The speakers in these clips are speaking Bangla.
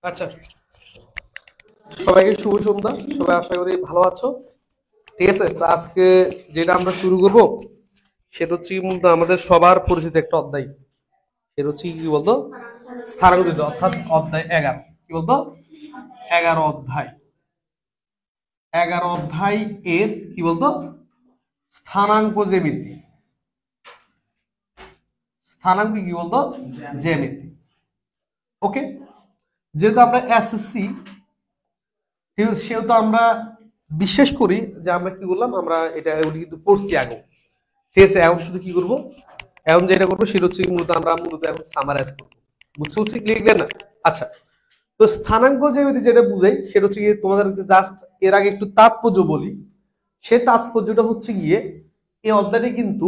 আচ্ছা, সবাইকে শুভ সন্ধ্যা। সবাই আশা করি ভালো আছো। ঠিক আছে, তো আজকে যেটা আমরা শুরু করব সেটা হচ্ছে মূলত আমাদের সবার পরিচিত একটা অধ্যায়। সেটা হচ্ছে কি বলতো, স্থানাঙ্কিত, অর্থাৎ অধ্যায় 11। কি বলতো, 11 অধ্যায়। 11 অধ্যায় এর কি বলতো, স্থানাঙ্ক জ্যামিতি। স্থানাঙ্ক কি বলতো, জ্যামিতি। ওকে, যেহেতু আমরা এসএসসি, সেহেতু আমরা বিশ্বাস করি যে আমরা কি করলাম, আমরা এটা এগুলি কিন্তু পড়ছি আগে। ঠিক আছে, এখন শুধু কি করবো, এখন যেটা করবো সেটা হচ্ছে মূলত আমরা এখন সামারাইজ করবো। বুঝতে পারছি, ক্লিয়ার না? আচ্ছা, তো স্থানাঙ্ক জ্যামিতি যেটা বুঝাই সেটা হচ্ছে গিয়ে তোমাদেরকে জাস্ট এর আগে একটু তাৎপর্য বলি। সে তাৎপর্যটা হচ্ছে গিয়ে এই অধ্যায়টা কিন্তু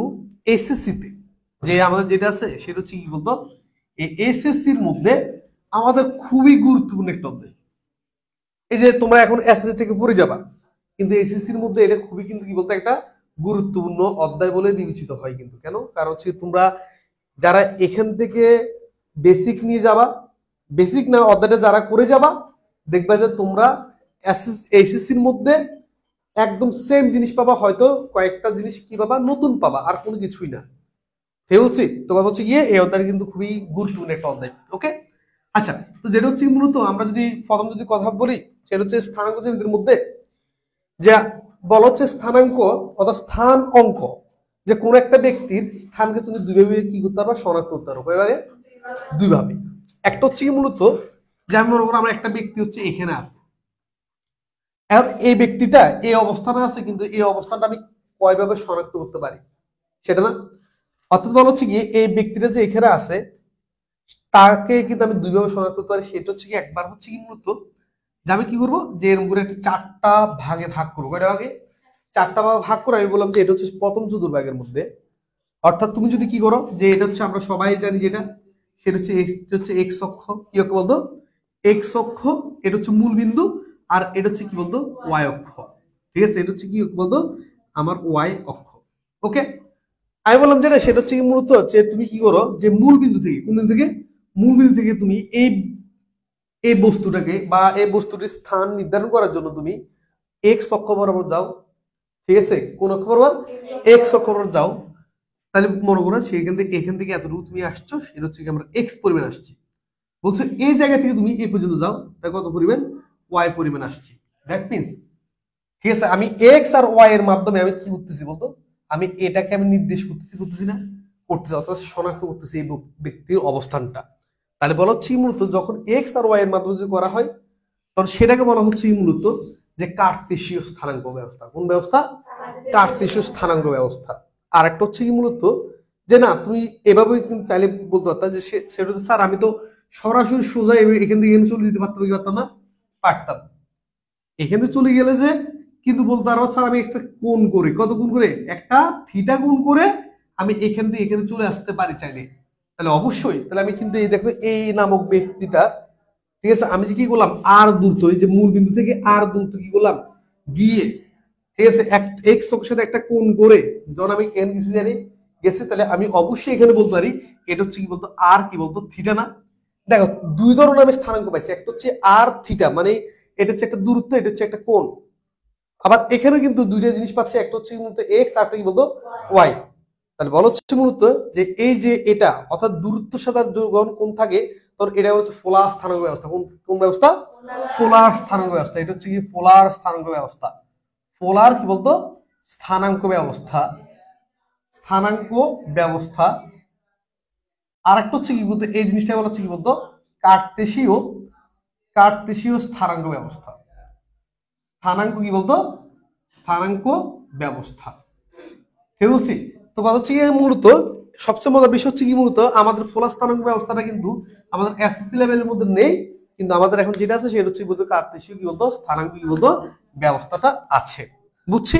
এসএসসিতে যে আমাদের যেটা আছে সেটা হচ্ছে কি বলতো, এই এসএসসির মধ্যে আমাদের খুবই গুরুত্বপূর্ণ একটা অধ্যায়। এই যে তোমরা এখন এসএসসি থেকে পড়ে যাবা, কিন্তু এসএসসির মধ্যে এটা খুবই কিন্তু কি বলতো একটা গুরুত্বপূর্ণ অধ্যায় বলে বিবেচিত হয়। কিন্তু কেন, কারণ হচ্ছে তোমরা যারা এখান থেকে বেসিক নিয়ে যাবা, বেসিক না অধ্যায়টা যারা করে যাবা, দেখবা যে তোমরা এসএসসির মধ্যে একদম সেম জিনিস পাবা, হয়তো কয়েকটা জিনিস কি পাবা নতুন পাবা, আর কোনো কিছুই না। ঠিক বলছি তো? কথা হচ্ছে গিয়ে এই অধ্যায় কিন্তু খুবই গুরুত্বপূর্ণ একটা অধ্যায়। ওকে, আচ্ছা, তো যেটা হচ্ছে মূলত আমরা যদি প্রথম যদি কথা বলি সেটা হচ্ছে স্থানাঙ্ক জ্যামিতির মধ্যে যা বলা হচ্ছে স্থানাঙ্ক অর্থাৎ স্থান অঙ্ক, যে কোন একটা ব্যক্তির স্থানকে তুমি দুইভাবে কি করতে পারবা, শনাক্ত করতে পারো। কয়ভাবে? দুইভাবে। একটা হচ্ছে মূলত যে আমি মনে করো আমার একটা ব্যক্তি হচ্ছে এখানে আছে, এখন এই ব্যক্তিটা এই অবস্থানে আছে, কিন্তু এই অবস্থানটা আমি কয়ভাবে শনাক্ত করতে পারি সেটা না, অর্থাৎ বলা হচ্ছে কি এই ব্যক্তিটা যে এখানে আছে তাকে কিন্তু আমি দুইভাবে শনাক্ত করতে পারি। সেটা হচ্ছে কি, একবার হচ্ছে কি মূলত যে আমি কি করবো, যে এরকম করে একটা চারটা ভাগে ভাগ করবো। কয়টা ভাগে? চারটা ভাগে ভাগ করে আমি বললাম যে এটা হচ্ছে প্রথম চতুর্ভাগের মধ্যে। অর্থাৎ তুমি যদি কি করো, যে এটা হচ্ছে আমরা সবাই জানি যেটা, সেটা হচ্ছে এক্স অক্ষ, কি অক্ষ বলতো, এক্স অক্ষ। এটা হচ্ছে মূল বিন্দু, আর এটা হচ্ছে কি বলতো, ওয়াই অক্ষ। ঠিক আছে, এটা হচ্ছে কি বলতো, আমার ওয়াই অক্ষ। ওকে, আমি বললাম যেটা সেটা হচ্ছে কি মূলত যে তুমি কি করো, যে মূল বিন্দু থেকে, কোন বিন্দু থেকে, মূল বিন্দু থেকে তুমি এই এই বস্তুটাকে বা এই বস্তুটির স্থান নির্ধারণ করার জন্য তুমি এক্স অক্ষ বরাবর যাও। ঠিক আছে, কোন অক্ষ বরাবর? এক্স অক্ষ বরাবর যাও। তাহলে মনে করো সেখান থেকে এখান থেকে এতটুকু তুমি আসছো, সেটা হচ্ছে কি আমরা এক্স পরিমাণ আসছি। বলছে এই জায়গা থেকে তুমি এই পর্যন্ত যাও, তাই কত পরিমাণ? ওয়াই পরিমাণ আসছি। দ্যাট মিনস, ঠিক আছে, আমি এক্স আর ওয়াই এর মাধ্যমে আমি কি করতেছি বলতো, আমি এটাকে আমি নির্দেশ করতেছি, করতেছি না, করতেছি, অর্থাৎ শনাক্ত করতেছি এই ব্যক্তির অবস্থানটা। তাহলে বলা হচ্ছে মূলত যখন এক্স আর ওয়াই এর মাধ্যমে যদি করা হয়, তখন সেটাকে বলা হচ্ছে মূলত যে কার্তেশীয় স্থানাঙ্ক ব্যবস্থা। কোন ব্যবস্থা? কার্তেশীয় স্থানাঙ্ক ব্যবস্থা। আর একটা হচ্ছে কি মূলত যে না, তুমি এভাবে কিন্তু চাইলে বলতে পারতা যে সেটা হচ্ছে স্যার আমি তো সরাসরি সোজা এখান থেকে এখানে চলে যেতে পারতাম, কি পারতাম না? পারতাম। এখানে চলে গেলে যে কিন্তু বলতে পারবো স্যার আমি একটা কোণ করে, কত কোণ করে, একটা থিটা কোণ করে আমি এখান থেকে এখানে চলে আসতে পারি চাইলে। তাহলে অবশ্যই, তাহলে আমি কিন্তু এই দেখো এই নামক ব্যক্তিটা, ঠিক আছে, আমি যে কি করলাম আর দূরত্ব, এই যে মূল বিন্দু থেকে আর দূরত্ব কি করলাম গিয়ে, ঠিক আছে, এক্স অক্ষের সাথে একটা কোণ করে যখন আমি এন গেছি জানি গেছে, তাহলে আমি অবশ্যই এখানে বলতে পারি এটা হচ্ছে কি বলতো আর কি বলতো থিটা না। দেখো দুই ধরনের আমি স্থানাঙ্ক পাইছি, একটা হচ্ছে আর থিটা, মানে এটা হচ্ছে একটা দূরত্ব, এটা হচ্ছে একটা কোণ। আবার এখানে কিন্তু দুইটা জিনিস পাচ্ছি, একটা হচ্ছে মূলত এক্স, আর কি বলতো ওয়াই। তাহলে বলা হচ্ছে মূলত যে এই যে এটা অর্থাৎ দূরত্বের সাথে যখন কোণ থাকে, তখন এটা হচ্ছে ফোলার স্থানাঙ্ক ব্যবস্থা। কোন কোন ব্যবস্থা? ফোলার স্থানাঙ্ক ব্যবস্থা। এটা হচ্ছে কি ফোলার স্থানাঙ্ক ব্যবস্থা। ফোলার কি বলতো, স্থানাঙ্ক ব্যবস্থা, স্থানাঙ্ক ব্যবস্থা। আর একটা হচ্ছে কি বলতো, এই জিনিসটা বলা হচ্ছে কি বলতো কার্তেশীয়, কার্তেশীয় স্থানাঙ্ক ব্যবস্থা। স্থানাঙ্ক কি বলতো, স্থানাঙ্ক ব্যবস্থা। ঠিক বলছি তো? কথা হচ্ছে কি মূলত সবচেয়ে মজার বিষয় হচ্ছে কি মূলত আমাদের ফোলার স্থানাঙ্ক ব্যবস্থাটা কিন্তু আমাদের এসএসসি লেভেলের মধ্যে নেই, কিন্তু আমাদের এখন যেটা আছে সেটা হচ্ছে বলতো কার্তেশীয় কি বলতো স্থানাঙ্ক কি বলতো ব্যবস্থাটা আছে। বুঝছি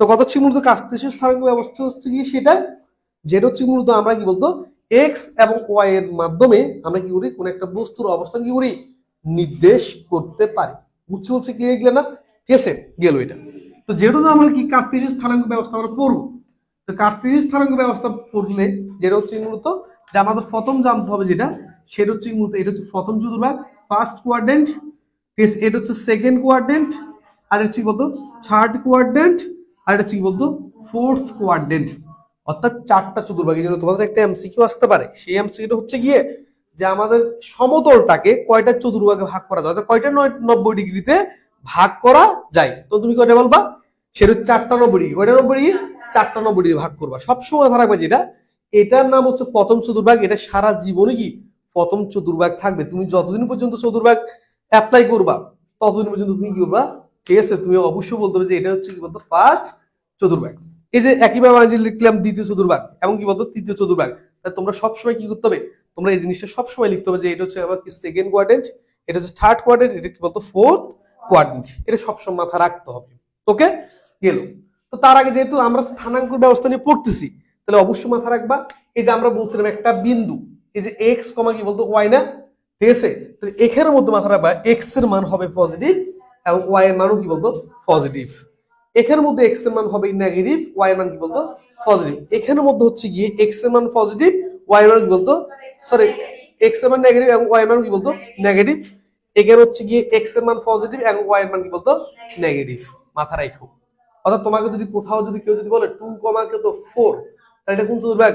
তো? কথা হচ্ছে মূলত কার্তেশীয় স্থানাঙ্ক ব্যবস্থা হচ্ছে কি সেটা, যেটা হচ্ছে মূলত আমরা কি বলতো এক্স এবং ওয়াই এর মাধ্যমে আমরা কি করি, কোন একটা বস্তুর অবস্থান কি করি, নির্দেশ করতে পারি। বুঝছি বলছে কি এগুলো না? ঠিক আছে, গেল এটা। তো যেহেতু আমরা কি কার্তেশীয় স্থানাঙ্ক ব্যবস্থা আমরা পড়বো, তো কার্তেশীয় স্থানাঙ্ক ব্যবস্থা পড়লে যেটা হচ্ছে মূলত যে আমাদের প্রথম জানতে হবে যেটা, সেটা হচ্ছে মূলত এটা হচ্ছে প্রথম চতুর্ভাগ, ফার্স্ট কোয়াড্রেন্ট, ঠিক আছে, এটা হচ্ছে সেকেন্ড কোয়াড্রেন্ট, আর হচ্ছে কি বলতো থার্ড কোয়াড্রেন্ট, আর এটা হচ্ছে কি বলতো ফোর্থ কোয়াড্রেন্ট। অর্থাৎ 4টা চতুর্ভাগ। এই জন্য তোমাদের একটা এমসিকিউ আসতে পারে, সেই এমসিকিউটা হচ্ছে গিয়ে যে আমাদের সমতলটাকে কয়টা চতুর্ভাগে ভাগ করা যায়, অর্থাৎ কয়টা 90 ডিগ্রিতে ভাগ করা যায়। তো তুমি কয়টা বলবা, সেটা 4টা 90 ডিগ্রি। কয়টা 90 ডিগ্রি? 4টা 90 ডিগ্রি ভাগ করবা। সবসময় মাথা রাখবে যেটা, এটার নাম হচ্ছে প্রথম চতুর্ভাগ। এটা সারা জীবনে কি প্রথম চতুর্ভাগ থাকবে। তুমি যতদিন পর্যন্ত চতুর্ভাগ অ্যাপ্লাই করবা ততদিন পর্যন্ত তুমি কি করবা, ঠিক আছে, তুমি অবশ্যই বলতে হবে যে এটা হচ্ছে কি বলতো ফার্স্ট চতুর্ভাগ। এই যে একইভাবে আমি যে লিখলাম দ্বিতীয় চতুর্ভাগ এবং কি বলতো তৃতীয় চতুর্ভাগ, তাই তোমরা সবসময় কি করতে হবে, তোমরা এই জিনিসটা সবসময় লিখতে হবে যে এটা হচ্ছে আমার কি সেকেন্ড কোয়াড্রেন্ট, এটা হচ্ছে থার্ড কোয়াড্রেন্ট, এটা কি বলতো ফোর্থ কোয়াড্রেন্ট। এটা সবসময় মাথা রাখতে হবে। ওকে, গেল। তো তার আগে যেহেতু আমরা স্থানাঙ্ক ব্যবস্থা নিয়ে পড়তেছি, তাহলে অবশ্যই মাথা রাখবা এই যে আমরা বলছিলাম একটা বিন্দু, এই যে এক্স কমা কি বলতো ওয়াই না, ঠিক আছে, তো এখানের মধ্যে মাথা রাখবা এক্স এর মান হবে পজিটিভ এবং ওয়াই এর মানও কি বলতো পজিটিভ। এখানের মধ্যে এক্স এর মান হবে নেগেটিভ, ওয়াই এর মান কি বলতো পজিটিভ। এখানের মধ্যে হচ্ছে গিয়ে এক্স এর মান পজিটিভ, ওয়াই এর মান কি বলতো সরি এক্স এর মান নেগেটিভ এবং ওয়াই এর মান কি বলতো নেগেটিভ। এখানে হচ্ছে গিয়ে এক্স এর মান পজিটিভ এবং ওয়াই এর মান কি বলতো নেগেটিভ। মাথা রাখো। অর্থাৎ তোমাকে যদি কোথাও যদি কেউ যদি বলে 2,4, তাহলে এটা কোন চতুর্ভাগ?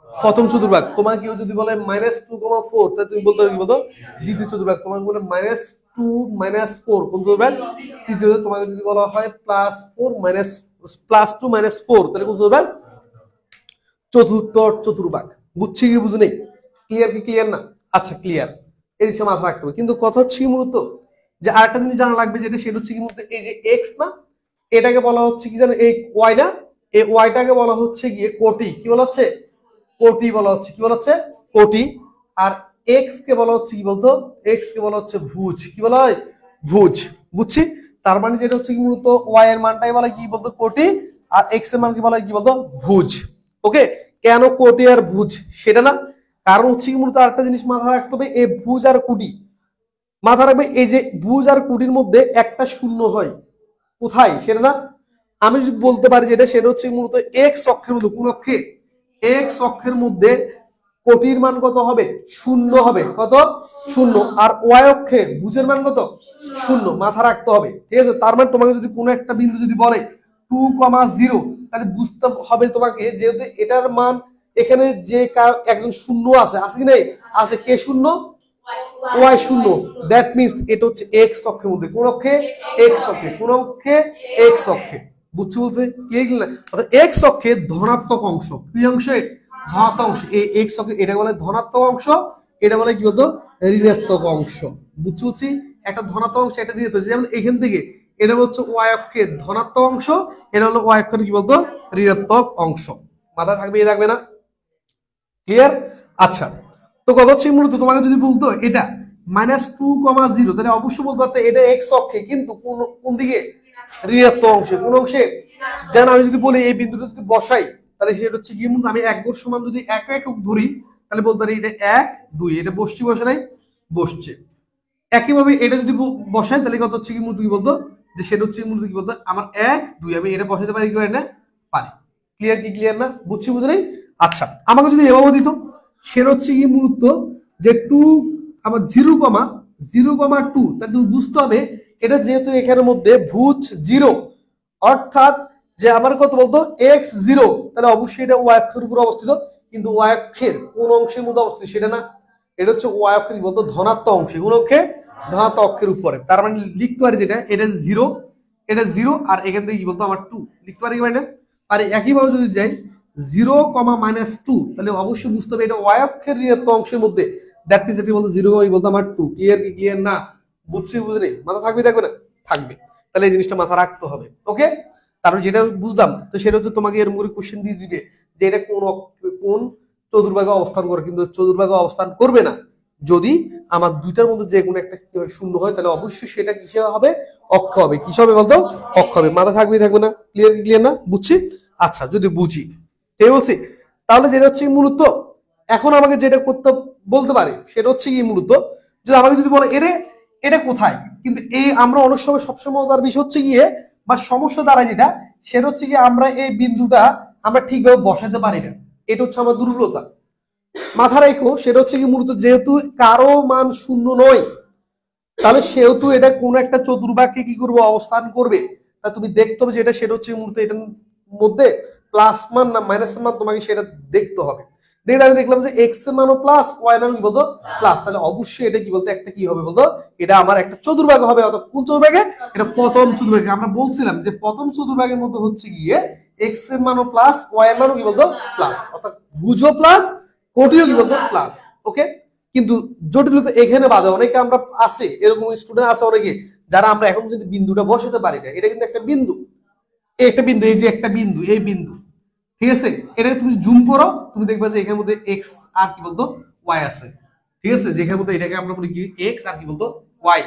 প্রথম চতুর্ভাগ। তোমাকে কেউ যদি বলে -2,4, তাহলে তুমি বলতে পারো কি বলতো দ্বিতীয় চতুর্ভাগ। তোমাকে বলে -2 -4 কোন চতুর্ভাগ? তৃতীয়। তোমাকে যদি বলা হয় +2 -4 তাহলে কোন চতুর্ভাগ? চতুর্থ চতুর্ভাগ। বুঝছি কি বুঝি নেই? ক্লিয়ার কি ক্লিয়ার না? আচ্ছা ক্লিয়ার। এই জিনিসটা মাথা রাখতে হবে। কিন্তু কথা হচ্ছে মূলত যে আরেকটা জিনিস জানা লাগবে, যেটা সেটা হচ্ছে কি মূলত এই যে এক্স না, এটাকে বলা হচ্ছে কি জানো এই ওয়াই না, এই ওয়াইটাকে বলা হচ্ছে গিয়ে কোটি। কি বলা হচ্ছে? কোটি বলা হচ্ছে। কি বলা হচ্ছে? কোটি। আর এক্স কে বলা হচ্ছে কি বলতো, এক্স কে বলা হচ্ছে ভুজ। কি বলা হয়? ভুজ। বুঝছি? তার মানে যেটা হচ্ছে কি মূলত ওয়াই এর মানটাই বলা কি বলতো কোটি, আর এক্স এর মান কি বলা কি বলতো ভুজ। ওকে, কেন কোটি আর ভুজ সেটা না, কারণ হচ্ছে কি মূলত আরেকটা জিনিস মাথা রাখতে হবে, এই ভুজ আর কোটি মাথা রাখবে। এই যে ভুজ আর কোটির মধ্যে একটা শূন্য হয় কোথায় সেটা না, আমি যদি বলতে পারি যেটা সেটা হচ্ছে মূলত এক্স অক্ষের মধ্যে। কোন অক্ষে? এক্স অক্ষের মধ্যে কোটির মান কত হবে? শূন্য হবে। কত? শূন্য। আর ওয়াই অক্ষে ভুজের মান কত? শূন্য। মাথা রাখতে হবে, ঠিক আছে। তার মানে তোমাকে যদি কোনো একটা বিন্দু যদি বলে 2,0, তাহলে বুঝতে হবে তোমাকে যেহেতু এটার মান এখানে যে একজন শূন্য আছে, আছে কি নাই? আছে। কে শূন্য? ওয়াই শূন্য। দ্যাট মিনস এটা হচ্ছে এক্স অক্ষের মধ্যে। কোন অক্ষে? এক্স অক্ষে। কোন অক্ষে? এক্স অক্ষে। বুঝছি বলছে ক্লিয়ার না? অর্থাৎ এক্স অক্ষে ধনাত্মক অংশ, কি অংশে? ধনাত্মক অংশ। এই এক্স অক্ষে এটা বলে ধনাত্মক অংশ, এটা বলে কি বলতো ঋণাত্মক অংশ। বুঝছি বলছি? একটা ধনাত্মক অংশ, একটা ঋণাত্মক। যেমন এখান থেকে এটা হচ্ছে ওয়াই অক্ষের ধনাত্মক অংশ, এটা হলো ওয়াই অক্ষের কি বলতো ঋণাত্মক অংশ। মাথায় থাকবে, থাকবে না? ক্লিয়ার? আচ্ছা, তো কথা হচ্ছে মূলত তোমাকে যদি বলতো এটা -2,0, তাহলে অবশ্যই বলতে পারতে এটা এক্স অক্ষে, কিন্তু কোন কোন দিকে? ঋণাত্মক অংশে। কোন অংশে? যেন আমি যদি বলি এই বিন্দুটা যদি বসাই, তাহলে সেটা হচ্ছে কি আমি 1 গড় সমান যদি 1 একক ধরি, তাহলে বলতে পারি এটা 1 2, এটা বসছে বসে নাই? বসছে। একইভাবে এটা যদি বসাই তাহলে কত হচ্ছে কি মূলত কি বলতো যে সেটা হচ্ছে মূলত কি বলতো আমার 1 2, আমি এটা বসাতে পারি কি পারি না? পারি। ক্লিয়ার কি ক্লিয়ার না? বুঝছি বুঝে নাই? আচ্ছা, আমাকে যদি এভাবে দিত সেটা হচ্ছে কি মূলত যে 2 আমার 0,2, তাহলে তুমি বুঝতে হবে এটা যেহেতু এখানের মধ্যে ভুজ 0, অর্থাৎ যে আমার কত বলতো x0, তাহলে অবশ্যই এটা y অক্ষের উপর অবস্থিত। কিন্তু y অক্ষের কোন অংশের মধ্যে অবস্থিত সেটা না, এটা হচ্ছে y অক্ষের কি বলতো ধনাত্মক অংশে। কোন অক্ষে? ধনাত্মক অক্ষের উপরে। তার মানে লিখতে পারি যেটা এটা 0, এটা 0, আর এখান থেকে কি বলতো আমার 2 লিখতে পারি কি পারি না? আর একইভাবে যদি যাই 0,-2, তাহলে অবশ্যই বুঝতে হবে এটা y অক্ষের ঋণাত্মক অংশের মধ্যে। দ্যাট মিন্স এটা বলতো 0 বলতো আমার 2। ক্লিয়ার কি ক্লিয়ার না? বুঝছি বুঝলি? মাথা থাকবে থাকবে না? থাকবে। তাহলে এই জিনিসটা মাথা রাখতে হবে। ওকে, তারপরে যেটা বুঝলাম তো সেটা হচ্ছে তোমাকে এর মুখে কোশ্চেন দিয়ে দিবে যে এটা কোন কোন চতুর্ভাগে অবস্থান করে, কিন্তু চতুর্ভাগে অবস্থান করবে না যদি আমার দুইটার মধ্যে যে কোনো একটা শূন্য হয়, তাহলে অবশ্যই সেটা কিসে হবে? অক্ষ হবে। কিসে হবে বলতো? অক্ষ হবে। মাথা থাকবে থাকবে না? ক্লিয়ার ক্লিয়ার না? বুঝছি? আচ্ছা, যদি বুঝি এই বলছি, তাহলে যেটা হচ্ছে মূলত এখন আমাকে যেটা করতে বলতে পারে সেটা হচ্ছে কি মূলত যদি আমাকে যদি বলে এটা এটা কোথায়, কিন্তু এই আমরা অনেক সময় সবসময় তার বিষয় হচ্ছে গিয়ে বা সমস্যা দ্বারা যেটা সেটা হচ্ছে কি আমরা এই বিন্দুটা আমরা ঠিকভাবে বসাতে পারি না। এটা হচ্ছে আমার দুর্বলতা। মাথা রেখো সেটা হচ্ছে কি মূলত যেহেতু কারো মান শূন্য নয়, তাহলে সেহেতু এটা কোন একটা চতুর্ভাগকে কি করবে, অবস্থান করবে। তা তুমি দেখতে হবে যে এটা সেটা হচ্ছে মূলত এটার মধ্যে প্লাস মান না মাইনাস মান, তোমাকে সেটা দেখতে হবে। দেখে আমি দেখলাম যে এক্স এর মানও প্লাস, ওয়াই এর মানও কি বলতো প্লাস, তাহলে অবশ্যই এটা কি বলতো একটা কি হবে বলতো, এটা আমার একটা চতুর্ভাগ হবে। অর্থাৎ কোন চতুর্ভাগে, এটা প্রথম চতুর্ভাগে। আমরা বলছিলাম যে প্রথম চতুর্ভাগের মধ্যে হচ্ছে গিয়ে এক্স এর মানও প্লাস, ওয়াই এর মানও কি বলতো প্লাস, অর্থাৎ ভুজও প্লাস, কোটিও কি বলতো প্লাস। ওকে, কিন্তু জটিলতা এখানে বাধা। অনেকে আমরা আছে এরকম স্টুডেন্ট আছে অনেকে যারা আমরা এখন কিন্তু বিন্দুটা বসাতে পারি না। এটা কিন্তু একটা বিন্দু, একটা বিন্দু, এই যে একটা বিন্দু, এই বিন্দু, ঠিক আছে। এটা তুমি জুম করো, তুমি দেখবা যে এখানের মধ্যে এক্স আর কি বলতো ওয়াই আছে, ঠিক আছে। যেখানের মধ্যে এটাকে আমরা বলি কি এক্স আর কি বলতো ওয়াই।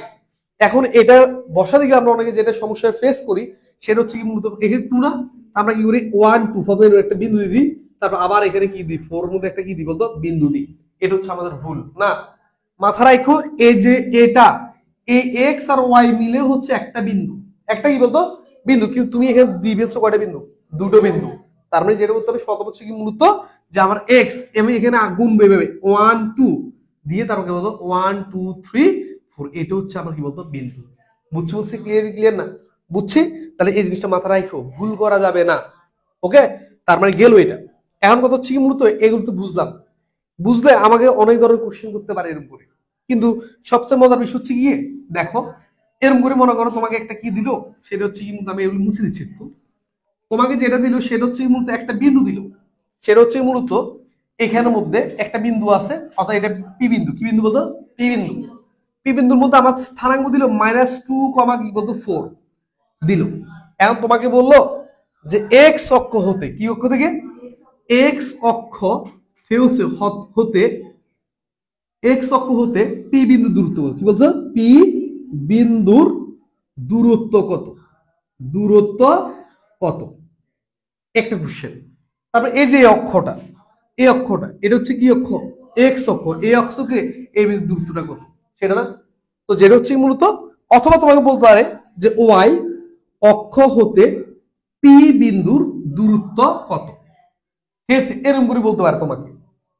এখন এটা বসা দিকে আমরা অনেকে যেটা সমস্যা ফেস করি সেটা হচ্ছে কি মূলত এখানে 2 না, আমরা কি করি 1 2 প্রথমে একটা বিন্দু দিই, তারপর আবার এখানে কি দিই 4 এর মধ্যে একটা কি দিই বলতো বিন্দু দিই। এটা হচ্ছে আমাদের ভুল না। মাথা রাখো এই যে এটা, এই এক্স আর ওয়াই মিলে হচ্ছে একটা বিন্দু, একটা কি বলতো বিন্দু। কিন্তু তুমি এখানে দিয়েছো কয়টা বিন্দু, দুটো বিন্দু। তার মানে যেটা করতে হবে প্রথম হচ্ছে কি মূলত যে আমার এক্স আমি এখানে গুণ বেবে 1 2 দিয়ে, তারপর কি বলতো 1 2 3 4, এটা হচ্ছে আমার কি বলতো বিন্দু। বুঝছি বলছি, ক্লিয়ার ক্লিয়ার না? বুঝছি। তাহলে এই জিনিসটা মাথা রাখো, ভুল করা যাবে না। ওকে, তার মানে গেল এটা। এখন কথা হচ্ছে কি মূলত এগুলো তো বুঝলাম, বুঝলে আমাকে অনেক ধরনের কোশ্চেন করতে পারে এরকম করে। কিন্তু সবচেয়ে মজার বিষয় হচ্ছে গিয়ে দেখো, এরকম করে মনে করো তোমাকে একটা কি দিল, সেটা হচ্ছে কি আমি এগুলো মুছে দিচ্ছি একটু। তোমাকে যেটা দিল সেটা হচ্ছে মূলত একটা বিন্দু দিল, সেটা হচ্ছে মূলত এখানের মধ্যে একটা বিন্দু আছে, অর্থাৎ এটা পি বিন্দু। কি বিন্দু বলতো পি বিন্দু। পি বিন্দুর মধ্যে আমার স্থানাঙ্ক দিল -2, কি বলতো 4 দিল। এখন তোমাকে বললো যে এক্স অক্ষ হতে, কি অক্ষ থেকে, এক্স অক্ষ হতে, এক্স অক্ষ হতে পি বিন্দু দূরত্ব, কি বলছো পি বিন্দুর দূরত্ব কত, দূরত্ব কত, একটা কোশ্চেন। তারপর এই যে অক্ষটা, এই অক্ষটা এটা হচ্ছে কি অক্ষ, এক্স অক্ষ। এই অক্ষকে এই বিন্দু দূরত্বটা কত, সেটা না। তো যেটা হচ্ছে মূলত, অথবা তোমাকে বলতে পারে যে ওয়াই অক্ষ হতে পি বিন্দুর দূরত্ব কত, ঠিক আছে, এরকম করে বলতে পারে তোমাকে।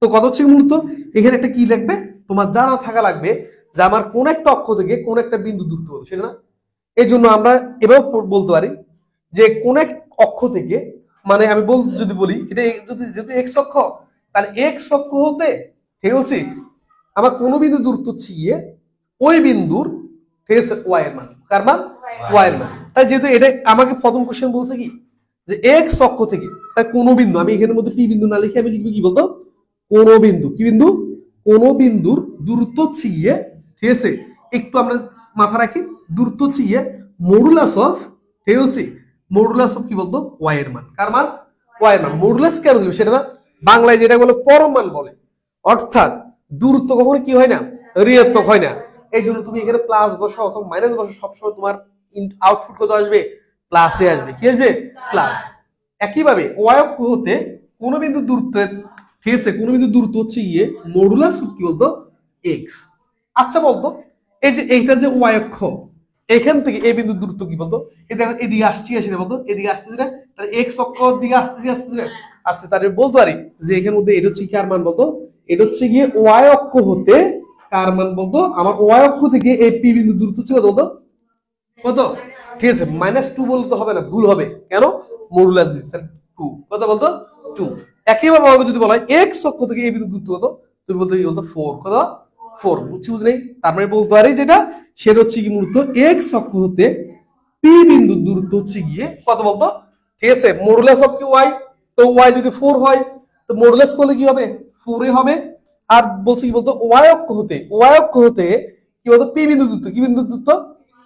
তো কত হচ্ছে মূলত এখানে একটা কি লাগবে, তোমার জানা থাকা লাগবে যে আমার কোন একটা অক্ষ থেকে কোন একটা বিন্দু দূরত্ব কত, সেটা না। এই জন্য আমরা এভাবে বলতে পারি যে কোন এক অক্ষ থেকে, মানে আমি যদি বলি এটা যদি যদি এক্স অক্ষ, তাহলে এক্স অক্ষ হতে, ঠিক আছে, আমার কোন বিন্দু দূরত্ব হচ্ছে গিয়ে ওই বিন্দুর, ঠিক আছে, ওয়াই এর মান। কার মান? ওয়াই এর মান। তাই যেহেতু এটা আমাকে প্রথম কোশ্চেন বলছে কি যে এক্স অক্ষ থেকে, তাই কোন বিন্দু, আমি এখানের মধ্যে পি বিন্দু না লিখে আমি লিখবো কি বলতো কোন বিন্দু। কি বিন্দু? কোন বিন্দুর দূরত্ব হচ্ছে গিয়ে, ঠিক আছে, একটু আমরা মাথা রাখি, দূরত্ব হচ্ছে গিয়ে মডুলাস অফ, ঠিক আছে, মডুলাস অফ কি বলতো ওয়াই এর মান। কার মান? ওয়াই এর মান। মডুলাস কেন দিবে সেটা না, বাংলায় যেটা বলে পরম মান বলে। অর্থাৎ দূরত্ব কখনো কি হয় না, ঋণাত্মক হয় না। এই জন্য তুমি এখানে প্লাস বসো অথবা মাইনাস বসো, সবসময় তোমার আউটপুট কত আসবে, প্লাসে আসবে। কি আসবে? প্লাস। একইভাবে ওয়াই অক্ষ হতে কোন বিন্দু দূরত্বের, ঠিক আছে, কোন বিন্দু দূরত্ব হচ্ছে গিয়ে মডুলাস কি বলতো এক্স। আচ্ছা বলতো এই যে এইটা যে ওয়াই অক্ষ, এখান থেকে এই বিন্দু দূরত্ব কি বলতো, এই দেখো এদিকে আসছি আসি না বলতো, এদিকে আসতেছি না, তাহলে এক্স অক্ষ দিকে আসতেছি আসতেছি না আসতে, তাহলে বলতে পারি যে এখানের মধ্যে এটা হচ্ছে কার মান বলতো, এটা হচ্ছে গিয়ে ওয়াই অক্ষ হতে কার মান বলতো, আমার ওয়াই অক্ষ থেকে এই পি বিন্দু দূরত্ব ছিল বলতো কত, ঠিক আছে, -2 বলতে হবে না, ভুল হবে। কেন? মডুলাস দিতে 2, কত বলতো 2। একইভাবে আমাকে যদি বলা হয় এক্স অক্ষ থেকে এই বিন্দু দূরত্ব কত, তুমি বলতে কি বলতো 4, কত 4। বুঝছি বুঝ নেই? তার মানে বলতে পারি যেটা সেটা হচ্ছে কি মূলত এক্স অক্ষ হতে পি বিন্দু দূরত্ব হচ্ছে গিয়ে কত বলতো, ঠিক আছে, মডুলাস অফ কি ওয়াই। তো ওয়াই যদি 4 হয় তো মডুলাস করলে কি হবে, 4 হবে। আর বলছে কি বলতো ওয়াই অক্ষ হতে, ওয়াই অক্ষ হতে কি বলতো পি বিন্দু দূরত্ব, কি বিন্দু দূরত্ব,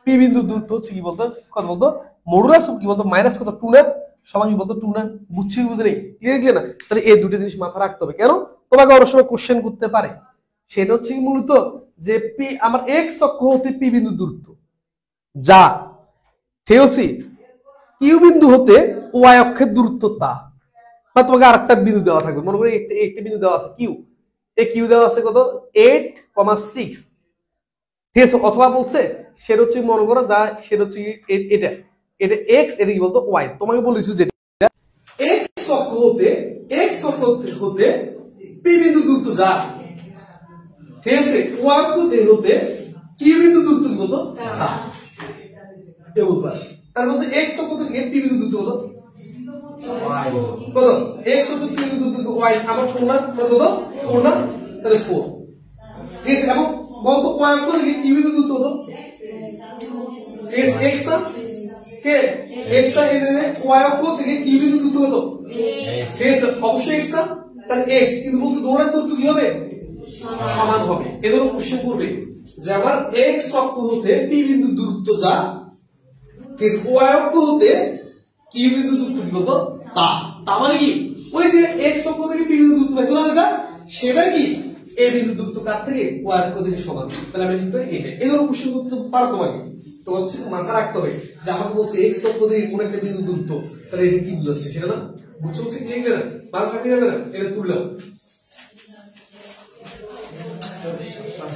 পি বিন্দু দূরত্ব হচ্ছে কি বলতো কত বলতো মডুলাস কি বলতো মাইনাস কত 2 না, সমান কি বলতো 2 না। বুঝছি বুঝে নেই? ক্লিয়ার ক্লিয়ার না? তাহলে এই দুটো জিনিস মাথা রাখতে হবে। কেন? তোমাকে অনেক সময় কোশ্চেন করতে পারে, সেটা হচ্ছে কি মূলত যে পি আমার এক্স অক্ষ হতে পি বিন্দু দূরত্ব যা, ঠিক আছে, কিউ বিন্দু হতে ওয়াই অক্ষের দূরত্ব তা, বা তোমাকে আরেকটা বিন্দু দেওয়া থাকবে, মনে করো একটা বিন্দু দেওয়া আছে কিউ, এই কিউ দেওয়া আছে কত 8,6, ঠিক আছে। অথবা বলছে সেটা হচ্ছে মনে করো যা, সেটা হচ্ছে এটা, এটা এক্স, এটা কি বলতো ওয়াই। তোমাকে বলেছি যেটা এক্স অক্ষ হতে, এক্স অক্ষ হতে পি বিন্দু দূরত্ব যা, ঠিক আছে, ওয়াই অক্ষ হতে কি বিন্দু দূরত্ব কি বলতো তা তার মধ্যে x অক্ষ থেকে p বিন্দু দূরত্ব কত কত x অক্ষ থেকে p বিন্দু দূরত্ব y আমার 4 না কত 4 না তাহলে 4 ঠিক আছে এবং বলতো y অক্ষ থেকে p বিন্দু দূরত্ব কত x না কে x টা এই যে y অক্ষ থেকে p বিন্দু দূরত্ব কত x অবশ্যই x না তাহলে x কিন্তু বলছে দৌড়ার দূরত্ব কি হবে সমান হবে এদের কোশ্চেন করবে যে আমার x অক্ষ হতে p বিন্দু দূরত্ব যা ঠিক y অক্ষ হতে q বিন্দু দূরত্ব কি বলতো তা মানে কি ওই যে x অক্ষ থেকে p বিন্দু দূরত্ব পাইছো না যেটা সেটা কি a বিন্দু দূরত্ব কার থেকে y অক্ষ থেকে সমান তাহলে আমি লিখতে পারি এটা এদের কোশ্চেন করতে পারো তোমাকে তো হচ্ছে মাথা রাখতে হবে যে আমাকে বলছে x অক্ষ থেকে কোন একটা বিন্দু দূরত্ব তাহলে এটা কি বুঝাচ্ছে সেটা না বুঝছো কি লিখবে না মাথা থাকতে যাবে না এটা তুললাম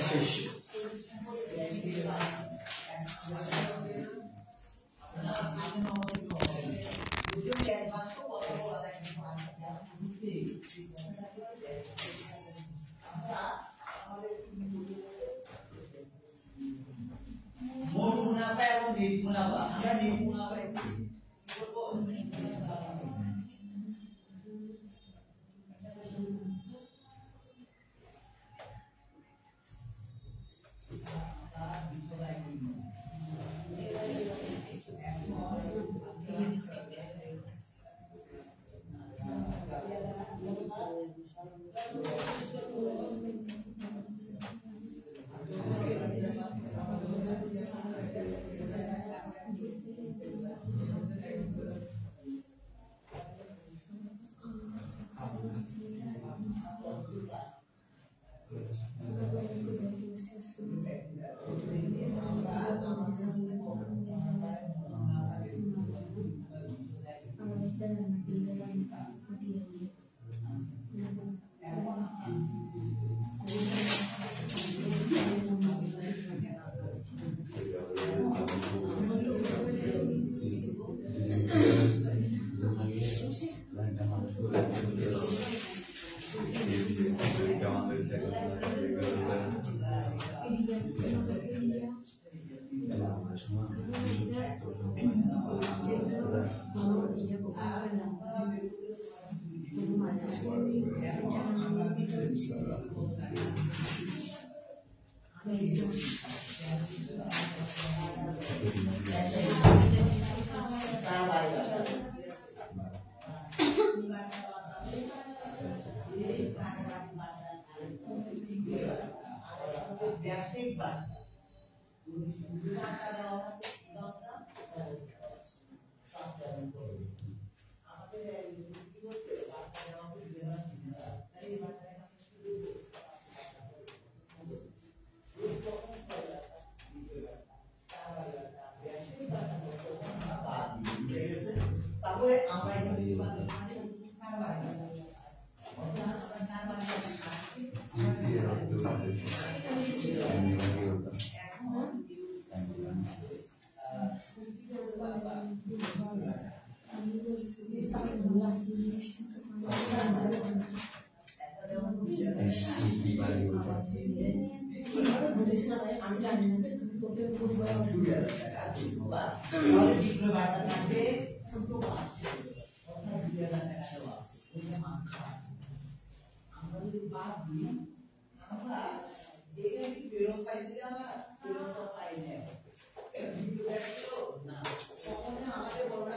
শেষ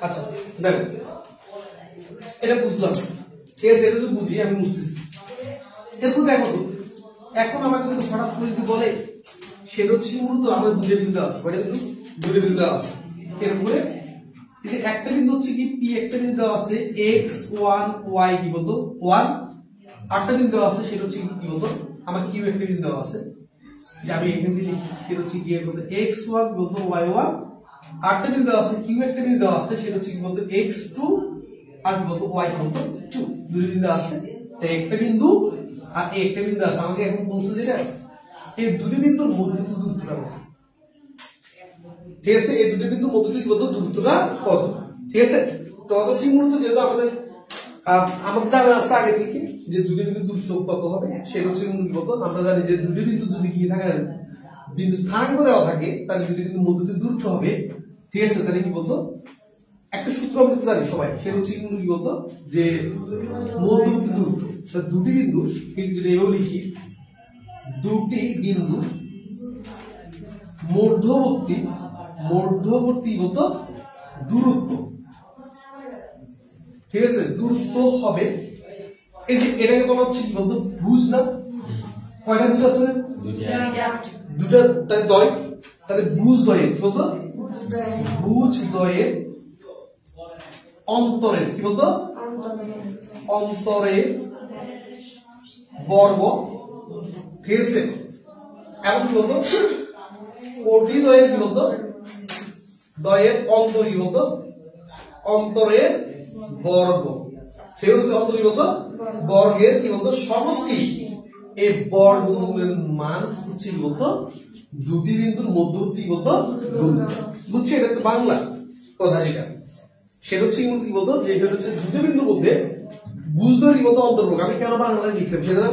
আচ্ছা দেখো এটা বুঝলাম ঠিক আছে এটা তো বুঝি আমি বুঝতেছি এরপর দেখো তো এখন আমাকে কিন্তু হঠাৎ করে যদি বলে সেটা হচ্ছে মূলত আমাদের দুটো বিন্দু আছে কয়টা বিন্দু দুটো বিন্দু আছে এরপরে এই যে একটা বিন্দু হচ্ছে কি p একটা বিন্দু আছে x1 y কি বলতো 1 আটটা বিন্দু আছে সেটা হচ্ছে কি বলতো আমার q একটা বিন্দু আছে যে আমি এখানে দিয়ে লিখি সেটা হচ্ছে কি বলতো x1 বলতো y1 আটটা বিন্দু আছে q একটা বিন্দু আছে সেটা হচ্ছে কি বলতো x2 আর কি বলতো y বলতো 2 দুটো বিন্দু আছে তো একটা বিন্দু আর একটা বিন্দু আছে আমাকে এখন বলছে যেটা এই দুটো বিন্দুর মধ্যে দূরত্বটা কত ঠিক আছে এই দুটো বিন্দুর মধ্যে কি বলতো দূরত্বটা কত ঠিক আছে তো হচ্ছে মূলত যেহেতু আমাদের জানা আছে আগে থেকে যে দুটো বিন্দুর দূরত্ব কত হবে সেটা হচ্ছে কি বলতো আমরা জানি যে দুটো বিন্দু যদি কি থাকে বিন্দু স্থানাঙ্ক দেওয়া থাকে তাহলে দুটি বিন্দু মধ্যবর্তী দূরত্ব হবে, ঠিক আছে? তাহলে কি বলতো, একটা সূত্র আমরা তো জানি সবাই, সেটা হচ্ছে কি বলতো, যে মধ্যবর্তী দূরত্ব। তাহলে দুটি বিন্দু যদি এও লিখি, দুটি বিন্দু মধ্যবর্তী বলতো দূরত্ব, ঠিক আছে? দূরত্ব হবে, এই যে এটাকে বলা হচ্ছে কি বলতো, ভুজ না? কয়টা ভুজ আছে? দুটা। তাহলে দয়, তাহলে ভুজ দয়ের কি বলতো, ভুজ দয়ের অন্তরের কি বলতো, অন্তরের বর্গ, ঠিক আছে? এবং কি বলতো, কোটি দয়ের কি বলতো, দয়ের অন্তর কি বলতো, অন্তরের বর্গ, ঠিক হচ্ছে? অন্তর কি বলতো, বর্গের কি বলতো সমষ্টি। এই বর্গমূলের মান হচ্ছে কি বলতো, দুটি বিন্দুর মধ্যবর্তী বলতো দূরত্ব। বুঝছি? এটা তো বাংলা কথা, যেটা সেটা হচ্ছে কি বলতো, যে এটা হচ্ছে দুটি বিন্দুর মধ্যে বুঝতে কি বলতো অন্তর্বর্গ। আমি কেন বাংলায় লিখলাম সেটা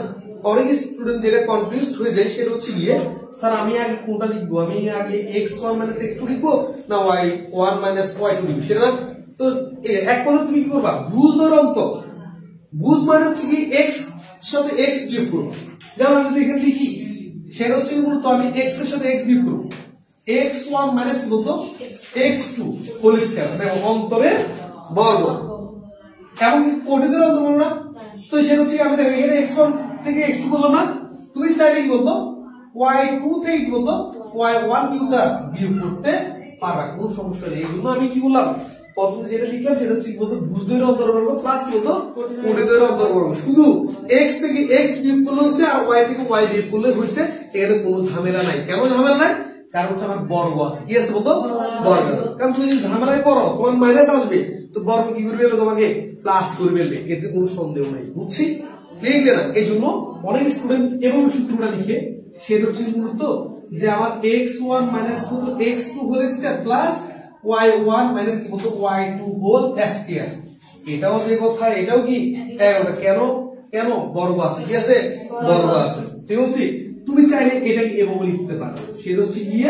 অনেক স্টুডেন্ট যেটা কনফিউজড হয়ে যায়, সেটা হচ্ছে গিয়ে, স্যার আমি আগে কোনটা লিখবো, আমি আগে x1 - x2 লিখবো না y1 - y2 লিখবো? সেটা না তো, এক কথা তুমি কি করবা, বুঝ ধরে অন্তর। বুঝ মানে হচ্ছে কি x সাথে x বিয়োগ করবো। যেমন আমি যদি এখানে লিখি, সেটা হচ্ছে মূলত আমি x এর সাথে x বিয়োগ করবো, x1 - বলতো x2 হোল স্কয়ার, দেখো অন্তরের বর্গ। এবং কোটিদের অন্তর বলো না, তো সেটা হচ্ছে আমি দেখো এখানে x1 থেকে x2 বললাম না, তুমি চাইলে কি বলতো y2 থেকে কি বলতো y1 বিয়োগ করতে পারবা, কোনো সমস্যা নেই। এই জন্য আমি কি বললাম, প্রথমে যেটা লিখলাম সেটা হচ্ছে কি বলতো, ভুজদ্বয়ের অন্তর্বর্গ প্লাস কি বলতো কোটিদ্বয়ের অন্তর্বর্গ। শুধু x থেকে x বিয়োগ করলে হচ্ছে, আর y থেকে y বিয়োগ করলে হয়েছে, এখানে কোনো ঝামেলা নাই। কেমন ঝামেলা নাই? কারণ হচ্ছে আমার বর্গ আছে, কি আছে বলতো, বর্গ। কারণ তুমি যদি ঝামেলায় পড়ো তোমার মাইনাস আসবে, তো বর্গ কি করবে, তোমাকে প্লাস করে ফেলবে, এতে কোনো সন্দেহ নাই। বুঝছি? ক্লিয়ার না? এই জন্য অনেক স্টুডেন্ট এবং সূত্রটা লিখে, সেটা হচ্ছে মূলত যে আমার x1 - x2 whole square plus y1 - কি বলতো y2 হোল স্কয়ার। এটাও যে কথা, এটাও কি এক কথা। কেন? কেন? বর্গ আছে, কি আছে, বর্গ আছে, ঠিক আছে? তুমি চাইলে এটাকে এভাবে লিখতে পারো, সেটা হচ্ছে গিয়ে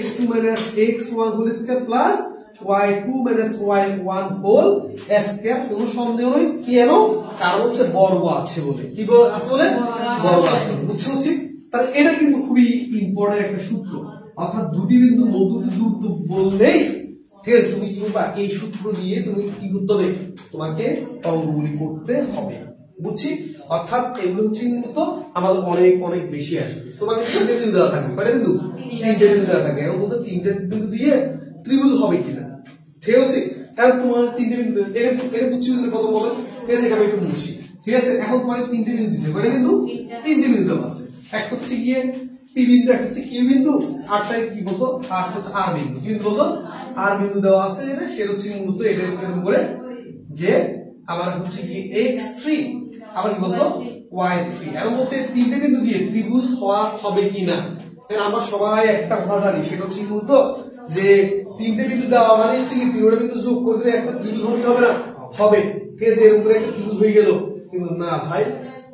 x2 - x1 whole square plus y2 - y1 whole square. কোনো সন্দেহ নেই, কেন? কারণ হচ্ছে বর্গ আছে বলে। কি আছে বলে? বর্গ আছে। বুঝছি? তাহলে এটা কিন্তু খুবই ইম্পর্টেন্ট একটা সূত্র। অর্থাৎ দুটি বিন্দু মধ্যবর্তী দূরত্ব বললেই, ঠিক আছে, তুমি কি করবা, এই সূত্র দিয়ে তুমি কি করতে হবে, তোমাকে অঙ্কগুলি করতে হবে। বুঝছি? অর্থাৎ এগুলো হচ্ছে কিন্তু আমাদের অনেক অনেক বেশি আসবে। তোমাকে তিনটে বিন্দু দেওয়া থাকবে, কয়টা বিন্দু? তিনটে বিন্দু দেওয়া থাকবে। এখন বলতে তিনটে বিন্দু দিয়ে ত্রিভুজ হবে কিনা, ঠিক আছে? এখন তোমার তিনটে বিন্দু, এটা বুঝছি প্রথম বলো, ঠিক আছে? এটা আমি একটু বুঝছি, ঠিক আছে? এখন তোমাকে তিনটে বিন্দু দিচ্ছে, কয়টা বিন্দু? তিনটে বিন্দু দেওয়া আছে। এক হচ্ছে গিয়ে পি বিন্দু, এক হচ্ছে কিউ বিন্দু, আরটা কি বলতো, আর হচ্ছে আর বিন্দু। কি বিন্দু বলতো? আর বিন্দু দেওয়া আছে। এটা সেটা হচ্ছে মূলত এটা এরকম করে, যে আমার হচ্ছে কি x3, আবার কি বলতো y3। এখন বলছে তিনটে বিন্দু দিয়ে ত্রিভুজ হওয়া হবে কিনা। আমরা সবাই একটা কথা জানি, সেটা হচ্ছে মূলত যে তিনটে বিন্দু দেওয়া মানে হচ্ছে কি তিনটে বিন্দু যোগ করে দিলে একটা ত্রিভুজ হবে কি হবে না? হবে, ঠিক আছে? এরকম করে একটা ত্রিভুজ হয়ে গেল। কিন্তু না ভাই,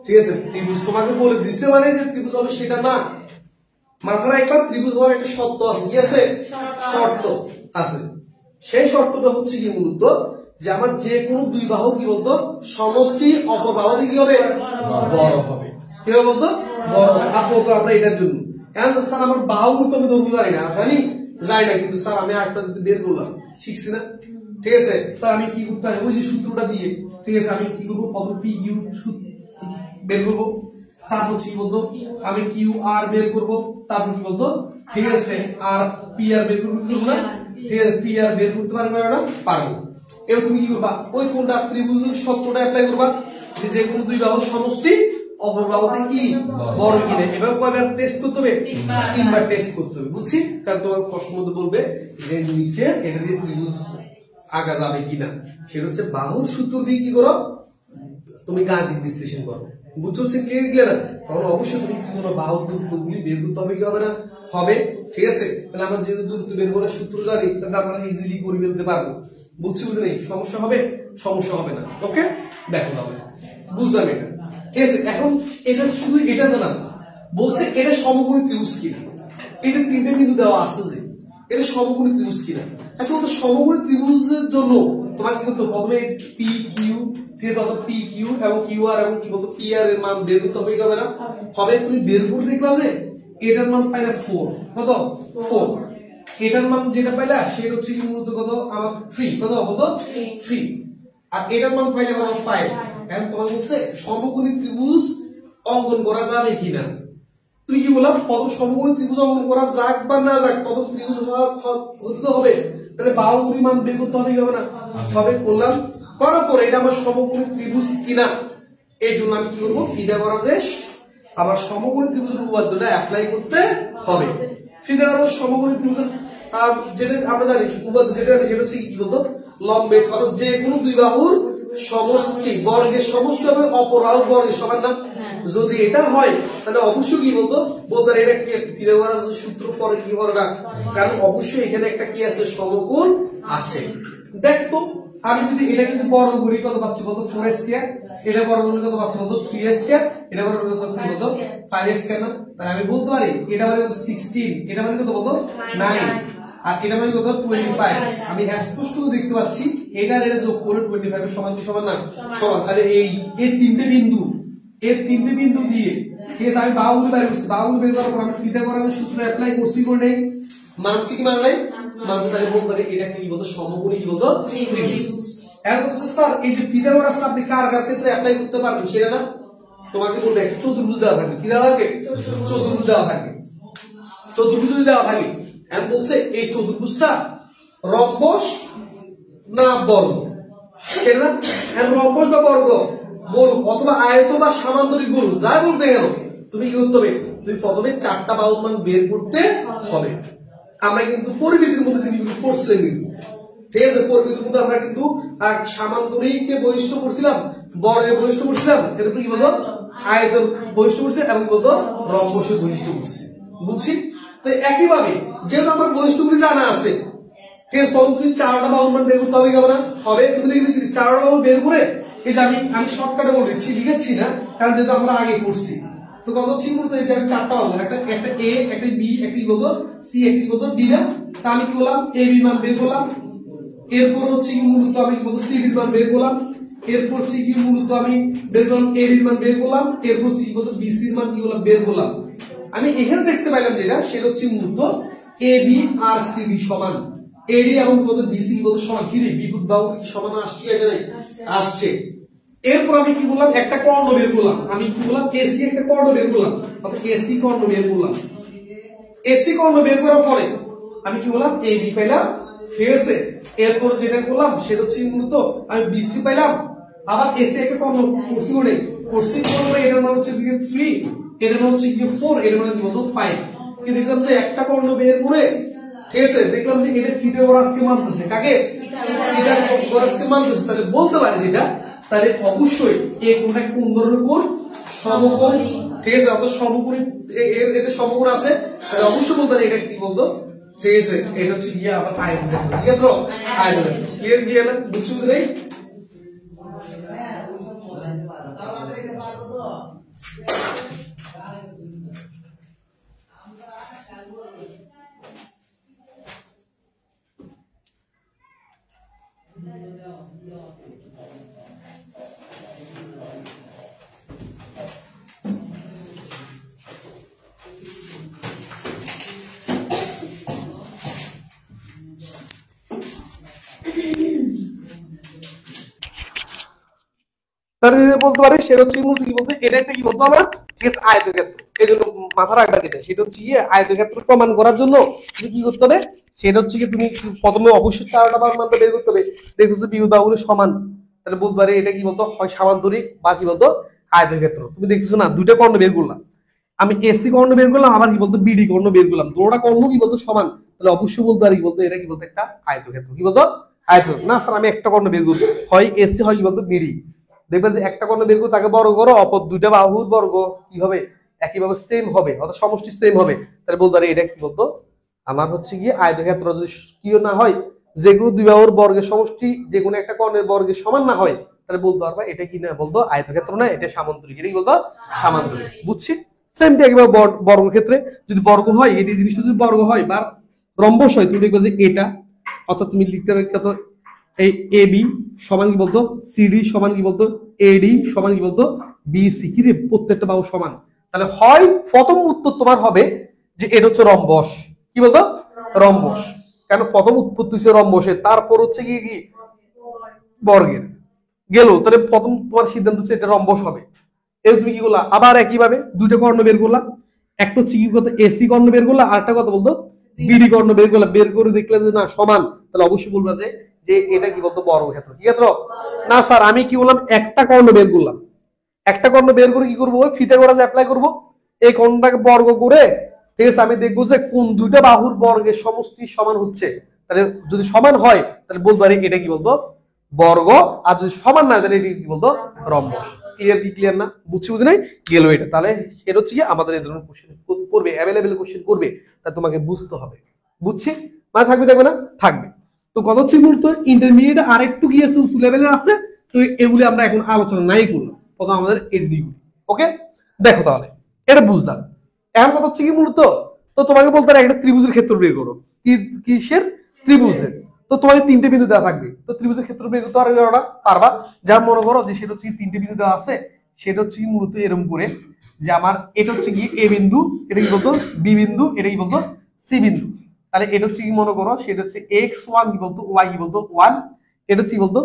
ঠিক আছে, ত্রিভুজ তোমাকে বলে দিচ্ছে মানে যে ত্রিভুজ হবে সেটা না। মাথায় একটা ত্রিভুজ হওয়ার একটা শর্ত আছে, কি আছে? শর্ত আছে। সেই শর্তটা হচ্ছে কি মূলত, যে আমার যে কোনো দুই বাহু কি বলতো সমষ্টি অপর বাহু থেকে কি হবে? বড় হবে। কি হবে বলতো? বড় হবে। আপাতত আমরা এটার জন্য এখন স্যার আমার বাহু তো আমি ধরবো জানি না, জানি যাই না, কিন্তু স্যার আমি আটটা দিতে বের করলাম, শিখছি না, ঠিক আছে? তো আমি কি করতে হয়, ওই যে সূত্রটা দিয়ে, ঠিক আছে, আমি কি করবো, প্রথম পি কিউ বের করবো, তারপর কি বলতো আমি কিউ আর বের করবো, তারপর কি বলতো, ঠিক আছে, আর পি আর বের করবো না, ঠিক আছে? পি আর বের করতে পারবে না? পারবো। এবার তুমি কি করবা, ওই কোনটা ত্রিভুজের সূত্রটা অ্যাপ্লাই করবা, যে কোনো দুই বাহুর সমষ্টি অপর বাহুতে কি বড় কিনা। এবার কয়বার টেস্ট করতে হবে? তিনবার টেস্ট করতে হবে। বুঝছি? কারণ তোমার প্রশ্নের মধ্যে বলবে যে নিচে এটা দিয়ে ত্রিভুজ আঁকা যাবে কিনা, সেটা হচ্ছে বাহুর সূত্র দিয়ে কি করো, তুমি গাণিতিক বিশ্লেষণ করো। বুঝছো? ক্লিয়ার না? তখন অবশ্যই তুমি কি করো, বাহুর দূরত্বগুলি বের করতে হবে, কি হবে না? হবে, ঠিক আছে? তাহলে আমরা যেহেতু দূরত্ব বের করার সূত্র জানি, তাহলে আমরা ইজিলি করে ফেলতে পারবো। বুঝছি? বুঝে নেই? সমস্যা হবে? সমস্যা হবে না। ওকে, দেখো তাহলে বুঝলাম এটা, ঠিক আছে? এখন এটা শুধু এটা জানা বলছে এটা সমকোণী ত্রিভুজ কিনা। এই যে তিনটে বিন্দু দেওয়া আছে যে এটা সমকোণী ত্রিভুজ কিনা। আচ্ছা বলতো সমকোণী ত্রিভুজের জন্য তোমাকে কি করতে হবে? প্রথমে পি কিউ, ঠিক আছে, অর্থাৎ পি কিউ এবং কিউ আর এবং কি বলতো পি আর এর মান বের করতে হবে, কি হবে না? হবে। তুমি বের করে দেখলা যে এটার মান পাইলা 4, কত 4, এটার মান যেটা পাইলা সেটা হচ্ছে কি মূলত কত আমার 3, কত কত 3, আর এটার মান পাইলা কত 5। এখন তোমার বলছে সমকোণী ত্রিভুজ অঙ্কন করা যাবে কিনা। তুমি কি বললাম প্রথম সমকোণী ত্রিভুজ অঙ্কন করা যাক বা না যাক, প্রথম ত্রিভুজ হতে তো হবে, তাহলে বাহুগুলির মান বের করতে হবে, কি হবে না? হবে। করলাম, করার পরে এটা আমার সমকোণী ত্রিভুজ কিনা এই জন্য আমি কি করবো, পিথাগোরাস আমার সমকোণী ত্রিভুজের উপপাদ্যটা অ্যাপ্লাই করতে হবে। পিথাগোরাস সমকোণী ত্রিভুজের যেটা আমরা জানি উপপাদ্য যেটা সেটা হচ্ছে কি বলতো, লম্বে অর্থাৎ যে কোনো দুই বাহুর সমষ্টি বর্গের সমষ্টি হবে অপর বাহুর বর্গের সমান না। যদি এটা হয় তাহলে অবশ্যই কি বলতো বলতে এটা কি পিথাগোরাস সূত্র পরে কি হবে না, কারণ অবশ্যই এখানে একটা কি আছে, সমকোণ আছে। দেখতো আমি যদি এটা কিন্তু বর্গ করি কত পাচ্ছি বলতো 4 স্কয়ার, এটা বর্গ করলে কত পাচ্ছি বলতো 3 স্কয়ার, এটা বর্গ করলে কত বলতো 5 স্কয়ার না। তাহলে আমি বলতে পারি এটা মানে কত 16, এটা মানে কত বলতো 9, আর এটা মানে কত 25। আমি স্পষ্ট দেখতে পাচ্ছি এটা আর এটা যোগ করে 25 এর সমান কি সমান না সমান। তাহলে এই তিনটে বিন্দু দিয়ে ঠিক আছে আমি বাহুগুলি বের করছি, বাহুগুলি বের করার পর আমি পিথাগোরাসের সূত্র অ্যাপ্লাই করছি করে নেই, মানছি কি মান নাই মানছি। তাহলে বলতে পারি এটা কি বলতো সমকোণী কি বলতো ত্রিভুজ। এখন হচ্ছে স্যার এই যে পিথাগোরাস আপনি কার কার ক্ষেত্রে অ্যাপ্লাই করতে পারবেন সেটা না, তোমাকে বলতে একটা চতুর্ভুজ দেওয়া থাকে, কি দেওয়া থাকে, চতুর্ভুজ দেওয়া থাকে। চতুর্ভুজ দেওয়া থাকে এখন বলছে এই চতুর্ভুজটা রম্বস না বর্গ, ঠিক না? রম্বস বা বর্গ বলুক অথবা আয়ত বা সামান্তরিক বলুক, যা বলতে গেল তুমি কি করতে হবে, তুমি প্রথমে চারটা বাহুর মান বের করতে হবে। আমরা কিন্তু পরিমিতির মধ্যে জিনিসগুলো পড়ছিলাম কিন্তু, ঠিক আছে, পরিমিতির মধ্যে আমরা কিন্তু সামান্তরিককে বৈশিষ্ট্য করছিলাম, বর্গের বৈশিষ্ট্য করছিলাম, এরপর কি বলতো আয়তের বৈশিষ্ট্য করছে এবং বলতো রম্বসের বৈশিষ্ট্য করছে, বুঝছি? তো একইভাবে যেহেতু আমার বৈশিষ্ট্যগুলি জানা আছে, ঠিক আছে, তখন তুমি চারটা বাহুর মান বের করতে হবে, কেমন হবে? তুমি দেখবে চারটা বাহু বের করে এই যে আমি শর্টকাটে বলে দিচ্ছি, লিখেছি না, কারণ যেহেতু আমরা আগে পড়ছি। তো কত হচ্ছে বলতো এই যে আমি চারটা বাহু, একটা এ, একটা বি, একটা বলতো সি, একটা বলতো ডি না। তা আমি কি বললাম এ বি মান বের করলাম, এরপর হচ্ছে কি মূলত আমি কি বলতো সি ডি মান বের করলাম, এরপর হচ্ছে কি মূলত আমি বেসন এ এর মান বের করলাম, এরপর হচ্ছে কি বলতো বি সি এর মান কি বললাম বের করলাম। আমি এখানে দেখতে পাইলাম যেটা সেটা হচ্ছে মূলত A B R C D সমান, এডি এবং বলতো বিসি বলতো সমান, কি রে বিদ্যুৎ বাহু কি সমান আসছে এখানে আসছে। এরপর আমি কি বললাম একটা কর্ণ বের করলাম, আমি কি বললাম এসি একটা কর্ণ বের করলাম, অর্থাৎ এসি কর্ণ বের করলাম। এসি কর্ণ বের করার পরে আমি কি বললাম এ বি পাইলাম, ঠিক আছে। এরপর যেটা করলাম সেটা হচ্ছে মূলত আমি বিসি পাইলাম, আবার এসি একটা কর্ণ করছি করে করছি করবো, এটার মান হচ্ছে 3, এটার মান হচ্ছে 4, এটার মান কি বলতো 5। কি দেখলাম যে একটা কর্ণ বের করে, ঠিক আছে, দেখলাম যে এটা পিথাগোরাসকে মানতেছে, কাকে পিথাগোরাসকে মানতেছে। তাহলে বলতে পারি যেটা, তাহলে অবশ্যই এই কোণটা কোন ধরনের কোণ, সমকোণ, ঠিক আছে, অর্থাৎ সমকোণী এটা সমকোণ আছে, তাহলে অবশ্যই বলতে পারি এটা কি বলতো, ঠিক আছে, এটা হচ্ছে গিয়ে আবার আয়তক্ষেত্র, ঠিক আছে, আয়তক্ষেত্র। ক্লিয়ার গিয়ে না, বুঝছো কি নাই? তাহলে বলতে পারে সেটা হচ্ছে মূলত কি বলতে এটা একটা কি বলতো আমার, ঠিক আছে, আয়তক্ষেত্র। এই জন্য মাথা রাখবা যেটা সেটা হচ্ছে আয়তক্ষেত্র প্রমাণ করার জন্য তুমি কি করতে হবে, সেটা হচ্ছে কি তুমি প্রথমে অবশ্যই চারটা বার মানটা বের করতে হবে। দেখছো বিদ্যুৎ বাহুগুলো সমান, তাহলে বলতে পারে এটা কি বলতো হয় সামান্তরিক বা কি বলতো আয়তক্ষেত্র। তুমি দেখছো না দুইটা কর্ণ বের করলাম, আমি এসি কর্ণ বের করলাম, আবার কি বলতো বিডি কর্ণ বের করলাম, দুটোটা কর্ণ কি বলতো সমান, তাহলে অবশ্যই বলতে পারি কি বলতো এটা কি বলতো একটা আয়তক্ষেত্র, কি বলতো আয়তক্ষেত্র। না স্যার আমি একটা কর্ণ বের করবো, হয় এসি হয় কি বলতো বিডি। দেখবে যে একটা কর্ণ বের করে তাকে বর্গ করো, অপর দুইটা বাহুর বর্গ কি হবে একইভাবে সেম হবে, অর্থাৎ সমষ্টি সেম হবে, তাহলে বলতে পারি এটা কি বলতো আমার হচ্ছে গিয়ে আয়তক্ষেত্র। যদি কিও না হয় যেগুলো দুই বাহুর বর্গের সমষ্টি যে কোনো একটা কর্ণের বর্গের সমান না হয়, তাহলে বলতে পারবা এটা কি না বলতো আয়তক্ষেত্র না, এটা সামান্তরিক, এটা কি বলতো সামান্তরিক, বুঝছি? সেম একবার বর্গ ক্ষেত্রে যদি বর্গ হয়, এই জিনিসটা যদি বর্গ হয় বা রম্বস হয়, তুমি দেখবে যে এটা, অর্থাৎ তুমি লিখতে পারবে কত, এই এ বি সমান কি বলতো সিডি সমান কি বলতো এডি সমান কি বলতো বিসি, কি রে প্রত্যেকটা বাহু সমান। তাহলে হয় প্রথম উত্তর তোমার হবে যে এটা হচ্ছে রম্বস, কি বলতো রম্বস, কেন প্রথম উৎপত্তি হচ্ছে রম্বসের, তারপর হচ্ছে কি কি বর্গের, গেল। তাহলে প্রথম তোমার সিদ্ধান্ত হচ্ছে এটা রম্বস হবে। এর তুমি কি করলা, আবার একইভাবে দুইটা কর্ণ বের করলা, একটা হচ্ছে কি কত এসি কর্ণ বের করলা, আর একটা কথা বলতো বিডি কর্ণ বের করলা, বের করে দেখলে যে না সমান, তাহলে অবশ্যই বলবা যে যে এটা কি বলতো বর্গক্ষেত্র। কি ক্ষেত্র? না স্যার আমি কি বললাম একটা কর্ণ বের করলাম, একটা কর্ণ বের করে কি করবো, ফিতাগোরাস অ্যাপ্লাই করব, এই কর্ণটাকে বর্গ করে, ঠিক আছে, আমি দেখবো যে কোন দুইটা বাহুর বর্গের সমষ্টি সমান হচ্ছে, তাহলে যদি সমান হয় তাহলে বলতে পারি এটা কি বলতো বর্গ, আর যদি সমান না তাহলে এটা কি বলতো রম্বস। ক্লিয়ার? কি ক্লিয়ার না? বুঝছি বুঝে নাই গেল এটা। তাহলে এটা হচ্ছে কি আমাদের এই ধরনের কোশ্চেন করবে, অ্যাভেলেবেল কোশ্চেন করবে, তা তোমাকে বুঝতে হবে। বুঝছি? মানে থাকবে থাকবে না? থাকবে। তো কত হচ্ছে মূলত ইন্টারমিডিয়েট আর একটু গিয়েছে উঁচু লেভেলের আছে, তো এগুলি আমরা এখন আলোচনা নাই করলাম, প্রথম আমাদের এইচডি গুলি। ওকে, দেখো তাহলে এটা বুঝলাম। এখন কথা হচ্ছে কি মূলত, তো তোমাকে বলতে একটা ত্রিভুজের ক্ষেত্র বের করো, কি কিসের? ত্রিভুজের। তো তোমাকে তিনটে বিন্দু দেওয়া থাকবে, তো ত্রিভুজের ক্ষেত্র বের করতে পারবা। যা মনে করো যে সেটা হচ্ছে তিনটে বিন্দু দেওয়া আছে, সেটা হচ্ছে কি মূলত এরকম করে যে আমার এটা হচ্ছে কি এ বিন্দু, এটা কি বলতো বি বিন্দু, এটা কি বলতো সি বিন্দু। তাহলে এটা হচ্ছে কি মনে করো সেটা হচ্ছে এক্স ওয়ান কি বলতো ওয়াই কি বলতো ওয়ান, এটা হচ্ছে কি বলতো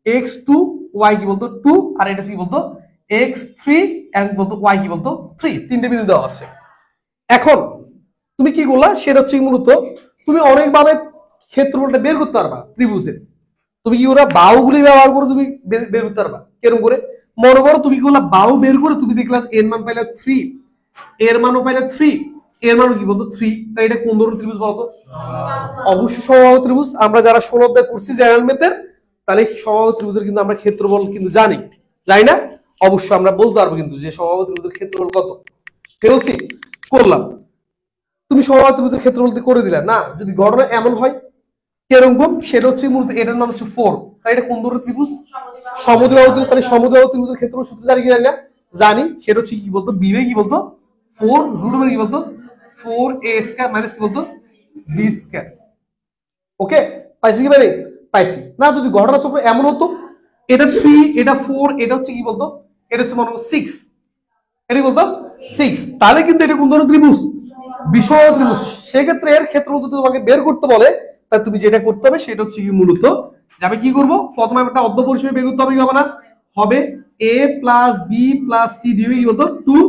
এক্স টু ওয়াই কি বলতো টু, আর এটা হচ্ছে কি বলতো এক্স থ্রি এন্ড বলতো ওয়াই কি বলতো থ্রি, তিনটে বিন্দু দেওয়া আছে। এখন তুমি কি করলা, সেটা হচ্ছে মূলত তুমি অনেকভাবে ক্ষেত্রফলটা বের করতে পারবা ত্রিভুজের। তুমি কি করবা, বাহুগুলি ব্যবহার করে তুমি বের করতে পারবা। কেরকম করে? মনে করো তুমি কি করলা, বাহু বের করে তুমি দেখলা এর মান পাইলা 3, এর মানও পাইলা 3, এর মানও কি বলতো 3, তাই এটা কোন ধরনের ত্রিভুজ বলতো? অবশ্যই সমবাহু ত্রিভুজ। আমরা যারা 16 অধ্যায় করছি জেনারেল ম্যাথের, তাহলে সমবাহু ত্রিভুজের কিন্তু আমরা ক্ষেত্রফল কিন্তু জানি, জানি না? অবশ্যই আমরা বলতে পারবো কিন্তু যে সমবাহু ত্রিভুজের ক্ষেত্রফল কত। ঠিক আছে, করলাম। তুমি সমবাহু ত্রিভুজের ক্ষেত্রফল করে দিলা না, যদি ঘটনা এমন হয় কিরকম, সেটা হচ্ছে মূলত এটার নাম হচ্ছে 4, তাই এটা কোন ধরনের ত্রিভুজ? সমদ্বিবাহু ত্রিভুজ। তাহলে সমদ্বিবাহু ত্রিভুজের ক্ষেত্রফল সূত্র জানি কি জানি না? জানি। সেটা হচ্ছে কি বলতো বি বাই কি বলতো 4 রুট ওভার কি বলতো 4a স্কয়ার মাইনাস কি বলতো b স্কয়ার। ওকে, পাইছি কি মানে? পাইছি না? যদি ঘটনা চক্র এমন হতো এটা 3 এটা 4 এটা হচ্ছে কি বলতো এটা হচ্ছে মনে করো 6, এটা বলতো 6, তাহলে কিন্তু এটা কোন ধরনের ত্রিভুজ? বিষম ত্রিভুজ। সেক্ষেত্রে এর ক্ষেত্রফল যদি তোমাকে বের করতে বলে, তাহলে তুমি যেটা করতে হবে সেটা হচ্ছে কি মূলত যে আমি কি করবো, প্রথমে একটা অর্ধ পরিসীমা বের করতে হবে, কি হবে না হবে a plus b plus c divide কি বলতো 2,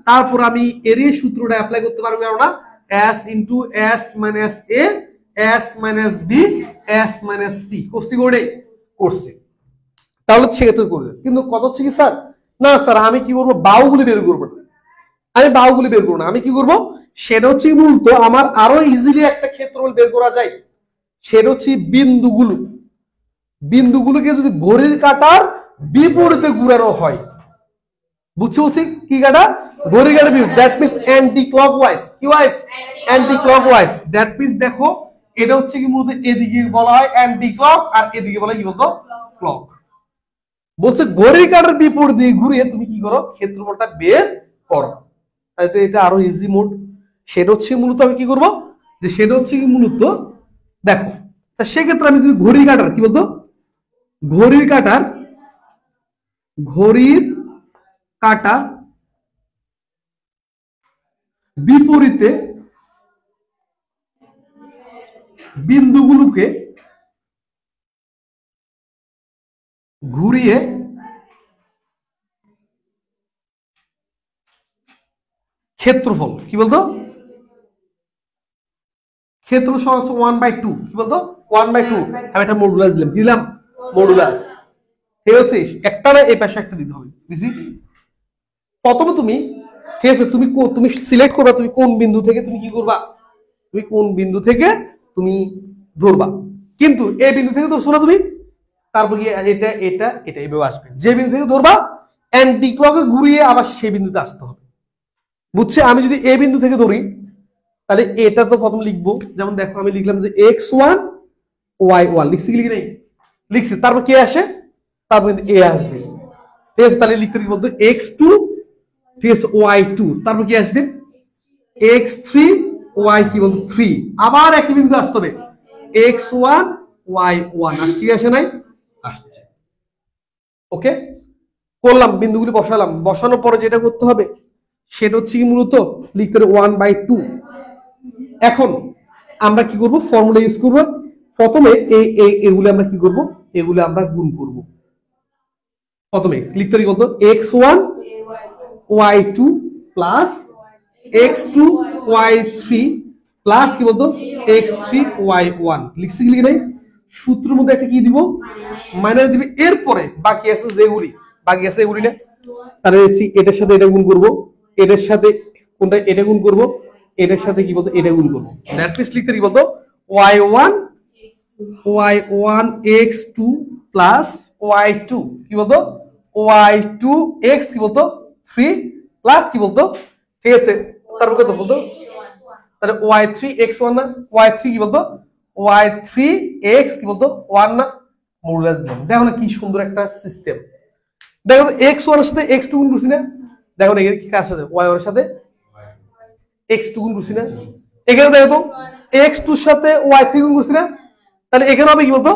তারপর আমি এর এই সূত্রটা অ্যাপ্লাই করতে পারবো, না s into s minus a s minus b s minus c করছি করে করছি। তাহলে সেক্ষেত্রে করবে, কিন্তু কত হচ্ছে কি স্যার, না স্যার আমি কি করবো বাহুগুলি বের করবো না, আমি বাহুগুলি বের করবো না, আমি কি করবো সেটা হচ্ছে মূলত আমার আরো ইজিলি একটা ক্ষেত্রফল বের করা যায়, সেটা হচ্ছে বিন্দুগুলো, বিন্দুগুলোকে যদি ঘড়ির কাঁটার বিপরীতে ঘুরানো হয়, বুঝছি বলছি কি কাটা ঘড়ির কাঁটার বিপরীত, দ্যাট মিন্স অ্যান্টি ক্লকওয়াইজ, কি wise anti clockwise, that means দেখো এটা হচ্ছে কি মূলত এদিকে বলা হয় অ্যান্টি ক্লক, আর এদিকে বলা হয় কি বলতো ক্লক। বলছে ঘড়ির কাঁটার বিপরীত দিকে ঘুরিয়ে তুমি কি করো ক্ষেত্রফলটা বের করো, তাই তো এটা আরো ইজি মোড। সেটা হচ্ছে মূলত আমি কি করব, যে সেটা হচ্ছে কি মূলত দেখো, তা সেক্ষেত্রে আমি যদি ঘড়ির কাঁটার কি বলতো ঘড়ির কাঁটার ঘড়ির কাঁটার বিপরীতে বিন্দুগুলোকে ঘুরিয়ে ক্ষেত্রফল কি বলতো ক্ষেত্রফল সমান হচ্ছে 1/2, কি বলতো 1/2, আমি একটা মডুলাস দিলাম, দিলাম মডুলাস, ঠিক আছে, একটা না এই পাশে একটা দিতে হবে, দিছি। প্রথমে তুমি ঠিক আছে তুমি তুমি সিলেক্ট করবা তুমি কোন বিন্দু থেকে তুমি কি করবা, তুমি কোন বিন্দু থেকে তুমি ধরবা, কিন্তু এই বিন্দু থেকে ধরছো না তুমি, তারপর কি এটা এটা এটা এইভাবে আসবে, যে বিন্দু থেকে ধরবা অ্যান্টি ক্লকে ঘুরিয়ে আবার সেই বিন্দুতে আসতে হবে, বুঝছে? আমি যদি এই বিন্দু থেকে ধরি তাহলে এটা তো প্রথম লিখবো, যেমন দেখো আমি লিখলাম যে x1 y1, লিখছি কি লিখি নাই? লিখছি। তারপর কে আসে? তারপর কিন্তু a আসবে, ঠিক আছে, তাহলে লিখতে কি বলতো x2 ঠিক আছে ওয়াই টু, তারপর কি আসবে এক্স থ্রি ওয়াই কি বলতো থ্রি, আবার একই বিন্দু আসতে হবে এক্স ওয়ান ওয়াই ওয়ান। আসছে কি আসে নাই? আসছে। ওকে, করলাম, বিন্দুগুলি বসালাম, বসানোর পরে যেটা করতে হবে সেটা হচ্ছে কি মূলত লিখতে হবে 1/2। এখন আমরা কি করব, ফর্মুলা ইউজ করব। প্রথমে এগুলো আমরা কি করব, এগুলো আমরা গুণ করব। প্রথমে লিখতে হবে বলতো x one y two plus x two y three plus কি বলতো এক্স থ্রি ওয়াই ওয়ান। লিখছি কি লিখে নাই? সূত্রের মধ্যে একটা কি দিব, মাইনাস দিবে, এরপরে বাকি আছে যেগুলি, বাকি আছে এগুলি না, তাহলে হচ্ছে এটার সাথে এটা গুণ করব, এটার সাথে কোনটা এটা গুণ করব, এটার সাথে কি বলতো এটা গুণ করব। দ্যাট মিন্স লিখতে কি বলতো y one y one x two plus y two কি বলতো ওয়াই টু এক্স কি বলতো থ্রি প্লাস কি বলতো, ঠিক আছে, তারপর কত বলতো, তাহলে ওয়াই থ্রি এক্স ওয়ান না, ওয়াই থ্রি কি বলতো ওয়াই থ্রি এক্স কি বলতো ওয়ান না। মডুলাস দিলাম, দেখো না কি সুন্দর একটা সিস্টেম। দেখো তো এক্স ওয়ান এর সাথে এক্স টু গুণ করছি না, দেখো না এখানে কি কার সাথে ওয়াই ওয়ান এর সাথে এক্স টু গুণ করছি না, এখানে দেখো তো এক্স টুর সাথে ওয়াই থ্রি গুণ করছি না, তাহলে এখানে হবে কি বলতো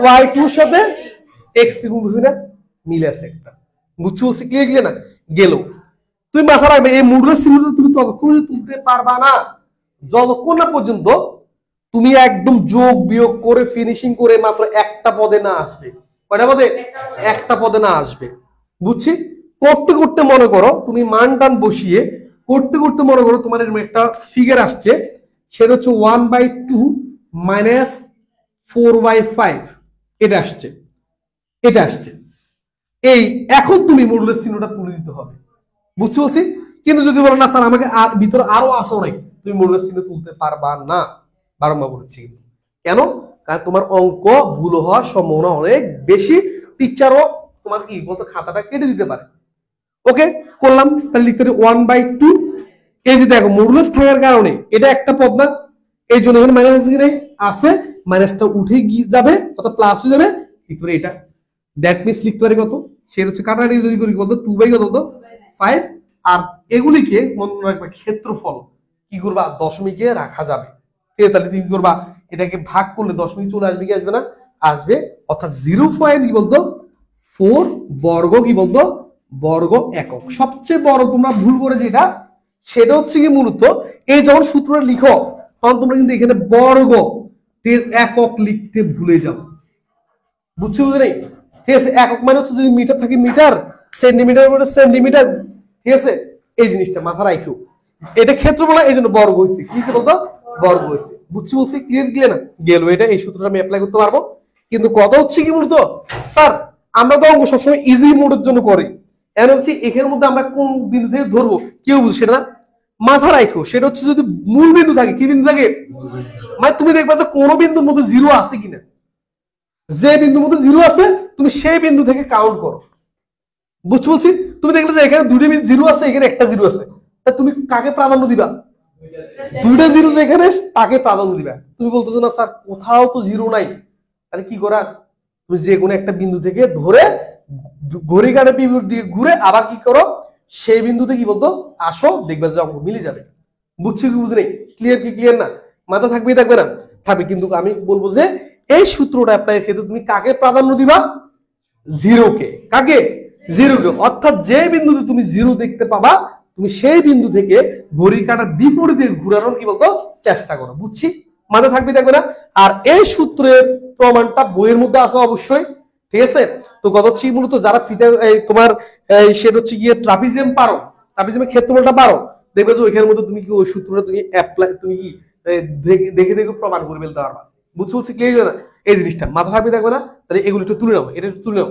ওয়াই টুর সাথে এক্স থ্রি গুণ করছি না, মিলে আছে একটা। বুঝছি বলছি, ক্লিয়ার ক্লিয়ার না? গেল। তুমি মাথা রাখবে এই মডুলাস চিহ্নটা তুমি ততক্ষণ তুলতে পারবা না যতক্ষণ না পর্যন্ত তুমি একদম যোগ বিয়োগ করে ফিনিশিং করে মাত্র একটা পদে না আসবে। কয়টা পদে? একটা পদে না আসবে। বুঝছি? করতে করতে মনে করো তুমি মান টান বসিয়ে করতে করতে মনে করো তোমার এরকম একটা ফিগার আসছে, সেটা হচ্ছে 1/2 মাইনাস 4/5, এটা আসছে, এটা আসছে। এই এখন তুমি মডুলাস চিহ্নটা তুলে দিতে হবে। বুঝতে বলছি? কিন্তু যদি বলো না স্যার আমাকে আর ভিতরে আরো আসো নাই, তুমি মডুলাস চিহ্ন তুলতে পারবা না। বারংবার বলেছি। কেন? কারণ তোমার অঙ্ক ভুল হওয়ার সম্ভাবনা অনেক বেশি, টিচারও তোমার কি বলতো খাতাটা কেটে দিতে পারে। ওকে, করলাম, তাহলে লিখতে হবে 1/2। এই যে দেখো মডুলাস থাকার কারণে এটা একটা পদ না, এই জন্য এখানে মাইনাস আছে কি নাই? আছে, মাইনাসটা উঠে গিয়ে যাবে অর্থাৎ প্লাস হয়ে যাবে, লিখতে পারি এটা। দ্যাট মিন্স লিখতে পারি কত, সেটা হচ্ছে কাটাকাটি যদি করি কত 2/, কত হতো 5। আর এগুলিকে মনে রাখবে ক্ষেত্রফল কি করবা দশমিকে রাখা যাবে। ঠিক আছে, তাহলে তুমি কি করবা এটাকে ভাগ করলে দশমিক চলে আসবে কি আসবে না? আসবে, অর্থাৎ 0. কি বলতো 4 বর্গ কি বলতো বর্গ একক। সবচেয়ে বড় তোমরা ভুল করে যেটা, সেটা হচ্ছে কি মূলত এই যখন সূত্রটা লিখো তখন তোমরা কিন্তু এখানে বর্গ একক লিখতে ভুলে যাও। বুঝছো বুঝে নেই? ঠিক আছে, একক মানে হচ্ছে যদি মিটার থাকে মিটার, সেন্টিমিটার মানে সেন্টিমিটার। ঠিক আছে, এই জিনিসটা মাথা রাখো। এটা ক্ষেত্র বলা এই জন্য বর্গ হয়েছে, কি বলতো বর্গ হয়েছে। বুঝছি বলছি, ক্লিয়ার ক্লিয়ার না? গেল এটা, এই সূত্রটা আমি অ্যাপ্লাই করতে পারবো। কিন্তু কথা হচ্ছে কি মূলত স্যার আমরা তো অঙ্ক সবসময় ইজি মোডের জন্য করি, এখন হচ্ছে এখানের মধ্যে আমরা কোন বিন্দু থেকে ধরবো কেউ বুঝছে সেটা না। মাথা রাখো সেটা হচ্ছে যদি মূল বিন্দু থাকে, কি বিন্দু থাকে, মানে তুমি দেখবা যে কোনো বিন্দুর মধ্যে জিরো আছে কিনা, যে বিন্দুর মধ্যে জিরো আছে তুমি সেই বিন্দু থেকে কাউন্ট করো। বুঝতে বলছি? তুমি দেখলে যে এখানে দুটো জিরো আছে, এখানে একটা জিরো আছে, তা তুমি কাকে প্রাধান্য দিবা? দুইটা জিরো যেখানে তাকে প্রাধান্য দিবা। তুমি বলতেছো না স্যার কোথাও তো জিরো নাই, তাহলে কি করার, তুমি যে কোনো একটা বিন্দু থেকে ধরে ঘড়ি কাঁটা বিপরীত দিকে ঘুরে আবার কি করো সেই বিন্দুতে কি বলতো আসো, দেখবে যে অঙ্ক মিলে যাবে। বুঝছো কি বুঝলে? ক্লিয়ার কি ক্লিয়ার না? মাথা থাকবেই থাকবে না? থাকবে। কিন্তু আমি বলবো যে এই সূত্রটা অ্যাপ্লাই ক্ষেত্রে তুমি কাকে প্রাধান্য দিবা? জিরোকে। কাকে? জিরোকে। অর্থাৎ যে বিন্দুতে তুমি জিরো দেখতে পাবা তুমি সেই বিন্দু থেকে ঘড়ি কাঁটার বিপরীতে ঘুরানোর কি বলতো চেষ্টা করো। বুঝছি? মাথা থাকবে থাকবে না? আর এই সূত্রের প্রমাণটা বইয়ের মধ্যে আছে অবশ্যই। ঠিক আছে, তো কথা হচ্ছে মূলত যারা ফিতে তোমার সেটা হচ্ছে গিয়ে ট্রাপিজিয়াম পারো, ট্রাপিজিয়ামের ক্ষেত্রফলটা পারো, দেখবে যে ওইখানের মধ্যে তুমি কি ওই সূত্রটা তুমি অ্যাপ্লাই তুমি কি দেখে দেখে প্রমাণ করে ফেলতে পারবা। বুঝতে বলছি ক্লিয়ার না? এই জিনিসটা মাথা থাকবে থাকবে না? তাহলে এগুলো একটু তুলে নাও, এটা একটু তুলে নাও।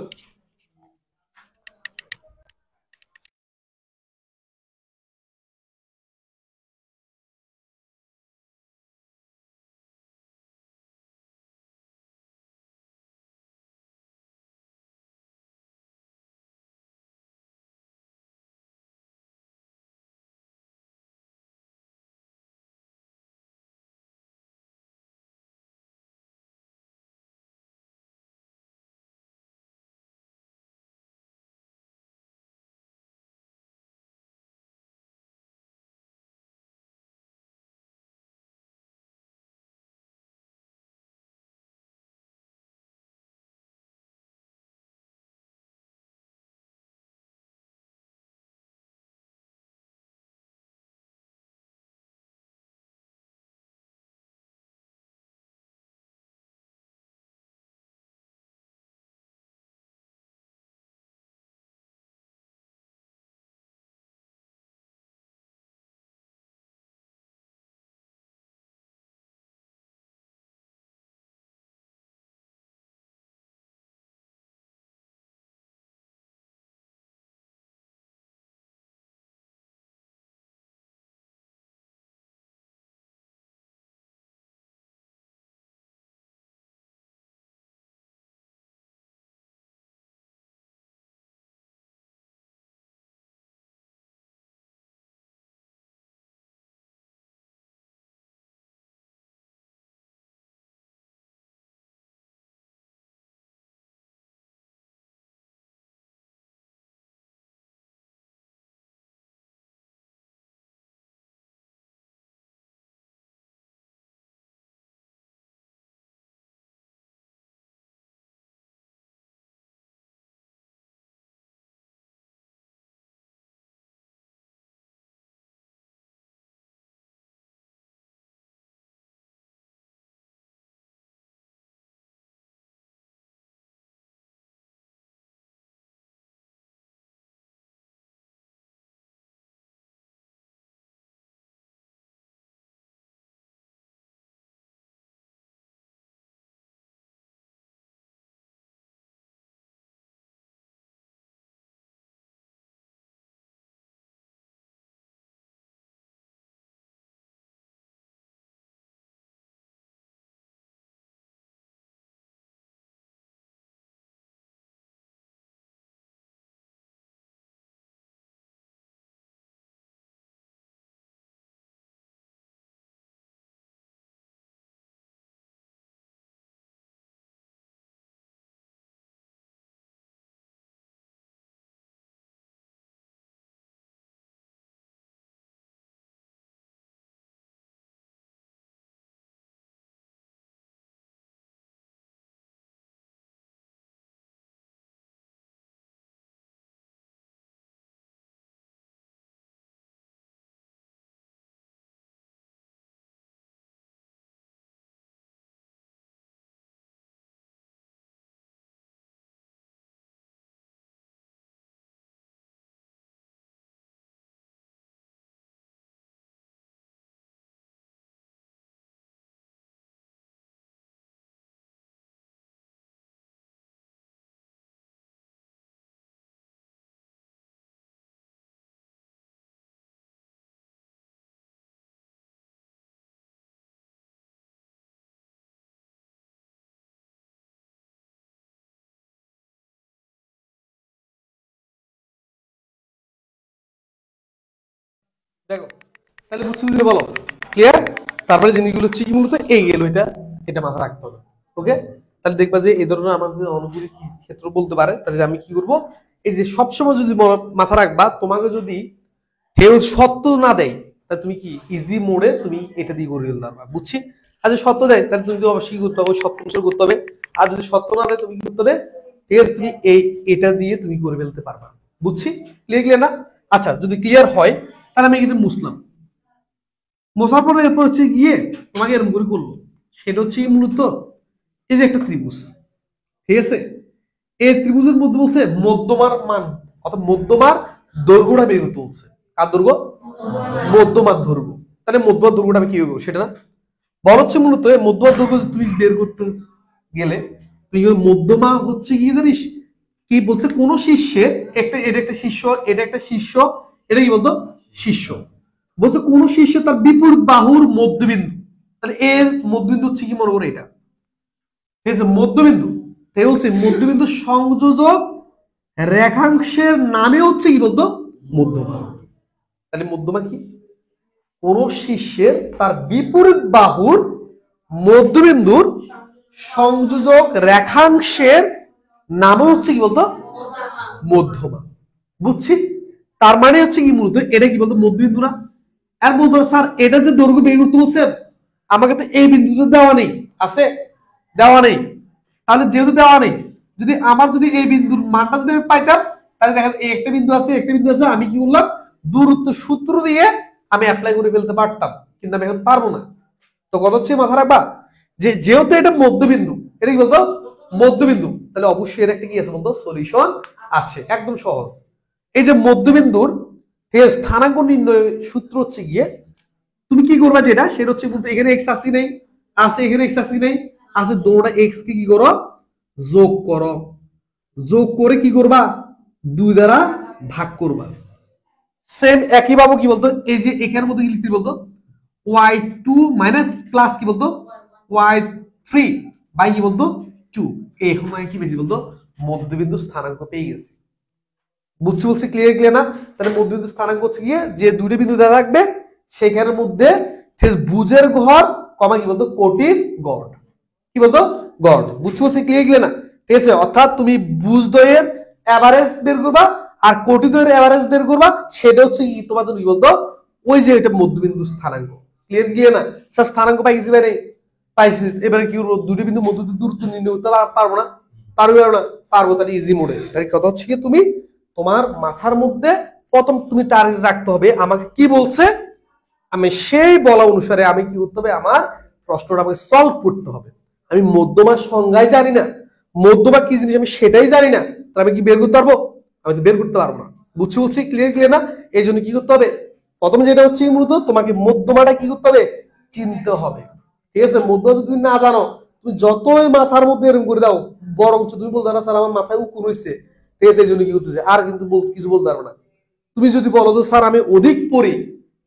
দেখো তাহলে বুঝছি বুঝতে বলো ক্লিয়ার। তারপরে জিনিসগুলো হচ্ছে কি মূলত এই গেল, এটা মাথা রাখতে হবে। ওকে, তাহলে দেখবা যে এই ধরনের আমাকে অনুভূতি ক্ষেত্র বলতে পারে। তাহলে আমি কি করবো, এই যে সবসময় যদি মাথা রাখবা, তোমাকে যদি কেউ সত্য না দেয় তাহলে তুমি কি ইজি মোডে তুমি এটা দিয়ে করে ফেলতে পারবা। বুঝছি? আর যদি সত্য দেয় তাহলে তুমি অবশ্যই করতে হবে, সত্য অনুসরণ করতে হবে। আর যদি সত্য না দেয় তুমি কি করতে হবে, ঠিক আছে, তুমি এটা দিয়ে তুমি করে ফেলতে পারবা। বুঝছি? ক্লিয়ার না? আচ্ছা, যদি ক্লিয়ার হয় তাহলে আমি কিন্তু মুসলাম। মোছার পরে এরপর হচ্ছে গিয়ে তোমাকে এরকম করে করলো, সেটা হচ্ছে মূলত এই যে একটা ত্রিভুজ, ঠিক আছে, এই ত্রিভুজের মধ্যে বলছে মধ্যমার মান, অর্থাৎ মধ্যমার দৈর্ঘ্যটা বের করতে বলছে। কার দৈর্ঘ্য? মধ্যমার দৈর্ঘ্য। তাহলে মধ্যমার দৈর্ঘ্যটা আমি কি করবো সেটা না বল হচ্ছে মূলত মধ্যমার দৈর্ঘ্য তুমি বের করতে গেলে তুমি মধ্যমা হচ্ছে কি জানিস কি বলছে, কোন শীর্ষের একটা, এটা একটা শীর্ষ, এটা একটা শীর্ষ, এটা কি বলতো শীর্ষ, বলছে কোন শীর্ষে তার বিপরীত বাহুর মধ্যবিন্দু। তাহলে এর মধ্যবিন্দু হচ্ছে কি মনে করো এটা, ঠিক আছে, মধ্যবিন্দু। তাই বলছে মধ্যবিন্দু সংযোজক রেখাংশের নামে হচ্ছে কি বলতো মধ্যমা। তাহলে মধ্যমা কি, কোন শীর্ষের তার বিপরীত বাহুর মধ্যবিন্দুর সংযোজক রেখাংশের নাম হচ্ছে কি বলতো মধ্যমা। বুঝছি? তার মানে হচ্ছে কি মূলত এটা কি বলতো মধ্যবিন্দু না। আর বলতো স্যার এটা যে দৈর্ঘ্য বের করতে বলছেন, আমাকে তো এই বিন্দুটা দেওয়া নেই, আছে দেওয়া নেই। তাহলে যেহেতু দেওয়া নেই, যদি আমার যদি এই বিন্দুর মানটা যদি আমি পাইতাম, তাহলে দেখা যায় একটা বিন্দু আছে, একটা বিন্দু আছে, আমি কি করলাম দূরত্ব সূত্র দিয়ে আমি অ্যাপ্লাই করে ফেলতে পারতাম, কিন্তু আমি এখন পারবো না। তো কথা হচ্ছে মাথা রাখবা যে যেহেতু এটা মধ্যবিন্দু, এটা কি বলতো মধ্যবিন্দু, তাহলে অবশ্যই এর একটা কি আছে বলতো সলিউশন আছে, একদম সহজ। এই যে মধ্যবিন্দুর স্থানাঙ্ক নির্ণয় সূত্র হচ্ছে গিয়ে তুমি কি করবা, যেটা সেটা হচ্ছে বলতে এখানে এক্স আসি নেই, আছে এখানে এক্স আসি নেই, আছে দুটোটা এক্স কে কি করো যোগ করো, যোগ করে কি করবা 2 দ্বারা ভাগ করবা। সেম একই ভাবে কি বলতো এই যে এখানের মধ্যে কি লিখছি বলতো y2 মাইনাস প্লাস কি বলতো y3 বাই কি বলতো 2। এখন আমি কি পেয়েছি বলতো মধ্যবিন্দু স্থানাঙ্ক পেয়ে গেছি। বুঝছি বলছি ক্লিয়ার না? তাহলে মধ্যবিন্দু স্থানাঙ্ক হচ্ছে গিয়ে যে দুটো বিন্দু দেওয়া থাকবে সেখানের মধ্যে ভুজের ঘর কমা কি বলতো কোটির গড়, কি বলতো গড়। বুঝছি বলছি ক্লিয়ার না? ঠিক আছে, অর্থাৎ তুমি ভুজ দ্বয়ের এভারেজ বের করবা আর কোটি দ্বয়ের এভারেজ বের করবা, সেটা হচ্ছে কি তোমার কি বলতো ওই যে এটা মধ্যবিন্দু স্থানাঙ্ক। ক্লিয়ার না? স্যার স্থানাঙ্ক পাইছি ভাই নেই পাইছি, এবারে কি করবো দুটো বিন্দু মধ্যে দূরত্ব নির্ণয় করতে পারবো না, পারবো না পারবো, তাহলে ইজি মোডে। তাহলে কথা হচ্ছে কি তুমি তোমার মাথার মধ্যে প্রথম তুমি টার্গেট রাখতে হবে আমাকে কি বলছে, আমি সেই বলা অনুসারে আমি কি করতে হবে, আমার প্রশ্নটা আমাকে সলভ করতে হবে। আমি মধ্যমার সংজ্ঞায় জানি না, মধ্যমা কি জিনিস আমি সেটাই জানি না, তাহলে আমি কি বের করতে পারবো? আমি তো বের করতে পারবো না। বুঝছি বলছি ক্লিয়ার না? এই জন্য কি করতে হবে, প্রথমে যেটা হচ্ছে মূলত তোমাকে মধ্যমাটা কি করতে হবে চিনতে হবে। ঠিক আছে, মধ্যমা যদি তুমি না জানো, তুমি যতই মাথার মধ্যে এরকম করে দাও, বরঞ্চ তুমি বলতে পারো স্যার আমার মাথায় উকুন হয়েছে, ঠিক আছে, এই জন্য কি করতেছে, আর কিন্তু কিছু বলতে পারবো না। তুমি যদি বলো যে স্যার আমি অধিক পড়ি,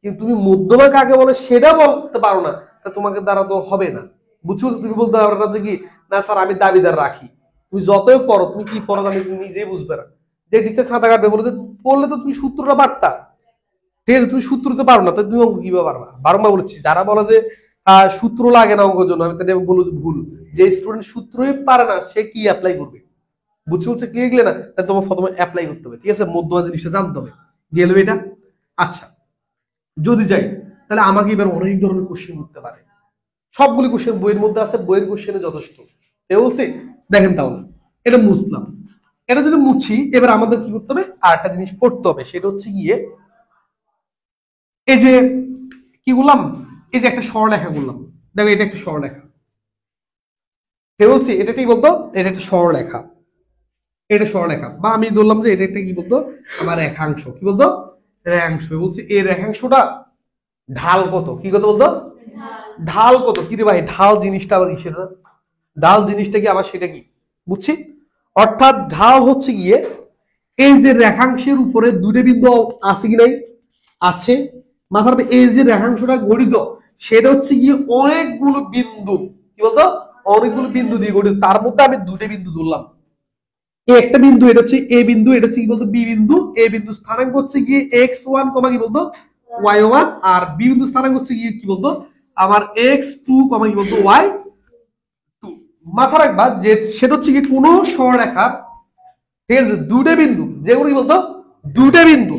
কিন্তু তুমি মধ্যমা কাকে বলে সেটা বলতে পারো না, তা তোমাকে দ্বারা তো হবে না। বুঝছো? তুমি বলতে পারো না যে কি না স্যার আমি দাবিদার রাখি। তুমি যতই পড়ো, তুমি কি পড়ো আমি নিজেই বুঝবে না। যে টিচার খাতা কাটবে বলে পড়লে তো তুমি সূত্রটা পারতা, ঠিক আছে, তুমি সূত্র তো পারো না, তো তুমি অঙ্ক কিভাবে পারবা? বারংবার বলেছি যারা বলে যে সূত্র লাগে না অঙ্কের জন্য, আমি তাদের বলবো ভুল। যে স্টুডেন্ট সূত্রই পারে না সে কি অ্যাপ্লাই করবে? বুঝতে বলছে ক্লিয়ার না? তাহলে তোমার প্রথমে অ্যাপ্লাই করতে হবে, ঠিক আছে, মধ্যমা জিনিসটা জানতে হবে। গেল এটা? আচ্ছা, যদি যাই তাহলে আমাকে এবার অনেক ধরনের কোশ্চেন করতে পারে, সবগুলি কোশ্চেন বইয়ের মধ্যে আছে, বইয়ের কোশ্চেনে যথেষ্ট। এ বলছি দেখেন, তাহলে এটা মুছলাম, এটা যদি মুছি এবার আমাদের কি করতে হবে আর একটা জিনিস পড়তে হবে, সেটা হচ্ছে গিয়ে এই যে কি বললাম, এই যে একটা সরলরেখা করলাম, দেখো এটা একটা সরলরেখা, ঠিক বলছি, এটা কি বলতো এটা একটা সরলরেখা, এটা সরলরেখা, বা আমি ধরলাম যে এটা একটা কি বলতো আমার রেখাংশ, কি বলতো রেখাংশ। বলছি এই রেখাংশটা ঢাল কত, কি কত বলতো ঢাল কত, কি রে ভাই ঢাল জিনিসটা আবার কি সেটা, ঢাল জিনিসটা কি আবার সেটা কি বুঝছি, অর্থাৎ ঢাল হচ্ছে গিয়ে এই যে রেখাংশের উপরে দুটো বিন্দু আছে কি নাই, আছে, মাথার এই যে রেখাংশটা গঠিত সেটা হচ্ছে গিয়ে অনেকগুলো বিন্দু, কি বলতো অনেকগুলো বিন্দু দিয়ে গঠিত, তার মধ্যে আমি দুটো বিন্দু ধরলাম। একটা বিন্দু এটা হচ্ছে এ বিন্দু, এটা হচ্ছে কি বলতো বি বিন্দু, এ বিন্দু স্থানাঙ্ক হচ্ছে গিয়ে x1 কি বলতো y1 আর বি বিন্দু স্থানাঙ্ক হচ্ছে কি বলতো আমার x2 কি বলতো y2। মাথা রাখবা যে সেটা হচ্ছে কি কোনো সরলরেখার, ঠিক আছে, দুটো বিন্দু, যেগুলো কি বলতো দুটো বিন্দু,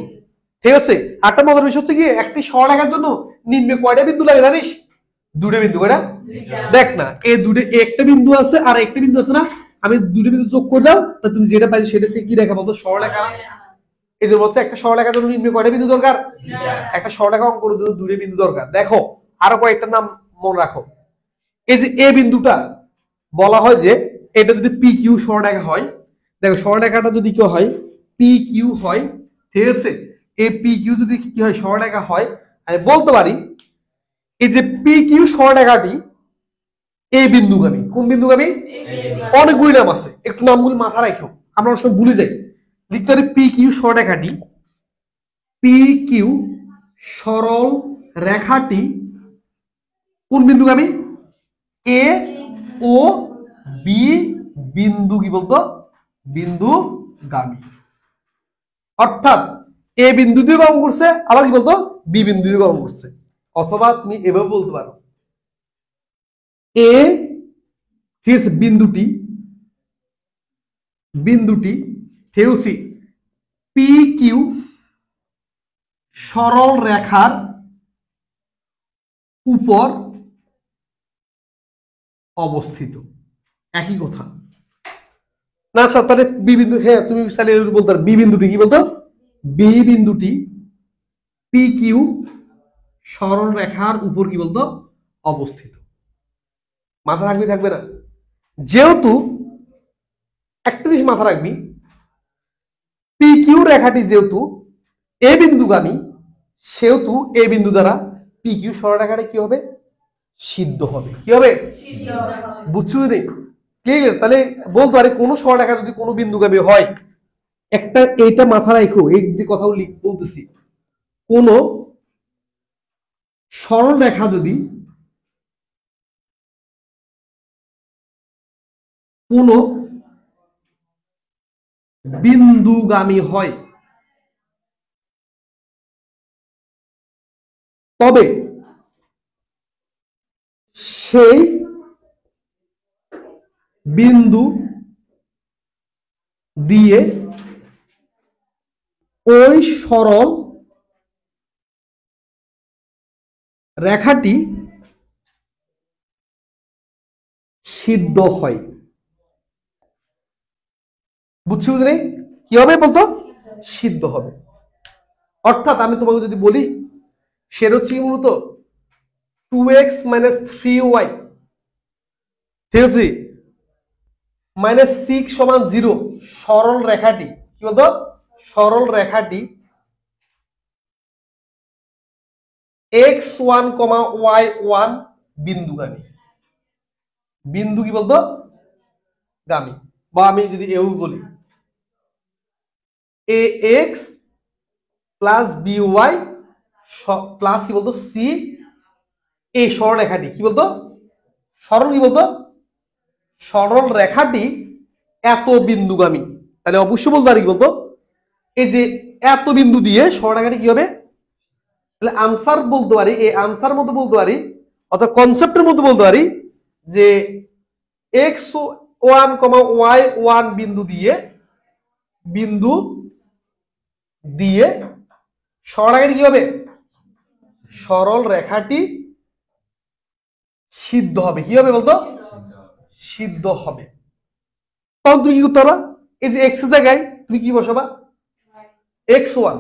ঠিক আছে। আটটা মজার বিষয় হচ্ছে কি একটি সরলরেখার জন্য নিম্নে কয়টা বিন্দু লাগে জানিস? দুটো বিন্দু, কয়টা? দেখ না, এই দুটো একটা বিন্দু আছে আর একটা বিন্দু আছে না, আমি দুটো বিন্দু যোগ করে দাও, তা তুমি যেটা পাইছো সেটা কি রেখা বলতো? সরলরেখা। এই যে বলছে একটা সরলরেখার জন্য নিম্নে কয়টা বিন্দু দরকার? একটা সরলরেখা অঙ্কন করতে দুটো বিন্দু দরকার। দেখো আরো কয়েকটা নাম মনে রাখো। এই যে এ বিন্দুটা বলা হয় যে এটা যদি পি কিউ সরলরেখা হয়, দেখো সরলরেখাটা যদি কি হয় পি কিউ হয়, ঠিক আছে, এই পি কিউ যদি কি হয় সরলরেখা হয়, আমি বলতে পারি এই যে পি কিউ সরলরেখাটি এই বিন্দুগামী। কোন বিন্দুগামী? অনেকগুলি নাম আছে, একটু নামগুলি মাথা রাখো, আমরা সব ভুলে যাই। লিখতে পারি পি কিউ সরলরেখাটি, পি কিউ সরল রেখাটি কোন বিন্দুগামী? এ ও বি বিন্দু কি বলতো? বিন্দুগামী। অর্থাৎ এ বিন্দু দিয়ে গমন করছে, আবার কি বলতো বি বিন্দু দিয়ে গমন করছে। অথবা তুমি এভাবে বলতে পারো এ, ঠিক আছে, বিন্দুটি ঠিক আছে পি কিউ সরল রেখার উপর অবস্থিত। একই কথা না স্যার? তাহলে বি বিন্দু, হ্যাঁ তুমি বলতে বি বিন্দুটি কি বলতো? বি বিন্দুটি পি কিউ সরল রেখার উপর কি বলতো? অবস্থিত। মাথা রাখবি, থাকবে না? যেহেতু একটা জিনিস মাথা রাখবি, পি কিউ রেখাটি যেহেতু এ বিন্দুগামী, সেহেতু এ বিন্দু দ্বারা পি কিউ সরলরেখাটা কি হবে? সিদ্ধ হবে। কি হবে? বুঝছো? যদি ক্লিয়ার, তাহলে বলতে পারি কোন সরলরেখা যদি কোনো বিন্দুগামী হয়, একটা এইটা মাথা রাখো, এই যে কথাগুলো বলতেছি, কোন সরল রেখা যদি কোন বিন্দুগামী হয়, তবে সেই বিন্দু দিয়ে ওই সরল রেখাটি সিদ্ধ হয়। বুঝছি? বুঝলি কি হবে বলতো? সিদ্ধ হবে। অর্থাৎ আমি তোমাকে যদি বলি সেটা হচ্ছে মূলত 2x - 3y, ঠিক আছে, -6 = 0 সরল রেখাটি কি বলতো? সরল রেখাটি x1, y1 বিন্দুগামী। বিন্দু কি বলতো? গামী। বা আমি যদি এও বলি ax প্লাস by প্লাস কি বলতো c, এই সরল রেখাটি কি বলতো? সরল কি বলতো? সরল রেখাটি এত বিন্দুগামী। তাহলে অবশ্যই বলতে পারি কি বলতো? এই যে এত বিন্দু দিয়ে সরল রেখাটি কি হবে? তাহলে আনসার বলতে পারি, এই আনসার মতো বলতে পারি, অর্থাৎ কনসেপ্টের মতো বলতে পারি যে x1, y1 বিন্দু দিয়ে সরল রেখাটি কি হবে? সরল রেখাটি সিদ্ধ হবে। কি হবে বলতো? সিদ্ধ হবে। তখন তুমি কি করতে পারবা? এই যে এক্স এর জায়গায় তুমি কি বসাবা? x1,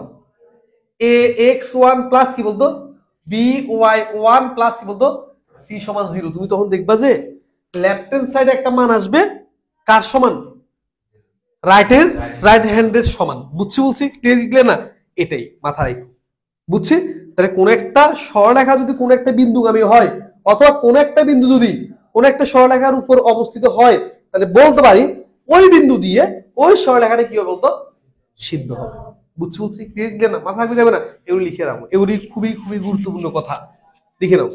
ax1 প্লাস কি বলতো by1 প্লাস কি বলতো c = 0। তুমি তখন দেখবা যে লেফট হ্যান্ড সাইডে একটা মান আসবে কার সমান? রাইট হ্যান্ডের সমান। বুঝছি? বলছি ক্লিয়ার না? এটাই মাথা রাখো। বুঝছি? তাহলে কোন একটা সরলরেখা যদি কোন একটা বিন্দুগামী হয়, অথবা কোন একটা বিন্দু যদি কোন একটা সরলরেখার উপর অবস্থিত হয়, তাহলে বলতে পারি ওই বিন্দু দিয়ে ওই সরলরেখাটা কি হবে বলতো? সিদ্ধ হবে। বুঝছি? বলছি ক্লিয়ার না? মাথা রাখবে, যাবে না? এগুলি লিখে রাখো, এগুলি খুবই খুবই গুরুত্বপূর্ণ কথা, লিখে নাও।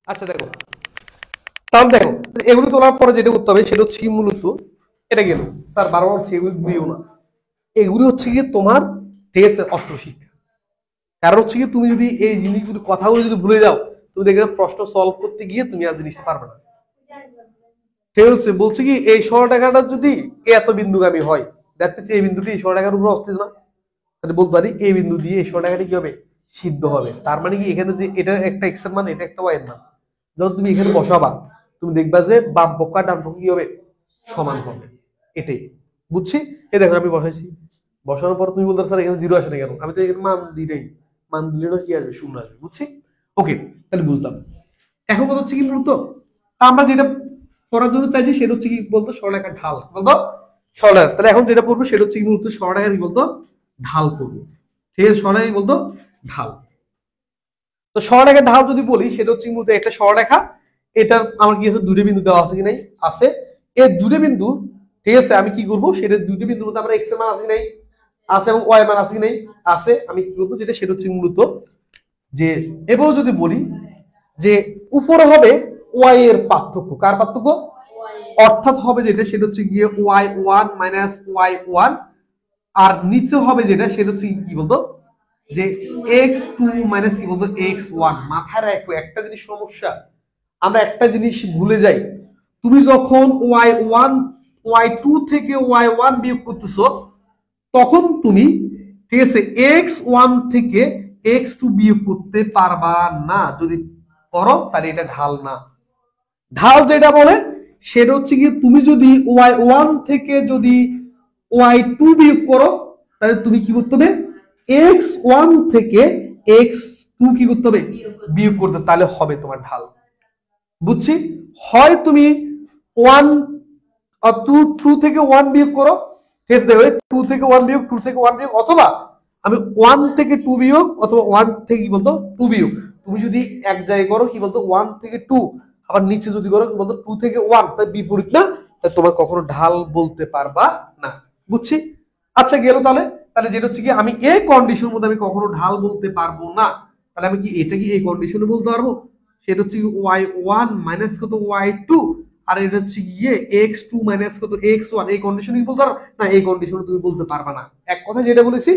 আচ্ছা দেখো, তাহলে দেখো এগুলো তোলার পরে যেটা করতে হবে সেটা হচ্ছে কি মূলত এটা গেল স্যার বারবার হচ্ছে এগুলো দিও না, এগুলি হচ্ছে কি তোমার ঠিক আছে অস্ত্র শিক্ষা। কারণ হচ্ছে কি তুমি যদি এই জিনিসগুলো কথাগুলো যদি ভুলে যাও, তুমি দেখবে প্রশ্ন সলভ করতে গিয়ে তুমি আর জিনিসটা পারবে না। ঠিক আছে, বলছে কি এই সরলরেখাটা যদি এত বিন্দুগামী হয়, দ্যাট মিন্স এই বিন্দুটি এই সরলরেখার উপরে অবস্থিত না, তাহলে বলতে পারি এই বিন্দু দিয়ে এই সরলরেখাটি কি হবে সিদ্ধ হবে। তার মানে কি এখানে যে এটা একটা এক্স এর মান, এটা একটা ওয়াই এর মান, যখন তুমি এখানে বসাবা তুমি দেখবা যে বাম পক্ষ আর ডান পক্ষ কি হবে সমান হবে। এটাই বুঝছি। এই দেখো আমি বসাইছি, বসানোর পর তুমি বলতে স্যার এখানে জিরো আসে না কেন, আমি তো এখানে মান দিই নাই, মান দিলে না কি আসবে শূন্য আসবে। বুঝছি, ওকে তাহলে বুঝলাম। এখন কথা হচ্ছে কি মূলত আমরা যেটা পড়ার জন্য চাইছি সেটা হচ্ছে কি বলতো সরলরেখার ঢাল বলতো সরলরেখা। তাহলে এখন যেটা পড়বো সেটা হচ্ছে কি মূলত সরলরেখার কি বলতো ঢাল পড়বো। ঠিক আছে, সরলরেখা কি বলতো ঢাল। তো সরলরেখার ঢাল যদি বলি সেটা হচ্ছে মূলত একটা সরলরেখা, এটার আমার কি আছে দুটো বিন্দু দেওয়া আছে কি নাই, আছে। এই দুটো বিন্দু ঠিক আছে আমি কি করবো সেটা দুটো বিন্দুর মধ্যে আমরা এক্স এর মান আছে কি নাই, আছে, এবং ওয়াই মান আছে কি নাই, আছে। আমি কি করবো যেটা সেটা হচ্ছে মূলত যে এবারও যদি বলি যে উপরে হবে ওয়াই এর পার্থক্য, কার পার্থক্য, অর্থাৎ হবে যেটা সেটা হচ্ছে গিয়ে y one minus y one, আর নিচে হবে যেটা সেটা হচ্ছে কি বলতো যে এক্স টু মাইনাস কি বলতো এক্স ওয়ান। মাথায় রাখো একটা জিনিস সমস্যা, আমরা একটা জিনিস ভুলে যাই, তুমি যখন ওয়াই ওয়ান ওয়াই টু থেকে ওয়াই ওয়ান বিয়োগ করতেছো তখন তুমি ঠিক আছে এক্স ওয়ান থেকে এক্স টু বিয়োগ করতে পারবা না। যদি করো তাহলে এটা ঢাল না। ঢাল যেটা বলে সেটা হচ্ছে কি তুমি যদি ওয়াই ওয়ান থেকে যদি ওয়াই টু বিয়োগ করো তাহলে তুমি কি করতে হবে এক্স ওয়ান থেকে এক্স টু কি করতে হবে বিয়োগ করতে, তাহলে হবে তোমার ঢাল। বুঝছি, হয় তুমি ওয়ান টু টু থেকে ওয়ান বিয়োগ করো, ঠিক আছে দেখো টু থেকে ওয়ান বিয়োগ, টু থেকে ওয়ান বিয়োগ, অথবা আমি ওয়ান থেকে টু বিয়োগ, অথবা ওয়ান থেকে কি বলতো টু বিয়োগ। তুমি যদি এক জায়গায় করো কি বলতো ওয়ান থেকে টু, আবার নিচে যদি করো কি বলতো টু থেকে ওয়ান, তাই বিপরীত না, তাই তোমার কখনো ঢাল বলতে পারবা না। বুঝছি, আচ্ছা গেল। তাহলে তাহলে যেটা হচ্ছে কি আমি এই কন্ডিশনের মধ্যে আমি কখনো ঢাল বলতে পারবো না, তাহলে আমি কি এটা কি এই কন্ডিশনে বলতে পারবো, সেটা হচ্ছে ওয়াই ওয়ান মাইনাস কত ওয়াই টু, আর এটা হচ্ছে গিয়ে এক্স টু মাইনাস কত এক্স ওয়ান, এই কন্ডিশনে কি বলতে পারো না, এই কন্ডিশনে তুমি বলতে পারবা না। এক কথা যেটা বলেছি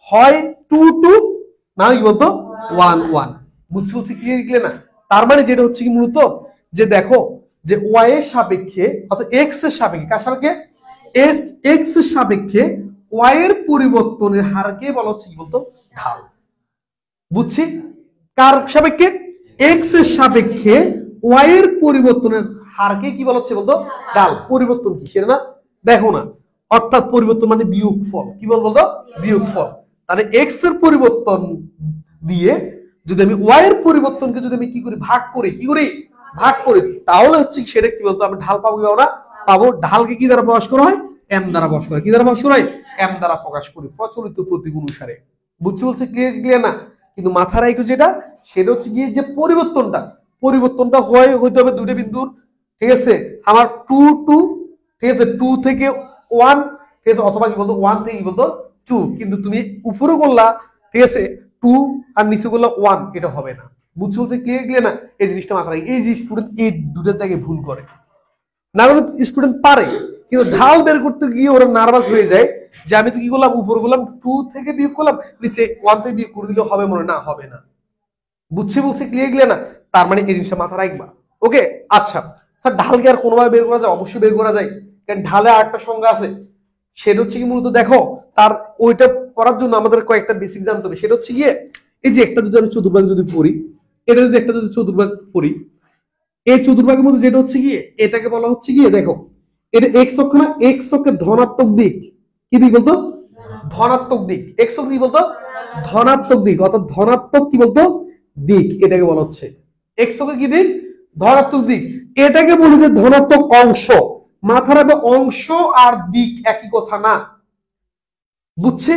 হয় টু টু না কি বলতো ওয়ান ওয়ান। বুঝছি বলছি ক্লিয়ার না। তার মানে যেটা হচ্ছে কি মূলত যে দেখো যে ওয়াই এর সাপেক্ষে অর্থাৎ এক্স এর সাপেক্ষে, কার সাপেক্ষে এক্স এর সাপেক্ষে ওয়াই এর পরিবর্তনের হারকে বলা হচ্ছে কি বলতো ঢাল। বুঝছি, কার সাপেক্ষে এক্স এর সাপেক্ষে ওয়াই এর পরিবর্তনের হারকে কি বলা হচ্ছে বলতো ঢাল। পরিবর্তন কি সেটা না দেখো না, অর্থাৎ পরিবর্তন মানে বিয়োগফল, কি বলতো বিয়োগফল। তাহলে এক্স এর পরিবর্তন দিয়ে যদি আমি ওয়াই এর পরিবর্তনকে যদি আমি কি করি ভাগ করি, কি করি ভাগ করি, তাহলে হচ্ছে সেটা কি বলতো আমি ঢাল পাবো কি পাবো না পাবো। ঢালকে কি দ্বারা প্রকাশ করা হয় এম দ্বারা প্রকাশ করা, কি দ্বারা প্রকাশ করা হয় এম দ্বারা প্রকাশ করি প্রচলিত প্রতীক অনুসারে। বুঝছি বলছে ক্লিয়ার না। কিন্তু মাথা রাখো যেটা সেটা হচ্ছে গিয়ে যে পরিবর্তনটা হইতে হবে দুটো বিন্দুর, ঠিক আছে আমার টু টু, ঠিক আছে টু থেকে ওয়ান, ঠিক আছে, অথবা কি বলতো ওয়ান থেকে কি বলতো টু, কিন্তু তুমি উপরে করলা ঠিক আছে টু আর নিচে করলা ওয়ান, এটা হবে না। বুঝছি বলছে ক্লিয়ার না। এই জিনিসটা মাথা রাখি, এই যে স্টুডেন্ট এই দুটো জায়গায় ভুল করে না, স্টুডেন্ট পারে কিন্তু ঢাল বের করতে গিয়ে ওরা নার্ভাস হয়ে যায় যে আমি তো কি করলাম উপরে করলাম টু থেকে বিয়োগ করলাম, নিচে ওয়ান থেকে বিয়োগ করে দিলে হবে মনে না, হবে না। বুঝছি বলছে ক্লিয়ার না। তার মানে এই জিনিসটা মাথা রাখবা। ওকে আচ্ছা স্যার ঢালকে আর কোনোভাবে বের করা যায়, অবশ্যই বের করা যায়, কারণ ঢালে আরেকটা সংজ্ঞা আছে, সেটা হচ্ছে কি মূলত দেখো তার ওইটা করার জন্য আমাদের কয়েকটা বেসিক জানতে হবে। সেটা হচ্ছে গিয়ে এই যে একটা যদি আমি চতুর্ভাগ যদি পড়ি, এটা যদি একটা যদি চতুর্ভাগ পড়ি, এই চতুর্ভাগের মধ্যে যেটা হচ্ছে গিয়ে এটাকে বলা হচ্ছে গিয়ে দেখো এটা এক্স অক্ষ না, এক্স অক্ষের ধনাত্মক দিক, কি দিক বলতো ধনাত্মক দিক, এক্স অক্ষ কি বলতো ধনাত্মক দিক, অর্থাৎ ধনাত্মক কি বলতো দিক, এটাকে বলা হচ্ছে এক্স অক্ষে কি দিক ধনাত্মক দিক। এটাকে বলি যে ধনাত্মক অংশ। মাথা রাখবে অংশ আর দিক একই কথা না। বুঝছি,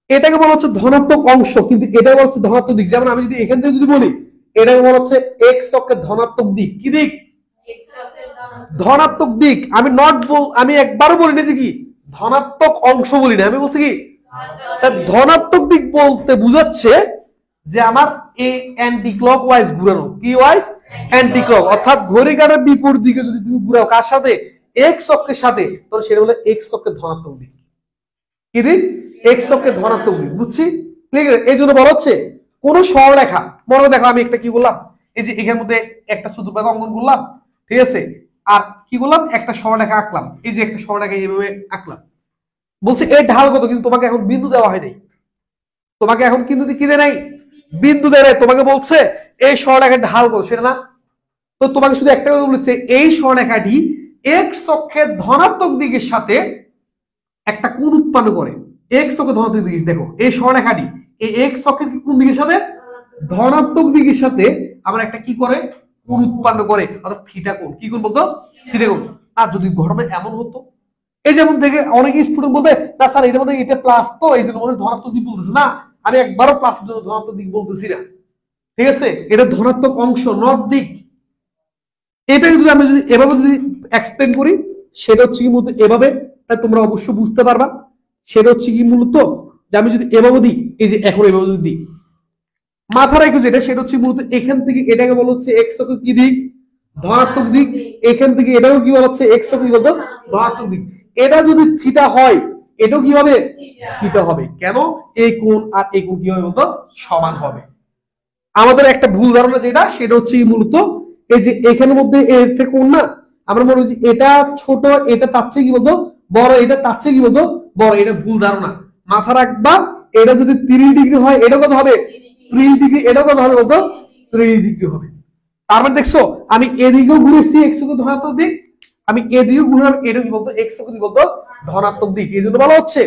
এটাকে বলা হচ্ছে ধনাত্মক অংশ, কিন্তু এটা বলা হচ্ছে ধনাত্মক দিক। যেমন আমি যদি এখান থেকে যদি বলি এটাকে বলা হচ্ছে এক্স অক্ষের ধনাত্মক দিক, কি দিক ধনাত্মক দিক। আমি আমি একবারও বলি না যে কি ধনাত্মক অংশ বলি না, আমি বলছি কি ধনাত্মক দিক বলতে বুঝাচ্ছে যে আমার এই অ্যান্টি ক্লকওয়াইজ ঘুরানো, কি ওয়াইজ? অ্যান্টি ক্লক, অর্থাৎ ঘড়ি কাঁটার বিপরীত দিকে যদি তুমি ঘুরাও, কার সাথে? এক্স অক্ষের সাথে, তাহলে সেটা বলে এক্স অক্ষের ধনাত্মক দিক। কি দিক? এক্স অক্ষের ধনাত্মক দিক। বুঝছি? ক্লিয়ার? এই জন্য বলা হচ্ছে কোন সরলরেখা, মনে দেখো আমি একটা কি বললাম, এই যে এখানের মধ্যে একটা চতুর্ভাগ অঙ্কন করলাম, ঠিক আছে, আর কি বললাম, একটা সরলরেখা আঁকলাম, এই যে একটা সরলরেখা এইভাবে আঁকলাম, বলছে এর ঢাল কত, কিন্তু তোমাকে এখন বিন্দু দেওয়া হয় নাই, তোমাকে এখন কিন্তু কি দেয় নাই? বিন্দু দেয় নাই, তোমাকে বলছে এই সরলরেখার ঢাল কত, সেটা না। তো তোমাকে শুধু একটা কথা বলেছে, এই সরলরেখাটি এক্স অক্ষের ধনাত্মক দিকের সাথে একটা কোণ উৎপন্ন করে। এক্স অক্ষের ধনাত্মক দিক, দেখো এই সরলরেখাটি এই এক্স অক্ষের কোন দিকের সাথে? ধনাত্মক দিকের সাথে আমরা একটা কি করে? কোণ উৎপন্ন করে, অর্থাৎ থিটা কোণ। কি কোণ বলতো? থিটা কোণ। আর যদি ঘটনা এমন হতো, এই যেমন দেখে অনেক স্টুডেন্ট বলবে না স্যার এটার মধ্যে এটা প্লাস, তো এই জন্য মনে ধনাত্মক দিক বলতেছে না, আমি একবারও প্লাসের জন্য ধনাত্মক দিক বলতেছি না, ঠিক আছে, এটা ধনাত্মক অংশ, নট দিক। এটাকে যদি আমি যদি এভাবে যদি এক্সপ্লেন করি, সেটা হচ্ছে কি মূলত এভাবে, তাই তোমরা অবশ্যই বুঝতে পারবা। সেটা হচ্ছে কি মূলত যে আমি যদি এভাবে দিই, এই যে এখন এভাবে যদি দিই, মাথা রেখে যেটা, সেটা হচ্ছে মূলত এখান থেকে এটাকে বলা হচ্ছে এক্স অক্ষ কি দিক? ধনাত্মক দিক। এখান থেকে এটাও কি বলা হচ্ছে এক্স অক্ষ কি বলতো? ধনাত্মক দিক। এটা যদি থিটা হয়, এটাও কি হবে? থিটা হবে। কেন? এই কোণ আর এই কোণ কি হবে বলতো? সমান হবে। আমাদের একটা ভুল ধারণা যেটা, সেটা হচ্ছে মূলত এই যে এখানের মধ্যে এর থেকে কোণ না, আমরা মনে হচ্ছে এটা ছোট, এটা তার চেয়ে কি বলতো বড়, এটা তার চেয়ে কি বলতো বড়, এটা ভুল ধারণা, মাথা রাখবা। এটা যদি 30 ডিগ্রি হয়, এটা কত হবে? 3 ডিগ্রি। এটা কত হবে বলতো? 3 ডিগ্রি হবে। তার মানে দেখছো, আমি এদিকেও ঘুরেছি এক্স অক্ষ ধনাত্মক দিক, আমি এদিকেও ঘুরলাম, এটা কি বলতো? এক্স অক্ষ কি বলতো? ধনাত্মক দিক। এই জন্য বলা হচ্ছে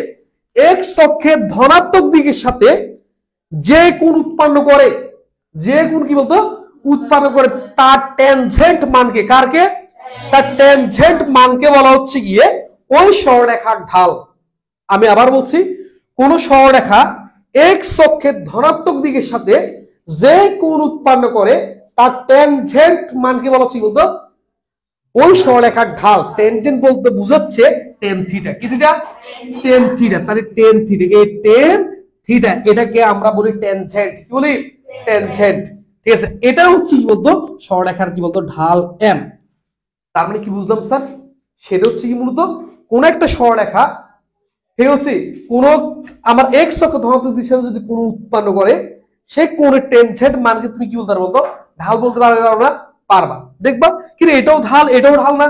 এক্স অক্ষের ধনাত্মক দিকের সাথে যে কোণ উৎপন্ন করে, যে কোণ কি বলতো? উৎপন্ন করে, তার ট্যানজেন্ট মানকে, কারকে? তার ট্যানজেন্ট মানকে বলা হচ্ছে গিয়ে ওই সরলরেখার ঢাল। আমি আবার বলছি, কোন সরলরেখা এক্স অক্ষের ধনাত্মক দিকের সাথে যে কোণ উৎপন্ন করে, তার ট্যানজেন্ট মানকে বলা হচ্ছে বলতো ওই সরলরেখার ঢাল। ট্যানজেন্ট বলতে বুঝাচ্ছে টেন থিটা। কি থিটা? Tan theta. তাহলে টেন থিটা, এই টেন থিটা, এটাকে আমরা বলি ট্যানজেন্ট। কি বলি? ট্যানজেন্ট। ঠিক আছে, এটা হচ্ছে কি বলতো? সরলরেখার কি বলতো? ঢাল এম। তার মানে কি বুঝলাম স্যার? সেটা হচ্ছে কি মূলত কোন একটা সরলরেখা, ঠিক আছে, কোন আমার এক্স অক্ষ ধনাত্মক দিকের সাথে যদি কোণ উৎপন্ন করে, সেই কোণের ট্যানজেন্ট মানকে তুমি কি বলতে পারো বলতো? ঢাল বলতে পারবে না? পারবা। দেখবা কিন্তু এটাও ঢাল, এটাও ঢাল না,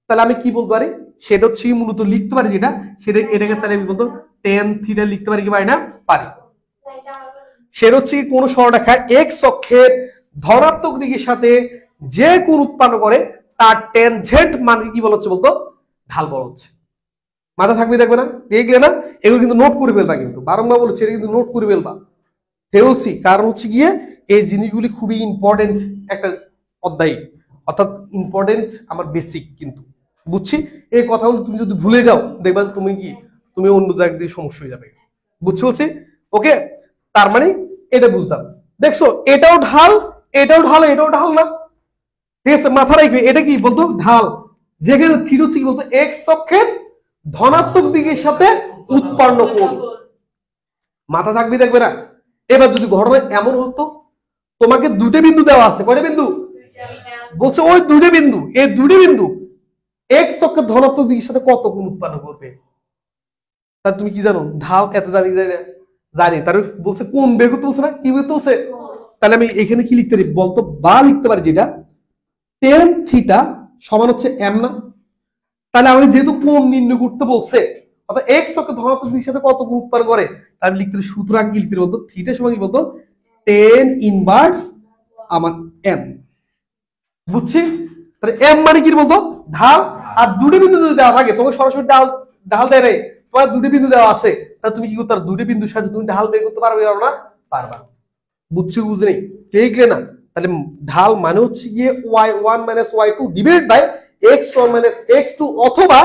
তাহলে আমি কি বলতে পারি? সেটা হচ্ছে মূলত লিখতে পারি যেটা, সেটা এটাকে স্যার আমি বলতো টেন থিটা লিখতে পারি, কি পারি না? পারি। সেটা হচ্ছে কোন সরলরেখা এক্স অক্ষের ধনাত্মক দিকের সাথে যে কোণ উৎপন্ন করে, তার ট্যানজেন্ট মানকে কি বলা হচ্ছে বলতো? ঢাল বলা হচ্ছে। মাথা থাকবে, দেখবে না? দেখলে না? এগুলো কিন্তু নোট করে ফেলবা, কিন্তু বারংবার বলছি এটা কিন্তু নোট করে ফেলবা। বলছি কারণ হচ্ছে গিয়ে এই জিনিসগুলি খুবই ইম্পর্টেন্ট একটা অধ্যায়, অর্থাৎ ইম্পর্টেন্ট আমার বেসিক কিন্তু। বুঝছি? এই কথাগুলো তুমি যদি ভুলে যাও, দেখবা যে তুমি অন্য জায়গা দিয়ে সমস্যা হয়ে যাবে। বুঝছি বলছি? ওকে, তার মানে এটা বুঝলাম। দেখছো, এটাও ঢাল, এটাও ঢাল, এটাও ঢাল না, ঠিক আছে, মাথা রাখবে এটা কি বলতো? ঢাল। যেখানে থিটা হচ্ছে কি বলতো? এক্স অক্ষের ধনাত্মক দিকের সাথে উৎপন্ন কোণ। মাথা থাকবে, দেখবে না? এবার যদি ঘটনা এমন হতো, তোমাকে দুটো বিন্দু দেওয়া আছে, কয়টা বিন্দু? বলছে ওই দুটো বিন্দু, এই দুটো বিন্দু এক্স অক্ষের ধনাত্মক দিকের সাথে কত কোণ উৎপন্ন করবে? তা তুমি কি জানো? ঢাল এত জানি না? জানি। তার বলছে কোণ বের করতে বলছে না? কি বের বলছে? তাহলে আমি এখানে কি লিখতে পারি বলতো? বা লিখতে পারি যেটা টেন থিটা সমান হচ্ছে এম না? তাহলে আমি যেহেতু কোণ নির্ণয় করতে বলছে, অর্থাৎ এক্স অক্ষের ধনাত্মক দিকের সাথে কত কোণ উৎপন্ন করে, তাহলে আমি লিখতে সুতরাং কি লিখতে বলতো? থিটা সমান কি বলতো? টেন ইনভার্স আমার এম। বুঝছি? তাহলে এম মানে কি বলতো? ঢাল। আর দুটো বিন্দু যদি দেওয়া থাকে, তোমাকে সরাসরি ঢাল দেয় নাই, তোমার দুটো বিন্দু দেওয়া আছে, তাহলে তুমি কি করতে পারো? দুটো বিন্দুর সাথে তুমি ঢাল বের করতে পারবে না? পারবা। বুঝছি? বুঝলি? ক্লিয়ার না? তাহলে ঢাল মানে হচ্ছে গিয়ে y1 - y2 divided by x1 - x2, অথবা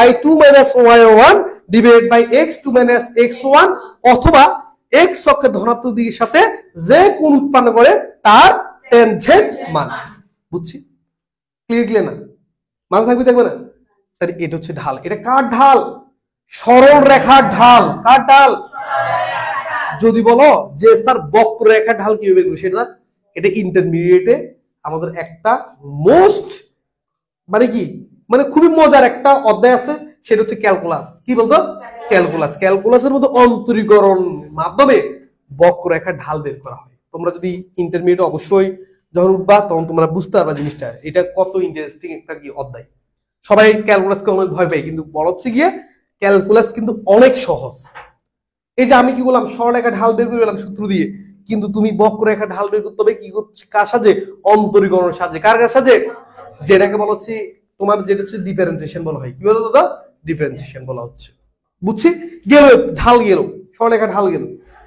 y2 - y1 divided by x2 - x1, অথবা x অক্ষের ধনাত্মক দিকের সাথে যে কোণ উৎপন্ন করে তার ট্যানজেন্ট মান। বুঝছি? ক্লিয়ার না? মাথা থাকবে, দেখবে না? তাহলে এটা হচ্ছে ঢাল। এটা কার ঢাল? সরল রেখার ঢাল। কার ঢাল? যদি বলো যে স্যার বক্ররেখা ঢাল কিভাবে বের করব সেটা না, এটা ইন্টারমিডিয়েটে আমাদের একটা মোস্ট মানে কি মানে খুবই মজার একটা অধ্যায় আছে, সেটা হচ্ছে ক্যালকুলাস। কি বলতো? ক্যালকুলাস। ক্যালকুলাসের মধ্যে অন্তরীকরণ মাধ্যমে বক্ররেখা ঢাল বের করা হয়। তোমরা যদি ইন্টারমিডিয়েট অবশ্যই যখন উঠবা তখন তোমরা বুঝতে পারবা জিনিসটা, এটা কত ইন্টারেস্টিং একটা কি অধ্যায়। সবাই ক্যালকুলাসকে অনেক ভয় পায়, কিন্তু বলা হচ্ছে গিয়ে ক্যালকুলাস কিন্তু অনেক সহজ। এই যে আমি কি বললাম, সরলরেখা ঢাল বের করে গেলাম সূত্র দিয়ে, কিন্তু তুমি বক্ররেখা ঢাল বের করতে হবে কি হচ্ছে, কার সাহায্যে? অন্তরীকরণের সাহায্যে। কার সাহায্যে? যেটাকে বলা হচ্ছে তোমার যেটা হচ্ছে ডিফারেন্সিয়েশন বলা হয়। কি বলো দাদা? ডিফারেন্সিয়েশন বলা হচ্ছে। বুঝছি? গেল ঢাল গেল, সরলরেখা ঢাল গেল।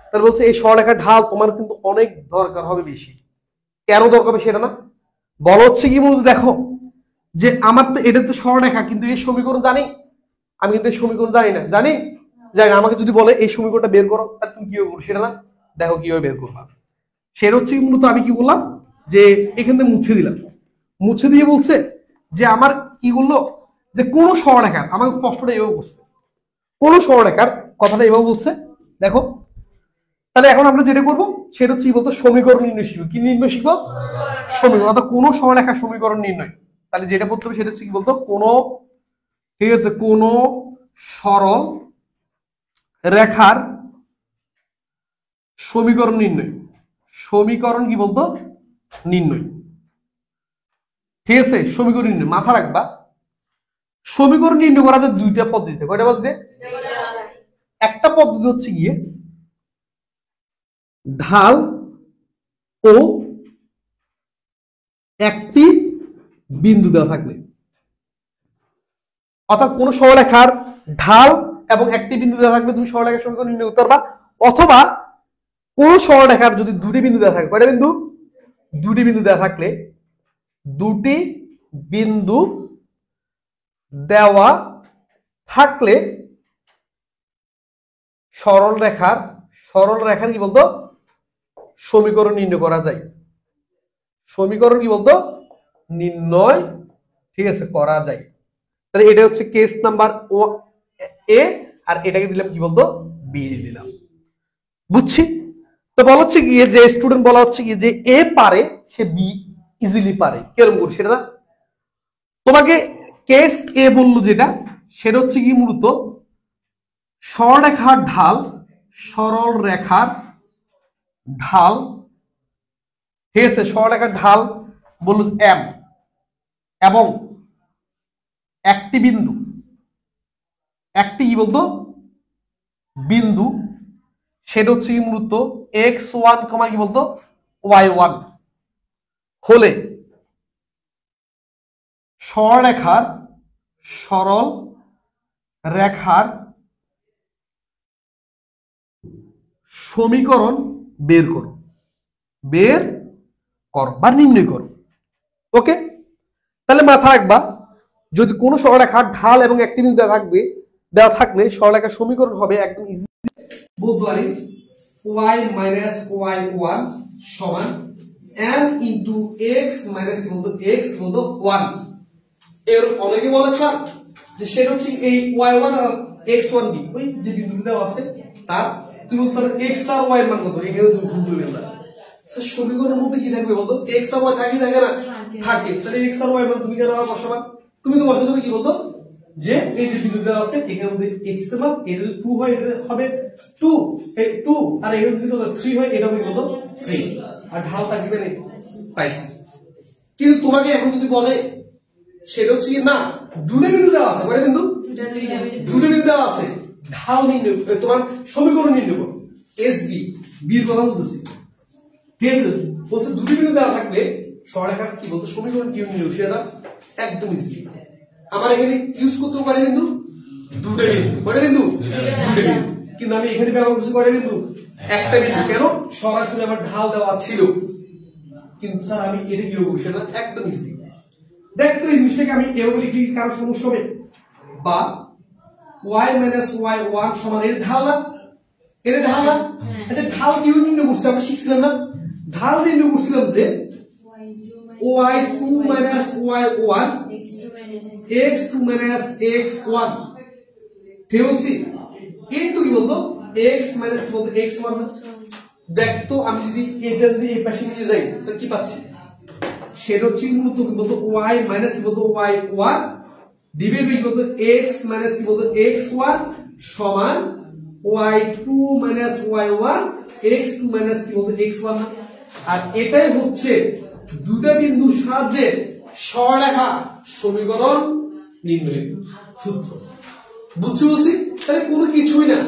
তাহলে বলছে এই সরলরেখা ঢাল তোমার কিন্তু অনেক দরকার হবে বেশি। কেন দরকার হবে সেটা না, বলা হচ্ছে কি বলতে দেখো যে আমার তো এটা তো সরলরেখা, কিন্তু এই সমীকরণ জানি আমি, কিন্তু এই সমীকরণ জানি না, জানি যাই আমাকে যদি বলে এই সমীকরণটা বের করো, তাহলে তুমি কিভাবে করো সেটা না, দেখো কিভাবে বের করবা। সেটা হচ্ছে মূলত আমি কি বললাম যে এখান থেকে মুছে দিলাম, মুছে দিয়ে বলছে যে আমার কি বললো যে কোন সরলরেখার, আমাকে প্রশ্নটা এভাবে বলছে কোন সরলরেখার কথাটা এভাবে বলছে। দেখো তাহলে এখন আমরা যেটা করবো সেটা হচ্ছে কি বলতো সমীকরণ নির্ণয় শিখবো। কি নির্ণয় শিখবো? সমীকরণ, অর্থাৎ কোন সরলরেখার সমীকরণ নির্ণয়। তাহলে যেটা বলতে হবে সেটা হচ্ছে কি বলতো কোন, ঠিক আছে, কোন সরল রেখার সমীকরণ নির্ণয়। সমীকরণ কি বলতো? নির্ণয়। ঠিক আছে, সমীকরণ নির্ণয় মাথা রাখবা। সমীকরণ নির্ণয় করা যায় দুইটা পদ্ধতিতে। কয়টা পদ্ধতি? একটা পদ্ধতি হচ্ছে গিয়ে ঢাল ও একটি বিন্দু দেওয়া থাকলে, অর্থাৎ কোন সরলরেখার ঢাল এবং একটি বিন্দু দেওয়া থাকলে তুমি সরলরেখার সমীকরণ নির্ণয় করতে পারবা। অথবা কোন সরলরেখার যদি দুটি বিন্দু দেওয়া থাকে, কয়টা বিন্দু? দুটি বিন্দু দেওয়া থাকলে, দুটি বিন্দু দেওয়া থাকলে সরলরেখার কি বলতো সমীকরণ নির্ণয় করা যায়। সমীকরণ কি বলতো নির্ণয়, ঠিক আছে, করা যায়। তাহলে এটা হচ্ছে কেস নাম্বার এ, আর এটাকে দিলাম কি বলতো বি দিলাম। বুঝছি? তো বলা হচ্ছে গিয়ে যে স্টুডেন্ট বলা হচ্ছে গিয়ে যে এ পারে সে বি ইজিলি পারে, কেরকম করে সেটা না, তোমাকে কেস এ বললো যেটা সেটা হচ্ছে কি মূলত সরলরেখার ঢাল, সরলরেখার ঢাল, ঠিক আছে, সরলরেখার ঢাল বললো এম, এবং একটি বিন্দু, একটি কি বলতো বিন্দু, সেটা হচ্ছে কি মূলত x1, কি বলতো y1 হলে সরল রেখার সমীকরণ বের করো বা নির্ণয় করো। ওকে, তাহলে মাথা রাখবা যদি কোনো সরলরেখার ঢাল এবং একটি বিন্দু দেওয়া থাকলে সরলরেখার সমীকরণ হবে একদম ইজি বলতে পারি y মাইনাস y1 সমান m into x minus x বলতো 1। এর অনেকে বলে স্যার যে সেটা হচ্ছে এই y1 আর x1 দি ওই যে বিন্দু দেওয়া আছে তার তুমি বলতে x আর y এর মান কত, এখানে তুমি ভুল করবে না। তো সমীকরণের মধ্যে কি থাকবে বলতো x আর y থাকে না, থাকে। তাহলে x আর y এর মান তুমি কেন বসাবা, তুমি তো বসাতে হবে কি বলতো যে এই যে বিন্দু দেওয়া আছে এখানে মধ্যে x এর মান, এটা যদি 2 হয় এটা হবে 2, এই 2, আর এখানে যদি 3 হয় এটা হবে কত 3, আর ঢাল পাইছি মানে পাইছি। কিন্তু তোমাকে এখন যদি বলে সেটা হচ্ছে না দুটো বিন্দু দেওয়া আছে, কয়টা বিন্দু? দুটো বিন্দু দেওয়া আছে, ঢাল নির্ণয় তোমার সমীকরণ নির্ণয় করো SB বির কথা বলতেছি। ঠিক আছে, বলছে দুটো বিন্দু দেওয়া থাকলে সরলরেখার কি বলতো সমীকরণ কি নির্ণয় সেটা একদম ইজি। আমার এখানে ইউজ করতে পারে বিন্দু দুটো বিন্দু, কয়টা বিন্দু? দুটো বিন্দু। কিন্তু আমি এখানে ব্যবহার করছি কয়টা বিন্দু? একটা বিন্দু। কেন? সরাসরি আমার ঢাল দেওয়া ছিল, কিন্তু স্যার আমি এটা কি করব সেটা একদম ইজি। দেখ তো এই জিনিসটাকে আমি এভাবে লিখি, কারো সমস্যা হবে? বা y মাইনাস y1 সমান এর ঢাল না, এর ঢাল না। আচ্ছা ঢাল কি নির্ণয় করছি আমরা শিখছিলাম না, ঢাল নির্ণয় করছিলাম যে y2 minus y1 x2 minus x1, ঠিক আছে, ইনটু কি বলতো x মাইনাস কি বলতো x1 না দেখ তো আমি যদি এটা যদি এই পাশে নিয়ে যাই তাহলে কি পাচ্ছি সেটা হচ্ছে মূলত কি বলতো y মাইনাস কি বলতো y1 ডিভাইড বাই কি বলতো x মাইনাস কি বলতো x1 সমান y2 minus y1 x2 minus কি বলতো x1 না আর এটাই হচ্ছে দুটো বিন্দুর সাহায্যে সরলরেখা সমীকরণ নির্ণয়ের সূত্র বুঝছি বলছি তাহলে কোনো কিছুই না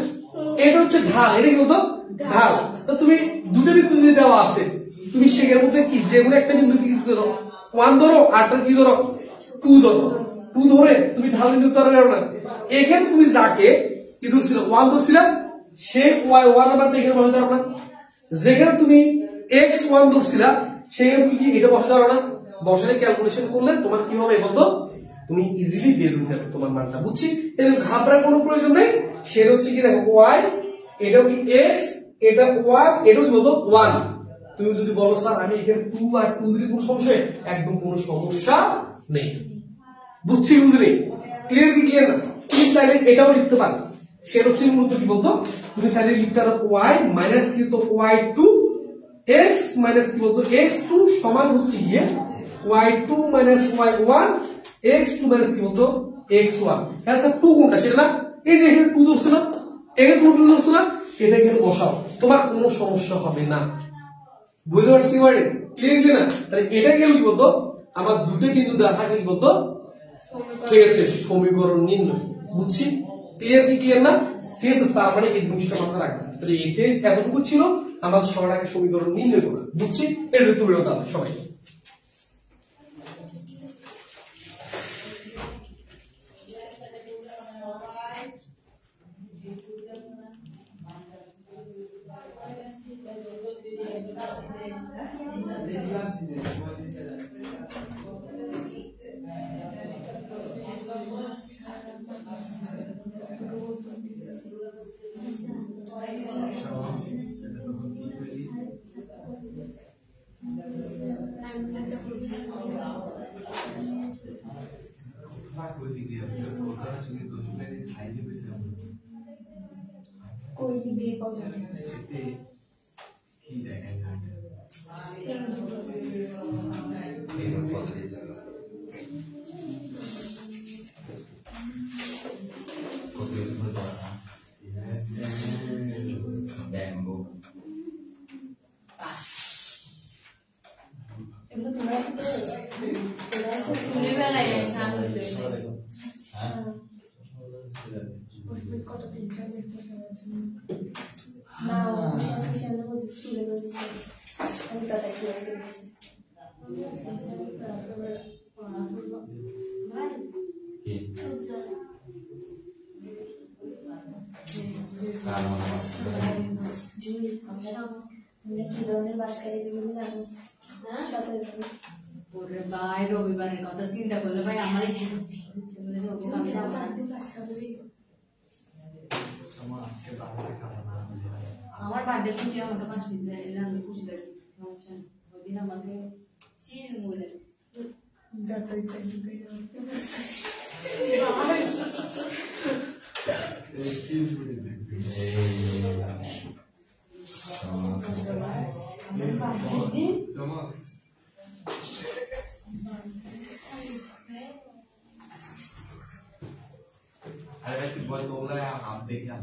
এটা হচ্ছে ঢাল এটা কি বলতো ঢাল তো তুমি দুটো বিন্দু যদি দেওয়া আছে তুমি সেখানে মধ্যে কি যে কোনো একটা বিন্দু কি ধরো 1 ধরো আরটা কি ধরো 2 ধরো 2 ধরে তুমি ঢাল বিন্দু ধরে নাও না এখানে তুমি যাকে কি ধরছিল 1 ধরছিলা সে y1 নাম্বারটা এখানে বসাতে পারো না যেখানে তুমি x1 ধরছিলা সেখানে তুমি কি এটা বসাতে পারো না বসালে ক্যালকুলেশন করলে তোমার কি হবে বলতো তুমি ইজিলি বের করতে পারবে তোমার মানটা বুঝছি এর ঘাবড়ার কোনো প্রয়োজন নেই সেটা হচ্ছে কি দেখো y এটাও কি x এটা y এটাও কি বলতো 1 তুমি যদি বলো স্যার আমি এখানে 2 আর 2 দিলে কোনো সমস্যা একদম কোনো সমস্যা নেই বুঝছি বুঝলি ক্লিয়ার কি ক্লিয়ার না তুমি চাইলে এটাও লিখতে পারো সেটা হচ্ছে মূলত কি বলতো তুমি চাইলে লিখতে পারো y মাইনাস কি তো y2 x মাইনাস কি বলতো x2 সমান হচ্ছে গিয়ে y2 minus y1 x2 minus কি বলতো x1 আচ্ছা 2 কোনটা সেটা না এই যে এখানে 2 ধরছো না এখানে 2 ধরছো না এটা এখানে বসাও তোমার কোনো সমস্যা হবে না বুঝতে পারছি মানে ক্লিয়ারলি না তাহলে এটা গেল কি বলতো আমার দুটো বিন্দু দেওয়া থাকে কি বলতো ঠিক আছে সমীকরণ নির্ণয় বুঝছি ক্লিয়ার কি ক্লিয়ার না ঠিক আছে তার মানে এই জিনিসটা মাথায় রাখবে তাহলে এটাই এতটুকু ছিল আমার সরলরেখা সমীকরণ নির্ণয় করা বুঝছি এটা তুমি দাও সবাই कोई भी बेबल কত টেনশন দেখতে না সাথে সামনে বলতে তুলে বলতেছে আমি তাই কি করতে বলছি ভাই কি ধরনের বাসকারে জীবন জানিস সাথে ভাই রবিবারের কথা চিন্তা করলে ভাই আমার ইচ্ছে আমার বার্থডে থেকে আমাকে 5 দিন এলে আমি খুশি থাকি সমস্যা নেই ওই দিন আমাকে চিন বলে যতই টাইম अरे तू बहुत बोल रहा है आप देखिए आप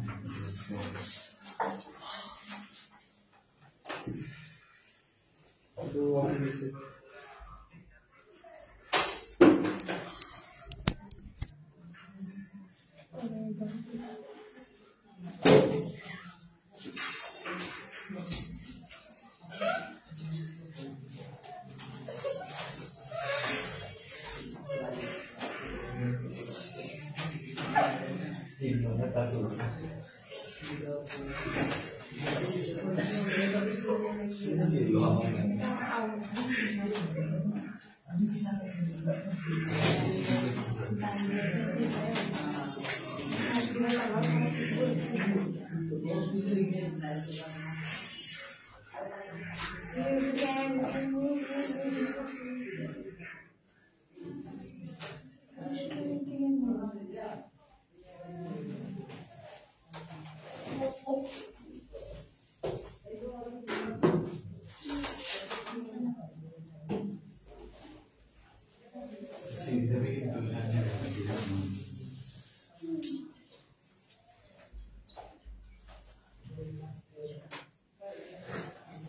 সিরিজ হবে কিন্তু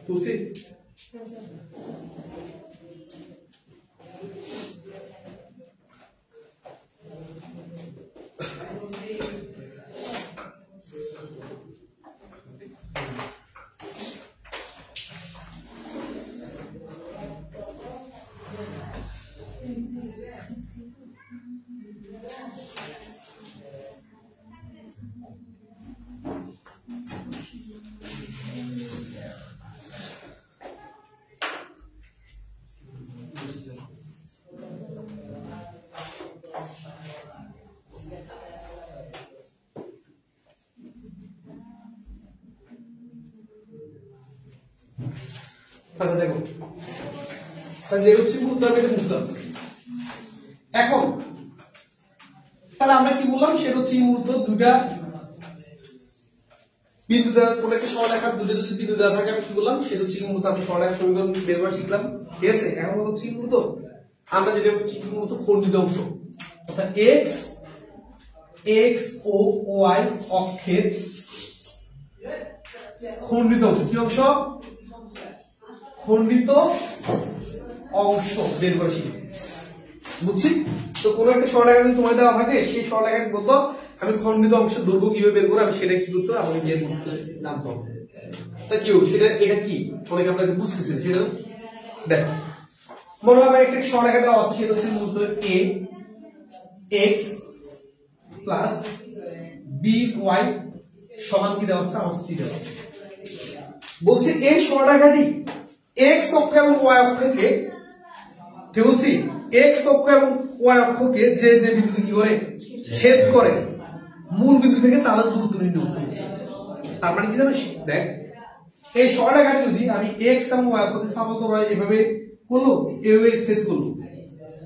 তুলসী আচ্ছা দেখো তাহলে যে হচ্ছে মূলত আমি এটা বুঝলাম এখন তাহলে আমরা কি বললাম সেটা হচ্ছে মূলত দুইটা বিন্দু দ্বারা কোন একটা সরলরেখা দুটো যদি বিন্দু দেওয়া থাকে আমি কি বললাম সেটা হচ্ছে মূলত আমি সরলরেখা সমীকরণ বের করা শিখলাম ঠিক আছে এখন হচ্ছে মূলত আমরা যেটা হচ্ছে মূলত খণ্ডিত অংশ অর্থাৎ x ও y অক্ষের খণ্ডিত অংশ কি অংশ খণ্ডিত অংশ বের করে শিখি বুঝছি তো কোন একটা সরলরেখা যদি তোমার দেওয়া থাকে সেই সরলরেখা বলতো আমি খণ্ডিত অংশের দৈর্ঘ্য কিভাবে বের করব আমি সেটা কি করতে হবে আমাকে বের করতে জানতে হবে তা কি হবে সেটা এটা কি অনেকে আমরা বুঝতেছি সেটা দেখো মনে হবে একটা সরলরেখা দেওয়া আছে সেটা হচ্ছে মূলত a x প্লাস by সমান কি দেওয়া আছে আমার c দেওয়া আছে বলছি এই সরলরেখাটি x অক্ষ এবং y অক্ষকে ঠিক বলছি x অক্ষ এবং y অক্ষকে যে যে বিন্দুতে কি করে ছেদ করে মূল বিন্দু থেকে তাদের দূরত্ব নির্ণয় করতে হবে তার মানে কি জানিস দেখ এই সরলরেখাটি যদি আমি x এবং y অক্ষকে সমান্তরাল এভাবে করলো এভাবে ছেদ করলো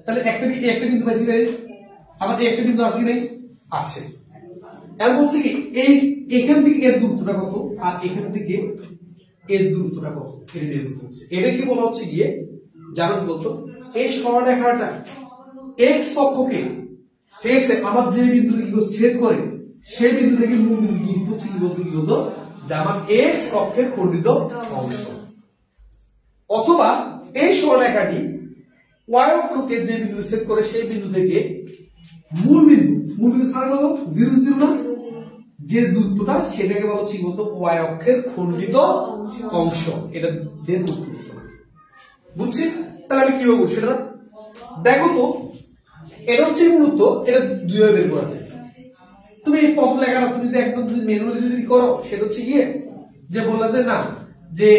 তাহলে একটা বিন্দু পাইছি না আবার একটা বিন্দু আছে কি নাই আছে এর বলছি কি এই এখান থেকে এর দূরত্বটা কত আর এখান থেকে এর দূরত্বটা কত এটা বের করতে হচ্ছে এটা কি বলা হচ্ছে গিয়ে জানো কি বলতো এই সরলরেখাটা x অক্ষকে ঠিক আছে আমার যে বিন্দু থেকে ছেদ করে সেই বিন্দু থেকে মূল বিন্দু দূরত্ব হচ্ছে কি বলতো যে আমার x অক্ষের খণ্ডিত অংশ অথবা এই সরলরেখাটি y অক্ষকে যে বিন্দুতে ছেদ করে সেই বিন্দু থেকে মূল বিন্দু স্থান কত 0 0 না যে দূরত্বটা সেটাকে বলা হচ্ছে বলতো y অক্ষের খণ্ডিত অংশ এটা যে দূরত্ব বুঝছি তাহলে আমি কিভাবে করছি সেটা দেখো তো এটা হচ্ছে মূলত এটা দুইভাবে বের করা যায় তুমি এই পথ লেখাটা তুমি যদি একদম যদি ম্যানুয়ালি যদি করো সেটা হচ্ছে গিয়ে যে বললা যে না যে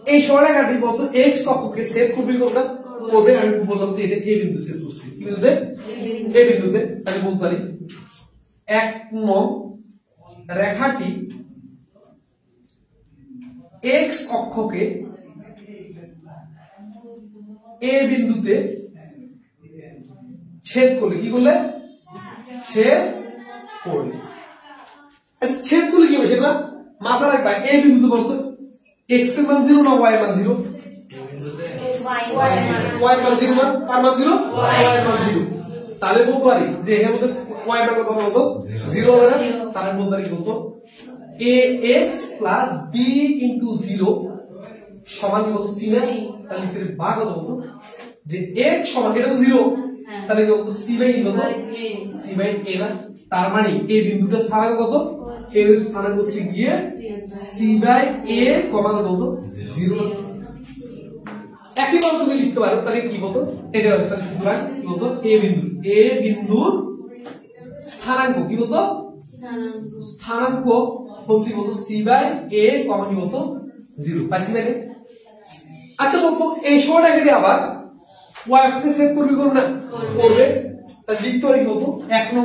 এই সরলরেখাটি বলতো x অক্ষকে ছেদ করবে আমি বললাম যে এটা এই বিন্দু ছেদ করছে কি বিন্দুতে এই বিন্দুতে আমি বলতে পারি এক নং রেখাটি x অক্ষকে a বিন্দুতে ছেদ করলে কি করলে ছেদ করলে আচ্ছা ছেদ করলে কি হবে সেটা মাথা রাখবা a বিন্দুতে বলতো x এর মান 0 না y এর মান 0 y এর মান 0 না কার মান 0 y এর মান 0 তাহলে বলতে পারি যে এর মধ্যে y এর মান কত বলতো 0 হবে না তাহলে বলতে পারি বলতো ax b * 0 সমান কি বলতো c না তাহলে এর ভাগ কত বলতো যে x সমান এটা তো 0 তাহলে কি বলতো c বাই কত c বাই a না তার মানে এই বিন্দুটা স্থানাঙ্ক কত এর স্থানাঙ্ক হচ্ছে গিয়ে c বাই a কমা কত বলতো 0 একই ভাবে তুমি লিখতে পারো তাহলে কি বলতো এটা হচ্ছে তাহলে সুতরাং কি বলতো a বিন্দুর স্থানাঙ্ক কি বলতো স্থানাঙ্ক হচ্ছে বলতো c বাই a কমা কি বলতো 0 পাইছি না আচ্ছা বলতো এই সরলরেখাটি আবার y অক্ষকে ছেদ করবে না করবে তাহলে লিখতে পারি বলতো এক নং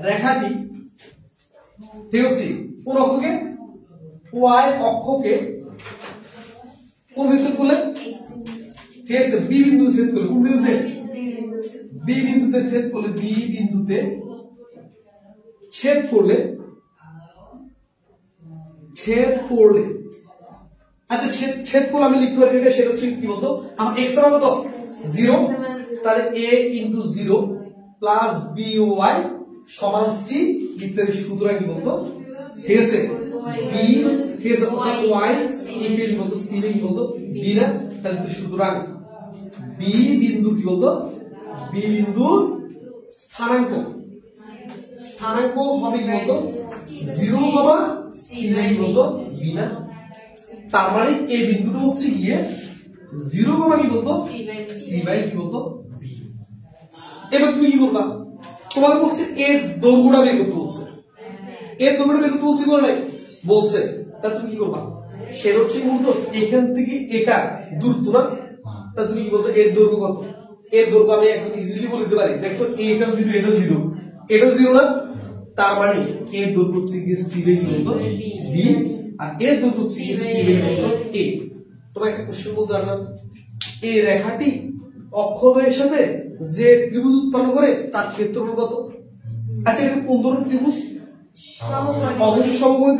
রেখাটি ঠিক আছে কোন অক্ষকে y অক্ষকে কোন বিন্দুতে করলে ঠিক আছে b বিন্দুতে ছেদ করলে কোন বিন্দুতে b বিন্দুতে ছেদ করলে b বিন্দুতে ছেদ করলে আচ্ছা ছেদফল আমি লিখতে পারি যেটা সেটা হচ্ছে কি বলতো আমার x এর মান কত 0 তাহলে a * 0 প্লাস by সমান c লিখতে পারি সূত্র কি বলতো ঠিক আছে b ঠিক আছে y ইকুয়াল বলতো c কি বলতো b না তাহলে সুতরাং b বিন্দু কি বলতো b বিন্দুর স্থানাঙ্ক হবে কি বলতো 0, c কি বলতো b না তার মানে এই বিন্দুটা হচ্ছে গিয়ে 0, কি বলতো c বাই কি বলতো b। এবার তুমি কি করবা তোমাকে বলছে এর দৈর্ঘ্যটা বের করতে বলছে বলছে তাহলে তুমি কি করবা সেটা হচ্ছে মূলত এখান থেকে এটা দূরত্ব না তা তুমি কি বলতো এর দৈর্ঘ্য কত এর দৈর্ঘ্য আমি একদম ইজিলি বলে দিতে পারি দেখো এটাও 0 এটাও 0 না তার মানে এর দৈর্ঘ্য হচ্ছে কি c বাই কি বলতো b আর এর দৈর্ঘ্য হচ্ছে কি c বাই বলতো a। তোমার একটা কোশ্চেন বলতে পারলাম এই রেখাটি অক্ষদ্বয়ের সাথে যে ত্রিভুজ উৎপন্ন করে তার ক্ষেত্রফল কত। আচ্ছা এটা কোন ধরনের ত্রিভুজ অবশ্যই সমকোণী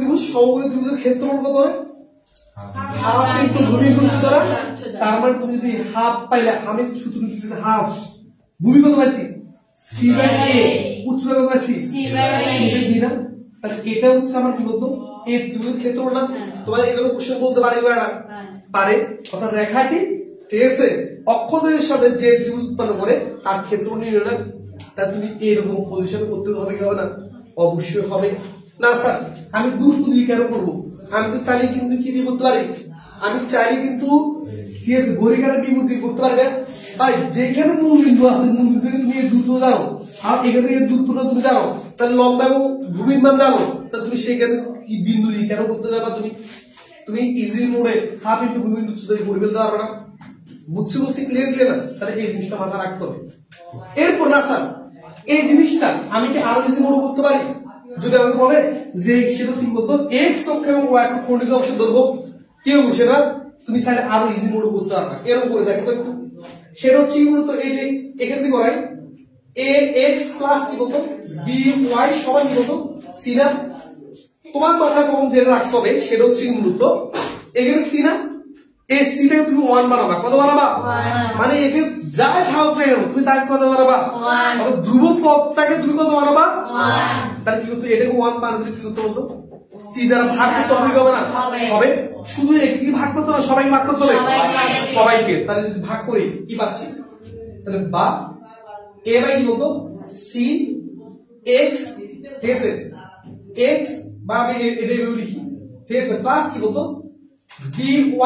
ত্রিভুজের ক্ষেত্রফল কত হয় হাফ ইনটু ভূমি ইনটু উচ্চতা তার মানে তুমি যদি হাফ পাইলে আমি সূত্র লিখতে হাফ ভূমি কত পাইছি c বাই a উচ্চতা কত পাইছি c বাই b না তাহলে এটা হচ্ছে আমার কি বলতো এই ত্রিভুজের ক্ষেত্রফল না। তোমার এই ধরনের কোশ্চেন বলতে পারে না পারে অর্থাৎ রেখাটি ঠিক আছে অক্ষদ্বয়ের সাথে যে ত্রিভুজ উৎপন্ন করে তার ক্ষেত্রফল নির্ণয় তা তুমি এরকম পজিশন করতে হবে কি হবে না অবশ্যই হবে না স্যার আমি দূরত্ব দিয়ে কেন করবো আমি তো চাইলে কিন্তু কি দিয়ে করতে পারি আমি চাইলে কিন্তু ঠিক আছে ঘড়ি কাটা বিপরীত দিয়ে করতে পারি না ভাই যেখানে মূল বিন্দু আছে মূল বিন্দু থেকে তুমি এই দূরত্ব জানো আর এখান থেকে দূরত্বটা তুমি জানো তাহলে লম্বা এবং ভূমির মান জানো তাহলে তুমি সেইখানে কি বিন্দু দিয়ে কেন করতে যাবা তুমি ইজি মোডে হাফ ইনটু ভূমি ইনটু উচ্চতা দিয়ে করে ফেলতে পারবে না বলছি ক্লিয়ার না তাহলে এই জিনিসটা মাথা রাখতে হবে। এরপর না স্যার এই জিনিসটা আমি কি আরো ইজি মোড করতে পারি যদি আমাকে বলে যে সেটা ঠিক বলতো x অক্ষ এবং y অক্ষ খণ্ডিত অংশ দৈর্ঘ্য কেউ সেটা তুমি চাইলে আরো ইজি মোড করতে পারবে এরকম করে দেখো তো একটু সেটা হচ্ছে মূলত এই যে এখান থেকে করাই ax প্লাস কি বলতো by সমান কি বলতো c না তোমার মাথা কম যেটা রাখতে হবে সেটা হচ্ছে মূলত এখানে c না এই c টাকে তুমি 1 বানাবা কত বানাবা 1 মানে একে যাই থাকো না তুমি তাকে কত বানাবা 1 আর ধ্রুব পদটাকে তুমি কত বানাবা 1 তাহলে কি করতে এটাকে 1 বানাতে কি করতে বলতো c দ্বারা ভাগ করতে হবে না হবে শুধু একই ভাগ করতে না সবাইকে ভাগ করতে হবে সবাইকে তাহলে যদি ভাগ করি কি পাচ্ছি তাহলে বা a বাই কি বলতো c x ঠিক আছে x বা আমি এটা এভাবে লিখি ঠিক আছে প্লাস কি বলতো b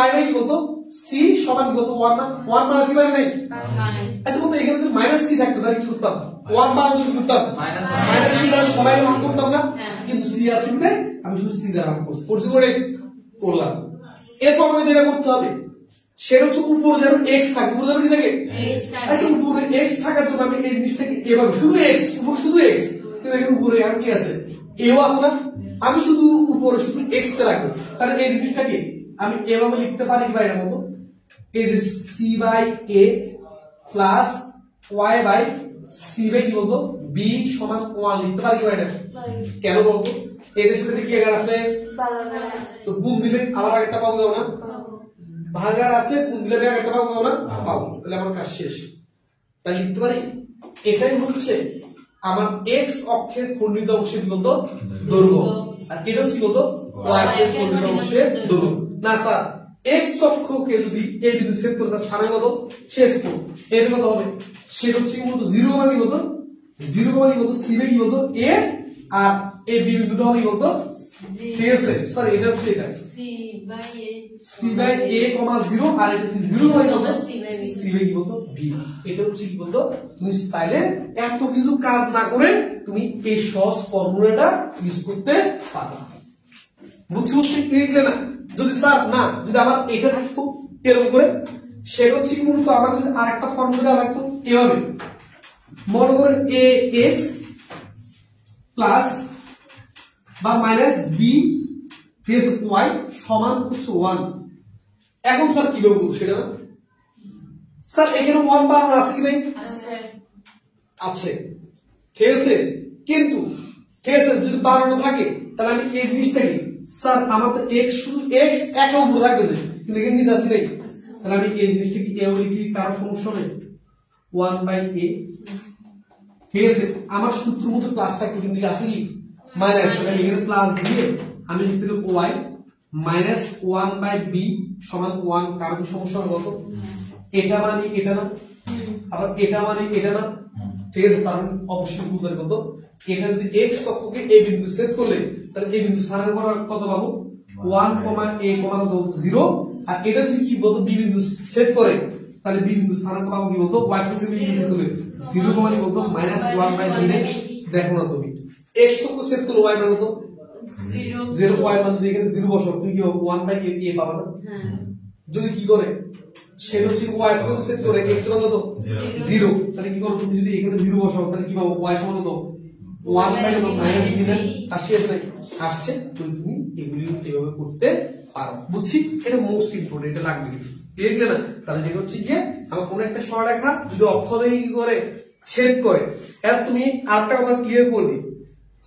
y বাই কি বলতো c সমান কি বলতো 1 না 1 মানে c মানে নাই আচ্ছা বলতো এখানে যদি মাইনাস c থাকতো তাহলে কি করতাম 1 বার যদি করতাম মাইনাস c দ্বারা সবাই ভাগ করতাম না কিন্তু c আসলে আমি শুধু c দ্বারা ভাগ করছি করে করলাম। এরপর আমাকে যেটা করতে হবে সেটা হচ্ছে উপরে যেন x থাকে উপরে যেন কি থাকে x থাকে আচ্ছা উপরে x থাকার জন্য আমি এই জিনিসটাকে এভাবে শুধু x উপরে শুধু x কিন্তু এখানে উপরে আর কি আছে এও আছে না আমি শুধু উপরে শুধু x তে রাখবো তাহলে এই জিনিসটাকে আমি এভাবে লিখতে পারি কি এর মতো এই যে c by a plus y by c by কি বলতো b সমান 1 লিখতে পারি কি এটা কেন বলতো এর সাথে কি এগার আছে তো গুণ দিলে আবার আরেকটা পাবো না ভাগার আছে গুণ দিলে আরেকটা পাবো না পাবো তাহলে আমার কাজ শেষ তাহলে লিখতে পারি এটাই হচ্ছে আমার x অক্ষের খণ্ডিত অংশের বলতো দৈর্ঘ্য আর এটা হচ্ছে বলতো y অক্ষের খণ্ডিত অংশের দৈর্ঘ্য না স্যার x অক্ষকে যদি এই বিন্দু ছেদ করে তার স্থানে কত শেষ কোণ এর কত হবে সেটা হচ্ছে মূলত 0 মানে কি বলতো 0 মানে কি বলতো c বাই কি বলতো a আর এই বিন্দুটা হবে কি বলতো ঠিক আছে স্যার এটা হচ্ছে এটা c বাই a 0 আর এটা 0 মানে কত c বাই কি বলতো b এটা হচ্ছে কি বলতো তুমি স্টাইলে এত কিছু কাজ না করে তুমি এই সহজ ফর্মুলাটা ইউজ করতে পারো বুঝছো ক্লিয়ার না যদি স্যার না যদি আমার এটা থাকতো এরকম করে সেটা হচ্ছে কি বলতো আমার যদি আরেকটা ফর্মুলা থাকতো এভাবে মনে করেন ax প্লাস বা মাইনাস b প্লাস y সমান হচ্ছে 1 এখন স্যার কি করব সেটা না স্যার এখানে 1 বানানো আছে কি নাই আছে ঠিক আছে কিন্তু ঠিক আছে যদি বানানো থাকে তাহলে আমি এই জিনিসটাকে স্যার আমার তো x শুধু x একে উপরে থাকবে যে কিন্তু এখানে নিচে আছে নাই, তাহলে আমি এই জিনিসটা কি এও লিখি, কারো সমস্যা নেই, 1/a। ঠিক আছে, আমার সূত্র মতো প্লাস থাকবে, কিন্তু আছে কি মাইনাস, তাহলে আমি এখানে প্লাস দিয়ে আমি লিখতে পারি y মাইনাস 1/b সমান 1। কারো কি সমস্যা হবে কত? এটা মানে এটা না, আবার এটা মানে এটা না, ঠিক আছে, তার মানে অবশ্যই বুঝতে কত, এটা যদি x অক্ষকে a বিন্দু ছেদ করলে তাহলে a বিন্দু স্থানাঙ্ক কত পাবো, 1, a, কত 0। আর এটা যদি কি বলতো b বিন্দু ছেদ করে তাহলে b বিন্দু স্থানাঙ্ক পাবো কি বলতো, y থেকে b বিন্দু করলে 0, মানে বলতো মাইনাস 1/b। দেখো না তুমি x অক্ষ ছেদ করলে y মানে কত 0, y মানে এখানে 0 বসাও, তুমি কি 1/a পাবা না? যদি কি করে সেটা হচ্ছে y অক্ষ ছেদ করে x এর মান কত 0, তাহলে কি করো তুমি যদি এখানে 0 বসাও তাহলে কি পাবো, y সমান কত 1/b মাইনাস 0 আসছে নাই আসছে। তো তুমি এগুলি এইভাবে করতে পারো, বুঝছি? এটা মোস্ট ইম্পর্টেন্ট, এটা লাগবে বুঝলে না? তাহলে যেটা হচ্ছে গিয়ে আমার কোন একটা সরলরেখা যদি অক্ষ দিয়ে কি করে ছেদ করে, এর তুমি আরেকটা কথা ক্লিয়ার করে দিই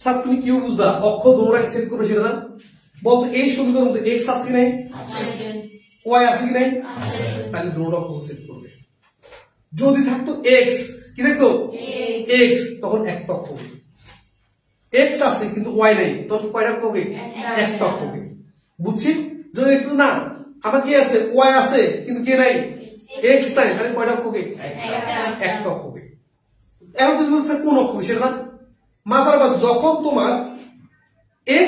স্যার, তুমি কি বুঝবা অক্ষ তোমরা ছেদ করবে সেটা না, বলতো এই সমীকরণ মধ্যে x আছে কি নাই, y আছে কি নাই, তাহলে দুটো অক্ষ ছেদ করবে। যদি থাকতো x, কি থাকতো x, তখন একটা অক্ষ হবে। x আছে কিন্তু y নাই, তখন কয়টা অক্ষ হবে, একটা অক্ষ হবে, বুঝছি? যদি দেখতো না আমার কি আছে, y আছে কিন্তু কে নাই, x নাই, তাহলে কয়টা অক্ষ হবে, একটা অক্ষ হবে। এখন তুমি বলছো কোন অক্ষ সেটা না, মাথার বাদ যখন তোমার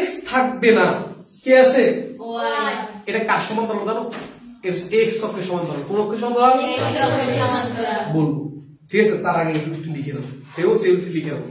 x থাকবে না, কে আছে, এটা কার সমান্তরাল জানো, x অক্ষের সমান্তরাল। কোন অক্ষের সমান্তরাল বলবো, ঠিক আছে? তার আগে একটু লিখে নাও, ঠিক আছে, একটু লিখে নাও।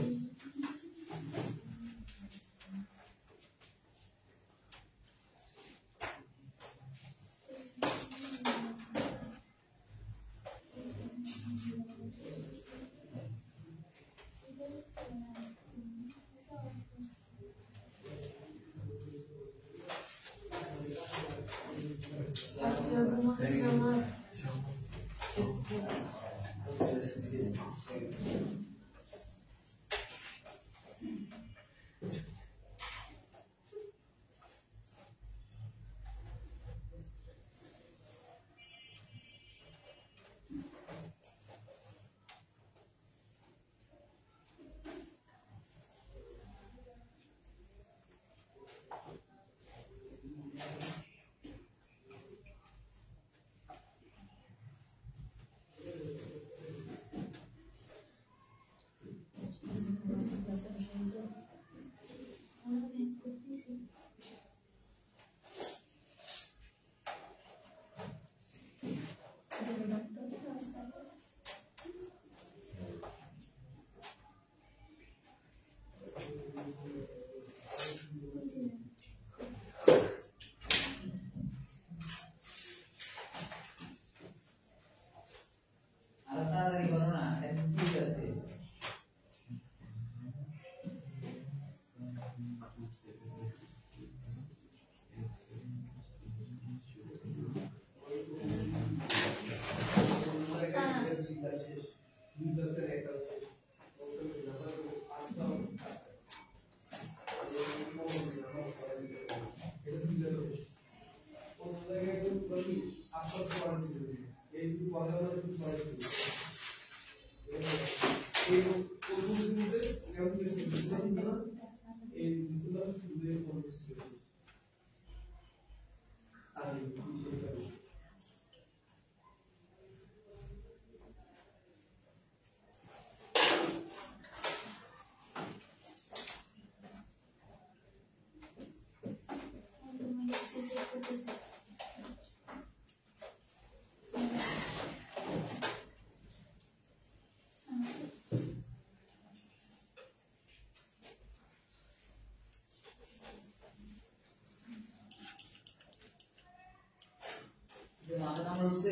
আমরা হচ্ছে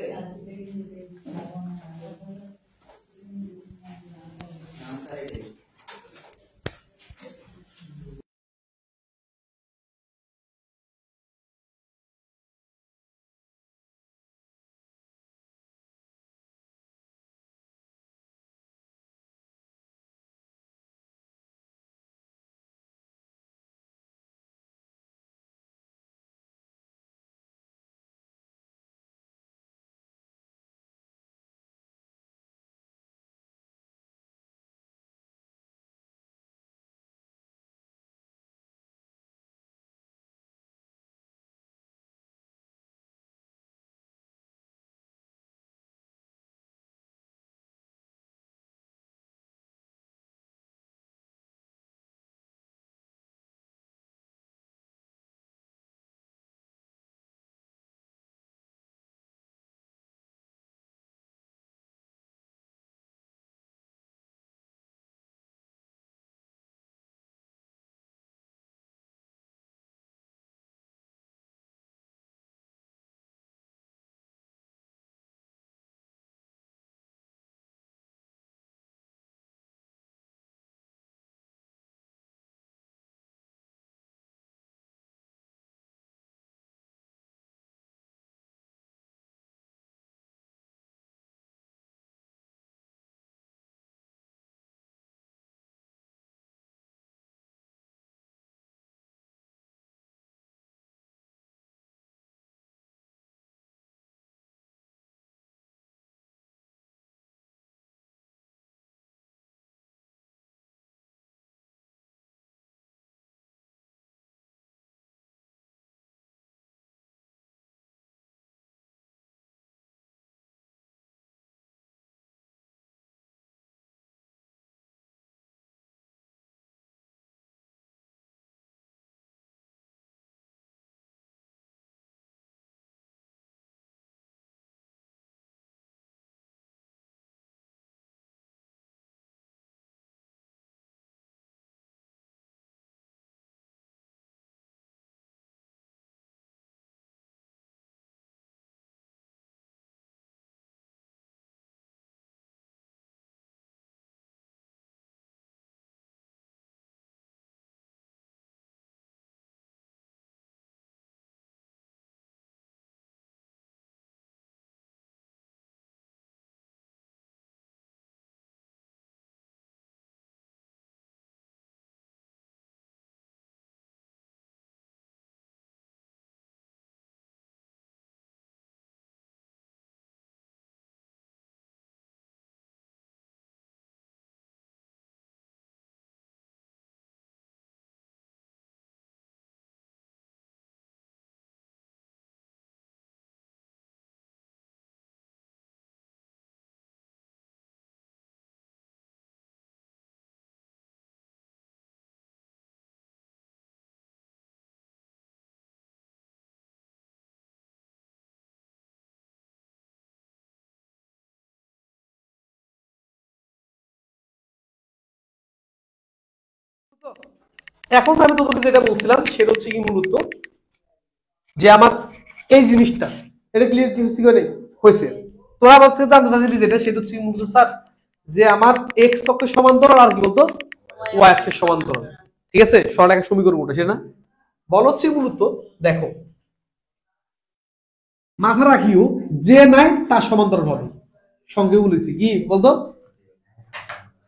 এখন আমি তোকে যেটা বলছিলাম সেটা হচ্ছে কি মূলত যে আমার এই জিনিসটা এটা ক্লিয়ার কি হয়েছে তোরা আমার থেকে জানতে চাচ্ছিলি যেটা সেটা হচ্ছে মূলত স্যার যে আমার এক্স অক্ষের সমান্তরাল আর কি বলতো ওয়াই অক্ষের সমান্তরাল ঠিক আছে সরলরেখার সমীকরণ ওটা সেটা না বল হচ্ছে মূলত দেখো মাথা রাখিও যে নাই তার সমান্তরাল হবে সঙ্গে বলেছি কি বলতো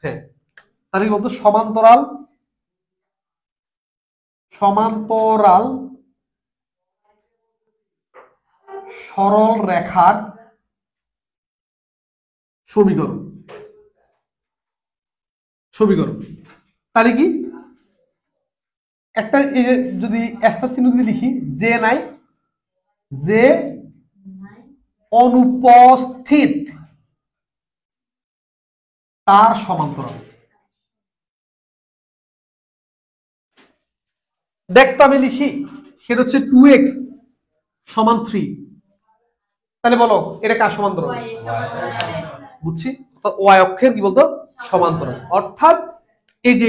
হ্যাঁ তাহলে বলতো সমান্তরাল সমান্তরাল সরল রেখার সমীকরণ সমীকরণ তাহলে কি একটা যদি একটা চিহ্ন যদি লিখি যে নাই যে অনুপস্থিত তার সমান্তরাল দেখতো আমি লিখি সেটা হচ্ছে 2x সমান 3 তাহলে বলো এটা কার সমান্তরাল বুঝছি ওয়াই অক্ষের কি বলতো সমান্তরাল অর্থাৎ এই যে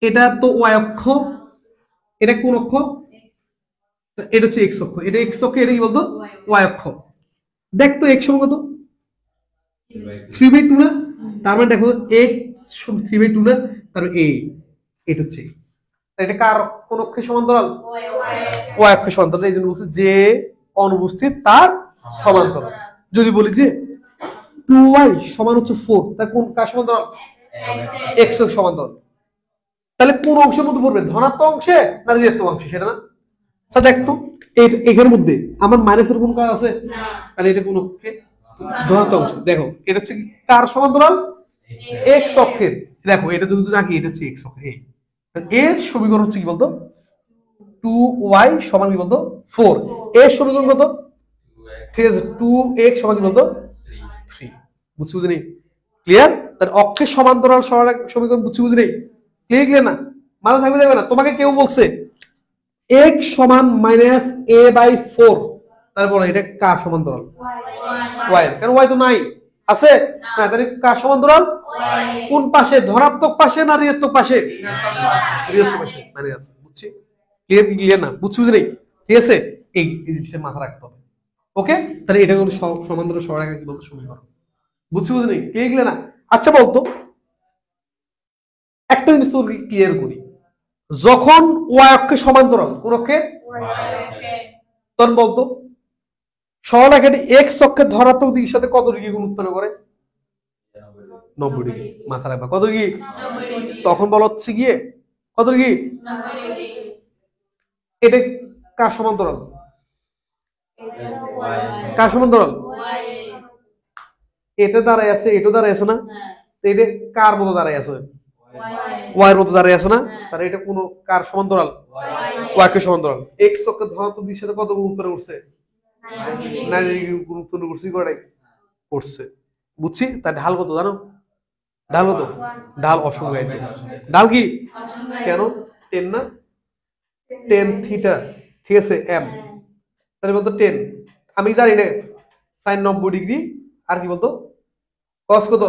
এটা তো ওয়াই অক্ষ এটা কোন অক্ষ এটা হচ্ছে এক্স অক্ষ এটা এক্স অক্ষ এটা কি বলতো ওয়াই অক্ষ দেখতো এক্স সমান কত 3/2 না তার মানে দেখো এক্স 3/2 না তার মানে এটা হচ্ছে এটা কার কোন অক্ষের সমান্তরাল ওয়াই অক্ষের সমান্তরাল এই জন্য বলছে যে অনুপস্থিত তার সমান্তরাল যদি বলি যে 2y সমান হচ্ছে 4 তাহলে কোন কার সমান্তরাল x এর সমান্তরাল তাহলে কোন অংশের মধ্যে পড়বে ধনাত্মক অংশে না ঋণাত্মক অংশে সেটা না স্যার দেখতো এর মধ্যে আমার মাইনাসের কোন কাজ আছে না তাহলে এটা কোন অক্ষে ধনাত্মক অংশ দেখো এটা হচ্ছে কার সমান্তরাল x অক্ষের দেখো এটা যদি দেখি এটা হচ্ছে x অক্ষের এর সমীকরণ হচ্ছে কি বলতো 2y সমান কি বলতো 4 এর সমীকরণ কত ঠিক আছে 2x সমান কি বলতো 3 বুঝছি বুঝি নেই ক্লিয়ার তার অক্ষের সমান্তরাল সমীকরণ বুঝছি বুঝি নেই ক্লিয়ার না মাথা থাকবে যাবে না তোমাকে কেউ বলছে x সমান -a/4 তারপর এটা কার সমান্তরাল y কারণ y তো নাই আছে না তাহলে কার সমান্তরাল কোন পাশে ধনাত্মক পাশে না ঋণাত্মক পাশে ঋণাত্মক পাশে মানে আছে বুঝছি ক্লিয়ার না বুঝছি বুঝি নেই ঠিক আছে এই জিনিসটা মাথা রাখতে হবে ওকে তাহলে এটা হলো সমান্তরাল সরলরেখা কি বলতো সমীকরণ বুঝছি বুঝি নেই ক্লিয়ার না আচ্ছা বলতো একটা জিনিস তো ক্লিয়ার করি যখন ওয়াই অক্ষে সমান্তরাল কোন অক্ষে তখন বলতো সরলরেখাটি এক্স অক্ষের ধনাত্মক দিকের সাথে কত ডিগ্রি কোণ উৎপন্ন করে 90 ডিগ্রি মাথা রাখবা কত ডিগ্রি তখন বলা হচ্ছে গিয়ে কত ডিগ্রি এটা কার সমান্তরাল কার সমান্তরাল এটা দাঁড়ায় আছে এটা দাঁড়ায় আছে না এটা কার মতো দাঁড়ায় আছে ওয়াই এর মতো দাঁড়ায় আছে না তাহলে এটা কোন কার সমান্তরাল ওয়াই এর সমান্তরাল এক্স অক্ষের ধনাত্মক দিকের সাথে কত গুণ উৎপন্ন করছে 90 ডিগ্রি গুণ উৎপন্ন করছে বুঝছি তার ঢাল কত জানো ঢাল কত ঢাল অসংজ্ঞায়িত ঢাল কি কেন 10 না 10 থিটা ঠিক আছে m তাহলে বলতো 10 আমি জানি না sin 90 ডিগ্রি আর কি বলতো cos কত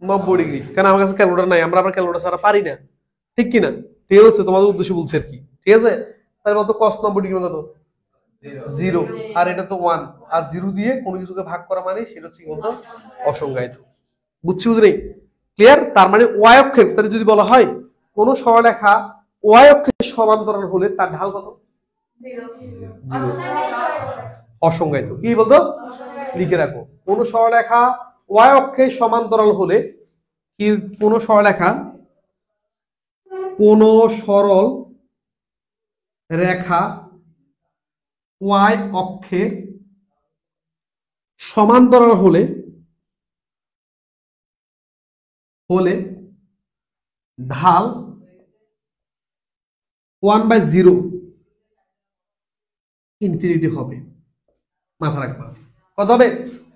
90 ডিগ্রি কারণ আমার কাছে ক্যালকুলেটর নাই আমরা আবার ক্যালকুলেটর ছাড়া পারি না ঠিক কি না ঠিক আছে তোমাদের উদ্দেশ্য বলছে আর কি ঠিক আছে তাহলে বলতো cos 90 ডিগ্রি কত 0 আর এটা তো 1 আর 0 দিয়ে কোনো কিছুকে ভাগ করা মানে সেটা হচ্ছে কি বলতো অসংজ্ঞায়িত বুঝছি বুঝি নেই ক্লিয়ার তার মানে y অক্ষের তাহলে যদি বলা হয় কোন সরলরেখা y অক্ষের সমান্তরাল হলে তার ঢাল কত 0 অসংজ্ঞায়িত কি বলতো লিখে রাখো কোন সরলরেখা y অক্ষের সমান্তরাল হলে কি কোন সরলরেখা কোন সরল রেখা y অক্ষের সমান্তরাল হলে ঢাল 1/0 ইনফিনিটি হবে মাথা রাখবা কত হবে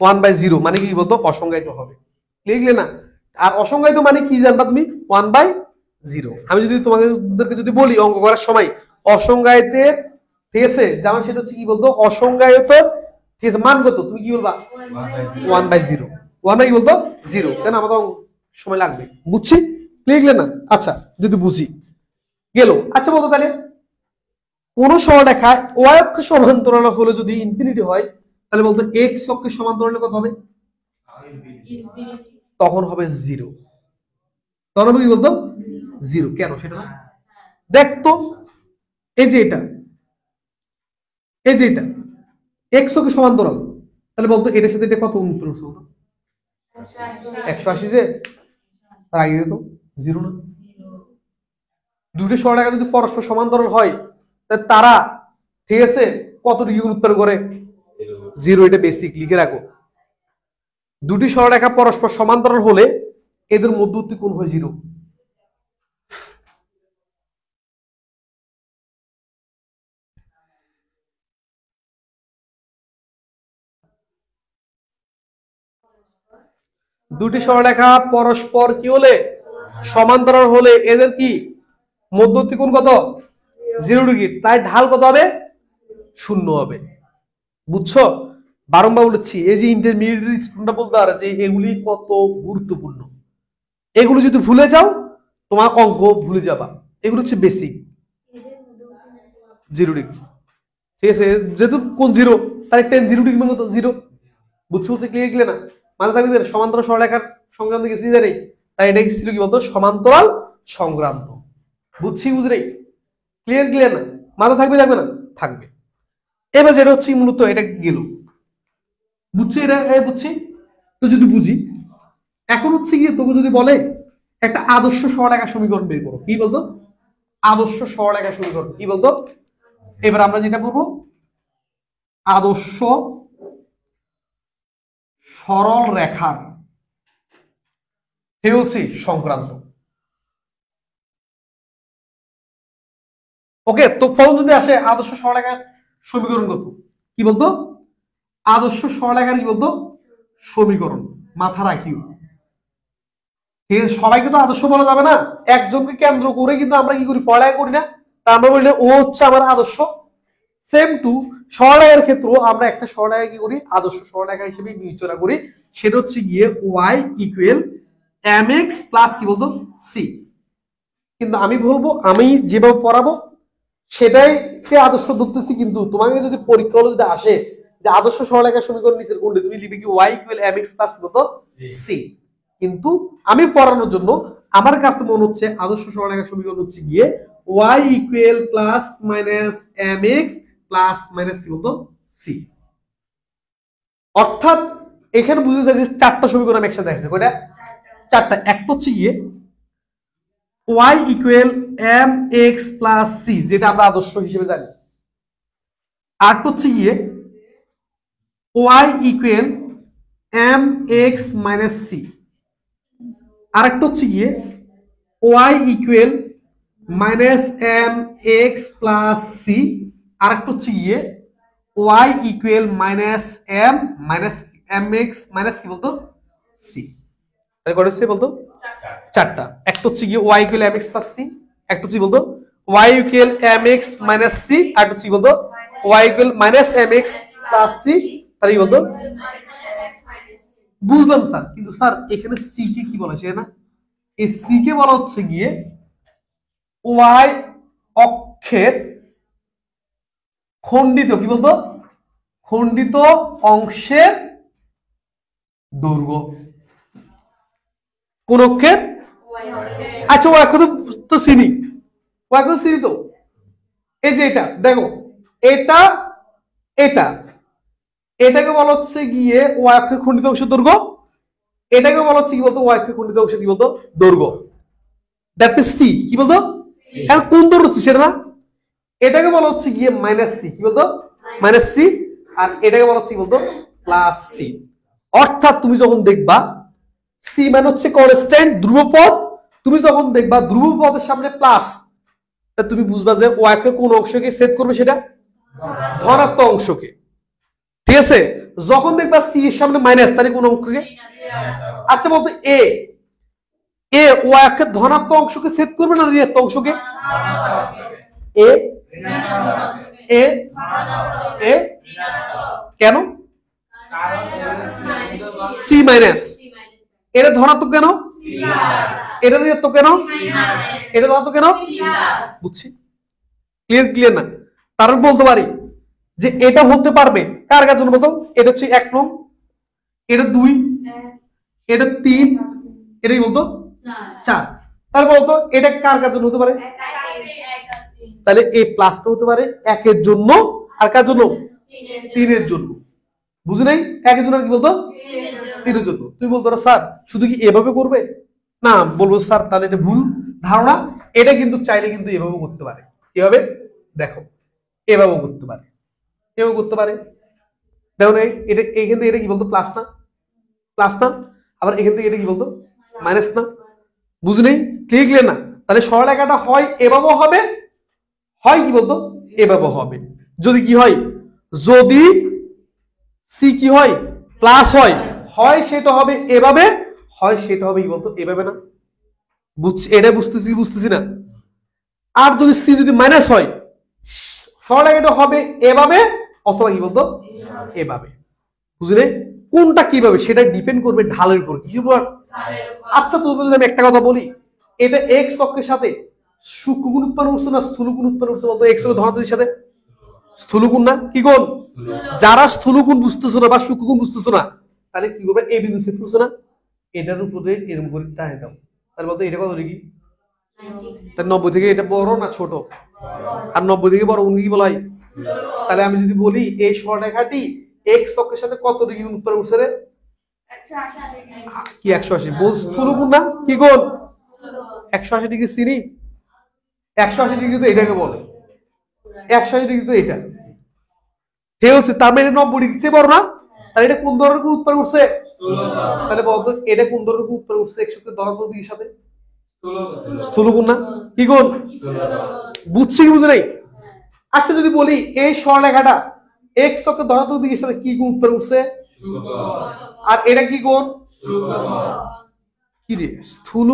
1/0 মানে কি বলতো অসংজ্ঞায়িত হবে ক্লিয়ার না আর অসংজ্ঞায়িত মানে কি জানবা তুমি 1/0 আমি যদি তোমাদেরকে যদি বলি অঙ্ক করার সময় অসংজ্ঞায়িতের ঠিক আছে যেমন সেটা হচ্ছে কি বলতো অসংজ্ঞায়িত ঠিক আছে মান কত তুমি কি বলবা 1/0 1 কি বলতো 0 কেন আমাদের সময় লাগবে বুঝছি ক্লিয়ার না? আচ্ছা যদি বুঝি গেল। আচ্ছা বলতো তাহলে কোন সরলরেখায় ওয়াই অক্ষের সমান্তরাল হলে যদি ইনফিনিটি হয় তাহলে বলতো এক্স অক্ষের সমান্তরালে কত হবে? তখন হবে 0। তখন হবে কি বলতো 0। কেন সেটা না দেখতো, এই যে এটা, এই যে এটা এক্স অক্ষের সমান্তরাল, তাহলে বলতো এটার সাথে এটা কত উন্নত বলতো 180, যে তার আগে দিত 0 না? দুটো সরলরেখা যদি পরস্পর সমান্তরাল হয় তারা ঠিক আছে কত ডিগ্রি উৎপন্ন করে? 0। এটা বেসিক লিখে রাখো। দুটি সরলরেখা পরস্পর সমান্তরাল হলে এদের মধ্যবর্তী কোণ হয় 0। দুটি সরলরেখা পরস্পর কি হলে সমান্তরাল হলে এদের কি মধ্যবর্তী কোণ কত? 0 ডিগ্রি। তাই ঢাল কত হবে? 0 হবে। বুঝছো? বারংবার বলেছি এই যে ইন্টারমিডিয়েট স্টুডেন্টরা বলতে পারে যে এগুলি কত গুরুত্বপূর্ণ, এগুলো যদি ভুলে যাও তোমার অঙ্ক ভুলে যাবা। এগুলো হচ্ছে বেসিক 0 ডিগ্রি। ঠিক আছে, যেহেতু কোন 0 তার টেন 0 ডিগ্রি মানে কত? 0। বুঝছো? বলছে ক্লিয়ার ক্লিয়ার না? মাঝে থাকবে যে সমান্তরাল সরলরেখার সংক্রান্ত গেছি জানি, তাই এটা ছিল কি বলতো সমান্তরাল সংক্রান্ত। বুঝছি বুঝরে? ক্লিয়ার ক্লিয়ার না? মাথা থাকবে থাকবে না? থাকবে। এবার যেটা হচ্ছে মূলত এটা গেল, বুঝছি? এটা বুঝছি তো যদি বুঝি এখন হচ্ছে গিয়ে তোকে যদি বলে একটা আদর্শ সরলরেখা সমীকরণ বের করো, কি বলতো? আদর্শ সরলরেখা সমীকরণ কি বলতো? এবার আমরা যেটা বলবো আদর্শ সরল রেখার হে বলছি সংক্রান্ত। ওকে, তো ফর্ম যদি আসে আদর্শ সরলরেখার সমীকরণ কত? কি বলতো? আদর্শ সরলরেখার কি বলতো সমীকরণ। মাথা রাখিও, ঠিক আছে? সবাইকে তো আদর্শ বলা যাবে না, একজনকে কেন্দ্র করে কিন্তু আমরা কি করি পড়ালেখা করি না। তা আমরা বলি ও হচ্ছে আমার আদর্শ। সেম টু সরলরেখার ক্ষেত্রেও আমরা একটা সরলরেখা কি করি আদর্শ সরলরেখা হিসেবে বিবেচনা করি, সেটা হচ্ছে গিয়ে y ইকুয়াল mx প্লাস কি বলতো c। কিন্তু আমি বলবো আমি যেভাবে পড়াবো সেটাই আদর্শ ধরতেছি, কিন্তু তোমাকে যদি পরীক্ষা হলে যদি আসে যে আদর্শ সরলরেখার সমীকরণ নিচের কোনটি, তুমি লিখবে কি y ইকুয়াল mx প্লাস কত c। কিন্তু আমি পড়ানোর জন্য আমার কাছে মনে হচ্ছে আদর্শ সরলরেখার সমীকরণ হচ্ছে গিয়ে y equal plus minus mx plus minus কি বলতো c। অর্থাৎ এখানে বুঝতে চাই যে চারটা সমীকরণ একসাথে আছে। কয়টা? চারটা। একটা হচ্ছে গিয়ে y equal mx plus c, যেটা আমরা আদর্শ হিসেবে জানি। আরেকটা হচ্ছে গিয়ে y equal mx minus c। আরেকটা হচ্ছে গিয়ে y equal minus mx plus c। আরেকটা হচ্ছে গিয়ে y equal minus m minus mx minus কি বলতো c। তাহলে কত হচ্ছে বলতো? চারটা। একটা হচ্ছে গিয়ে y equal mx plus c, একটা হচ্ছে বলতো y equal mx minus c, আর একটা হচ্ছে বলতো y equal minus mx plus c। তাহলে কি বলতো? বুঝলাম স্যার, কিন্তু স্যার এখানে c কে কি বলা হয়েছে না? এই c কে বলা হচ্ছে গিয়ে y অক্ষের খণ্ডিত কি বলতো খণ্ডিত অংশের দৈর্ঘ্য। কোন অক্ষের? আচ্ছা ও অক্ষ তো চিনি, ও অক্ষ চিনি তো। এই যে এটা দেখো, এটা এটা এটাকে বলা হচ্ছে গিয়ে ও অক্ষের খণ্ডিত অংশের দৈর্ঘ্য, এটাকে বলা হচ্ছে কি বলতো ও অক্ষের খণ্ডিত অংশের কি বলতো দৈর্ঘ্য। দ্যাট ইজ সি কি বলতো? এখন কোন দৈর্ঘ্য সেটা না, এটাকে বলা হচ্ছে গিয়ে মাইনাস সি কি বলতো মাইনাস সি, আর এটাকে বলা হচ্ছে কি বলতো প্লাস সি। অর্থাৎ তুমি যখন দেখবা সি মানে হচ্ছে কনস্ট্যান্ট ধ্রুবপদ, তুমি যখন দেখবা ধ্রুবপদের সামনে প্লাস, তা তুমি বুঝবা যে ও অক্ষের কোন অংশকে ছেদ করবে, সেটা ধনাত্মক অংশকে। ঠিক আছে, যখন দেখবা সি এর সামনে মাইনাস, তাহলে কোন অঙ্ককে? আচ্ছা বলতো এ এ ও অক্ষের ধনাত্মক অংশকে ছেদ করবে না ঋণাত্মক অংশকে? এ এ এ কেন? সি মাইনাস, এটা ধনাত্মক কেন? এটা দিয়ে তো কেন, এটা তো কেন, বুঝছি? ক্লিয়ার না? তার বলতে পারি যে এটা হতে পারবে কার কার জন্য বলতো? এটা হচ্ছে 1 নং, এটা 2, এটা 3, এটাই বলতো 4। তাহলে বলতো এটা কার কার জন্য হতে পারে? তাহলে এই প্লাসটা হতে পারে 1 এর জন্য, আর কার জন্য? 3 এর জন্য। বুঝি নাই? 1 এর জন্য কি বলতো? 3 এর জন্য। তুমি বলতো স্যার শুধু কি এভাবে করবে? না, বলবো স্যার তাহলে এটা ভুল ধারণা। এটা কিন্তু চাইলে কিন্তু এভাবেও করতে পারে। কিভাবে? দেখো, এভাবেও করতে পারে, এভাবে করতে পারে। দেখো না, এটা এখান থেকে এটা কি বলতো? প্লাস না, প্লাস না। আবার এখান থেকে এটা কি বলতো? মাইনাস না। বুঝি নেই? ক্লিয়ার না? তাহলে সরলরেখাটা হয় এভাবেও হবে, হয় কি বলতো? এভাবে হবে। যদি কি হয়? যদি সি কি হয়? প্লাস হয়, হয় সেটা হবে এভাবে, হয় সেটা হবে কি বলতো? এভাবে না? বুঝছি? এটা বুঝতেছি না? আর যদি সি যদি মাইনাস হয়, সরলরেখাটা হবে এভাবে অথবা কি বলতো? এভাবে। বুঝলে? কোনটা কিভাবে সেটা ডিপেন্ড করবে ঢালের উপর। কিছু উপর? আচ্ছা, তুমি যদি আমি একটা কথা বলি, এটা এক্স অক্ষের সাথে সূক্ষ্মগুণ উৎপন্ন করছে না স্থূলগুণ উৎপন্ন করছে বলতো? এক্স অক্ষের ধনাত্মকের সাথে স্থূলগুণ না? কি কোণ? যারা স্থূলগুণ বুঝতেছো না বা সূক্ষ্মগুণ বুঝতেছো না, তাহলে কি করবে? এই বিন্দু ছেদ করছে না, এটার উপরে এরকম করে টানে দাও। তাহলে বলতো এটা কত ডিগ্রি? তাহলে 90 থেকে এটা বড় না ছোট? আর 90 থেকে বড় কি বলা হয়? তাহলে আমি যদি বলি এই সরলরেখাটি এক্স অক্ষের সাথে কত ডিগ্রি উৎপন্ন করছে রে? কি 180? বল স্থূলগুণ না? কি কোণ? 180 ডিগ্রি চিনি? 180 ডিগ্রি তো এটাকে বলে, 180 ডিগ্রি তো এটা। ঠিক আছে, তার মানে 90 ডিগ্রি চেয়ে বড় না? তাহলে এটা কোন ধরনের কোণ উৎপন্ন করছে? তাহলে বলতো এটা কোন ধরনের কোণ উৎপন্ন করছে? এক্স অক্ষের ধনাত্মক দিকের সাথে স্থূলগুণ না? কি কোণ? বুঝছি কি বুঝে নাই? আচ্ছা, যদি বলি এই সরলরেখাটা এক্স অক্ষের ধনাত্মক দিকের সাথে কি কোণ উৎপন্ন করছে? আর এটা কি কোণ? কি রে? স্থূল